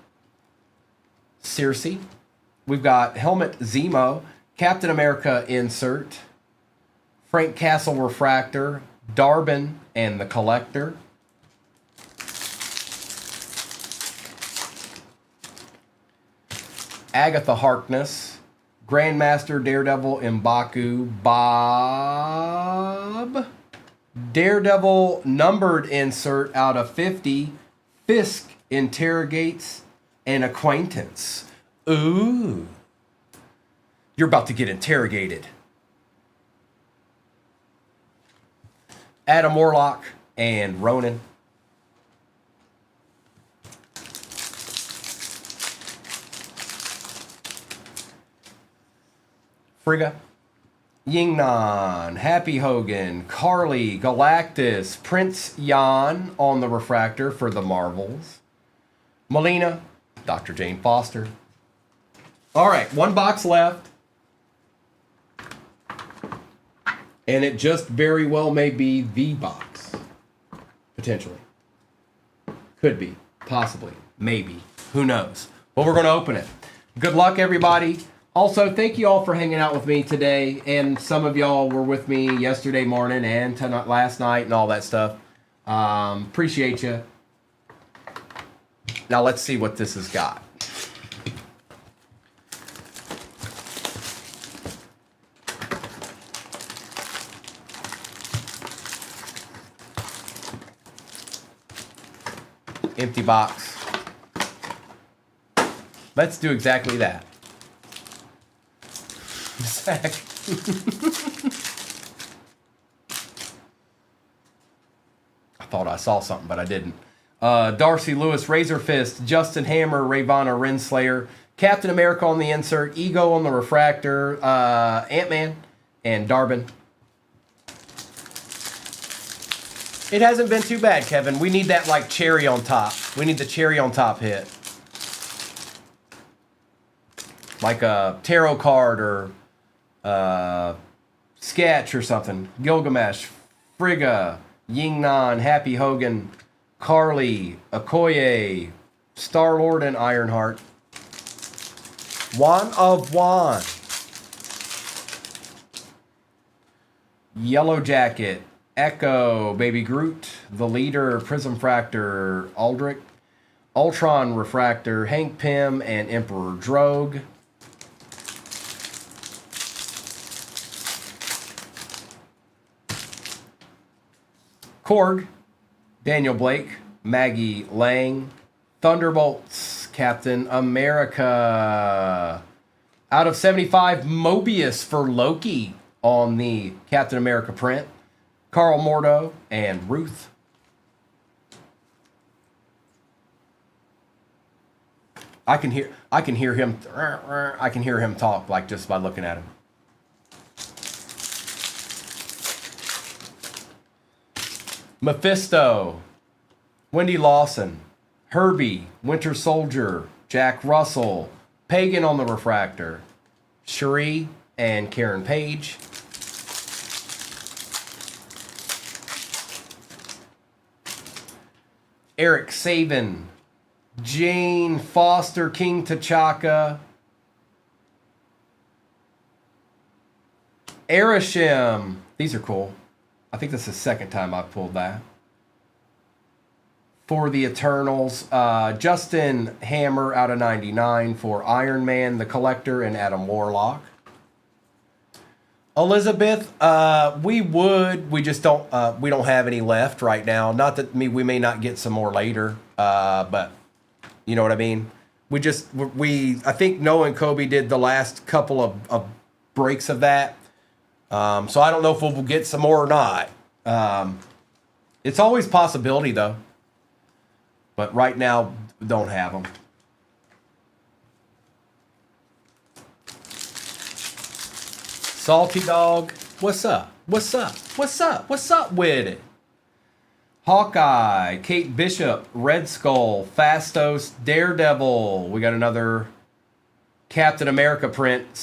Circe. We've got Helmet Zemo, Captain America insert, Frank Castle Refractor, Darbin and the Collector. Agatha Harkness, Grandmaster Daredevil M'Baku, Bob. Daredevil numbered insert out of 50, Fisk interrogates an acquaintance. Ooh. You're about to get interrogated. Adam Warlock and Ronan. Frigga. Yingnan, Happy Hogan, Carly, Galactus, Prince Yan on the Refractor for the Marvels. Melina, Dr. Jane Foster. All right, one box left. And it just very well may be the box. Potentially. Could be. Possibly. Maybe. Who knows? But we're going to open it. Good luck, everybody. Also, thank you all for hanging out with me today. And some of y'all were with me yesterday morning and tonight, last night and all that stuff. Appreciate you. Now let's see what this has got. Empty box. Let's do exactly that. Zach. I thought I saw something, but I didn't. Darcy Lewis, Razor Fist, Justin Hammer, Ravonna Renslayer, Captain America on the insert, Ego on the Refractor, Ant-Man, and Darbin. It hasn't been too bad, Kevin. We need that like cherry on top. We need the cherry on top hit. Like a tarot card or sketch or something. Gilgamesh, Frigga, Yingnan, Happy Hogan, Carly, Okoye, Star-Lord, and Ironheart. One of one. Yellow Jacket, Echo, Baby Groot, The Leader, Prism Fractor, Aldrich, Ultron Refractor, Hank Pym, and Emperor Drogue. Korg, Daniel Blake, Maggie Lang, Thunderbolts, Captain America. Out of 75, Mobius for Loki on the Captain America print. Carl Mordo and Ruth. I can hear him talk like just by looking at him. Mephisto, Wendy Lawson, Herbie, Winter Soldier, Jack Russell, Pagan on the refractor, Cherie and Karen Page. Eric Saban, Jane Foster, King T'Chaka, Erishim. These are cool. I think this is the second time I've pulled that. For the Eternals, Justin Hammer out of 99 for Iron Man, The Collector, and Adam Warlock. Elizabeth, we just don't, we don't have any left right now. Not that we may not get some more later, but you know what I mean? I think Noah and Kobe did the last couple of breaks of that. So I don't know if we'll get some more or not. It's always a possibility though. But right now, don't have them. Salty Dog, what's up? What's up? What's up? What's up with it? Hawkeye, Kate Bishop, Red Skull, Fastos, Daredevil. We got another Captain America print.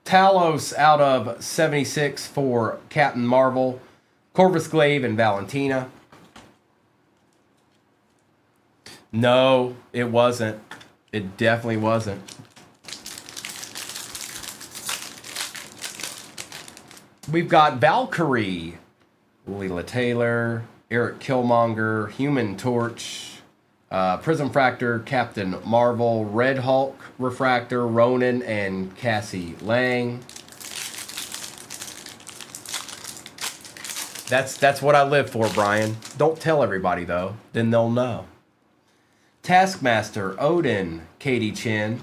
Talos out of 76 for Captain Marvel. Corvus Glaive and Valentina. No, it wasn't. It definitely wasn't. We've got Valkyrie, Leela Taylor, Eric Killmonger, Human Torch, Prism Fractor, Captain Marvel, Red Hulk, Refractor, Ronan, and Cassie Lang. That's what I live for, Brian. Don't tell everybody, though. Then they'll know. Taskmaster, Odin, Katie Chin,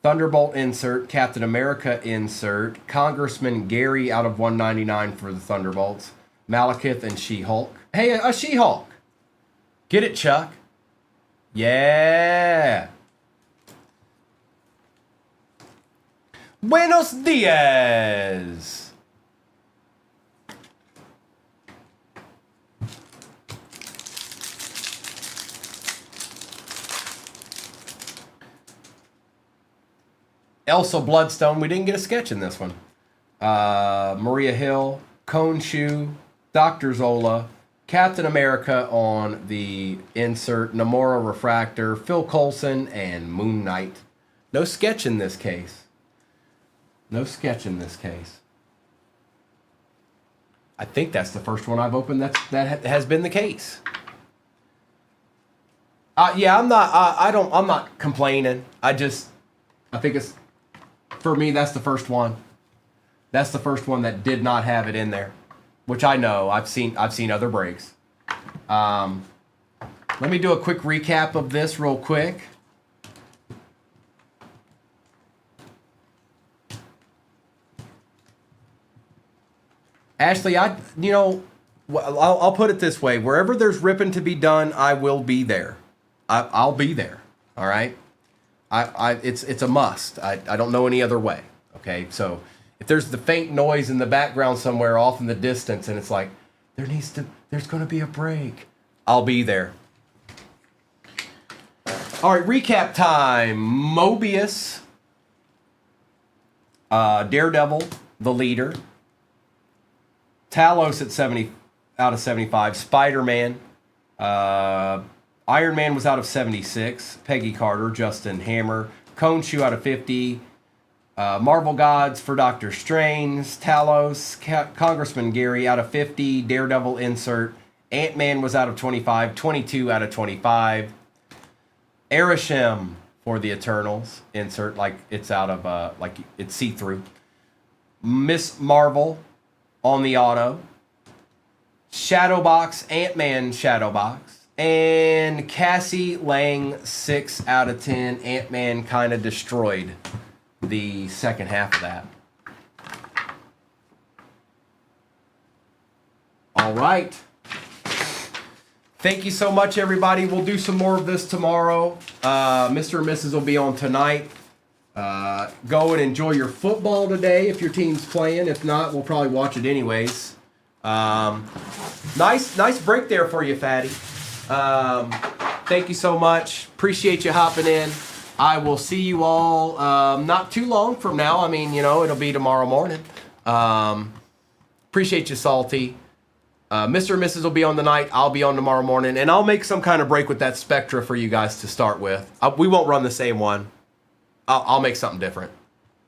Thunderbolt insert, Captain America insert, Congressman Gary out of 199 for the Thunderbolts, Malekith and She-Hulk. Hey, a She-Hulk! Get it, Chuck. Yeah! Buenos dias! Elsa Bloodstone, we didn't get a sketch in this one. Maria Hill, Khonshu, Dr. Zola, Captain America on the insert, Namora Refractor, Phil Coulson, and Moon Knight. No sketch in this case. No sketch in this case. I think that's the first one I've opened that has been the case. Yeah, I'm not complaining. I think it's, for me, that's the first one. That's the first one that did not have it in there, which I know. I've seen other breaks. Let me do a quick recap of this real quick. Ashley, I'll put it this way. Wherever there's ripping to be done, I will be there. I'll be there. All right? It's a must. I don't know any other way. Okay, so if there's the faint noise in the background somewhere off in the distance, and it's like there's going to be a break, I'll be there. All right, recap time. Mobius, Daredevil, the leader. Talos at 70 out of 75. Spider-Man. Iron Man was out of 76. Peggy Carter, Justin Hammer. Khonshu out of 50. Marvel Gods for Doctor Strange. Talos. Congressman Gary out of 50. Daredevil insert. Ant-Man was out of 25. 22 out of 25. Erishim for the Eternals. Insert like it's out of, like it's see-through. Miss Marvel on the auto. Shadowbox, Ant-Man Shadowbox. And Cassie Lang, 6 out of 10. Ant-Man kind of destroyed the second half of that. All right. Thank you so much, everybody. We'll do some more of this tomorrow. Mr. and Mrs. will be on tonight. Go and enjoy your football today if your team's playing. If not, we'll probably watch it anyways. Nice break there for you, Fatty. Thank you so much. Appreciate you hopping in. I will see you all not too long from now. I mean, it'll be tomorrow morning. Appreciate you, Salty. Mr. and Mrs. will be on tonight. I'll be on tomorrow morning. And I'll make some kind of break with that Spectra for you guys to start with. We won't run the same one. I'll make something different.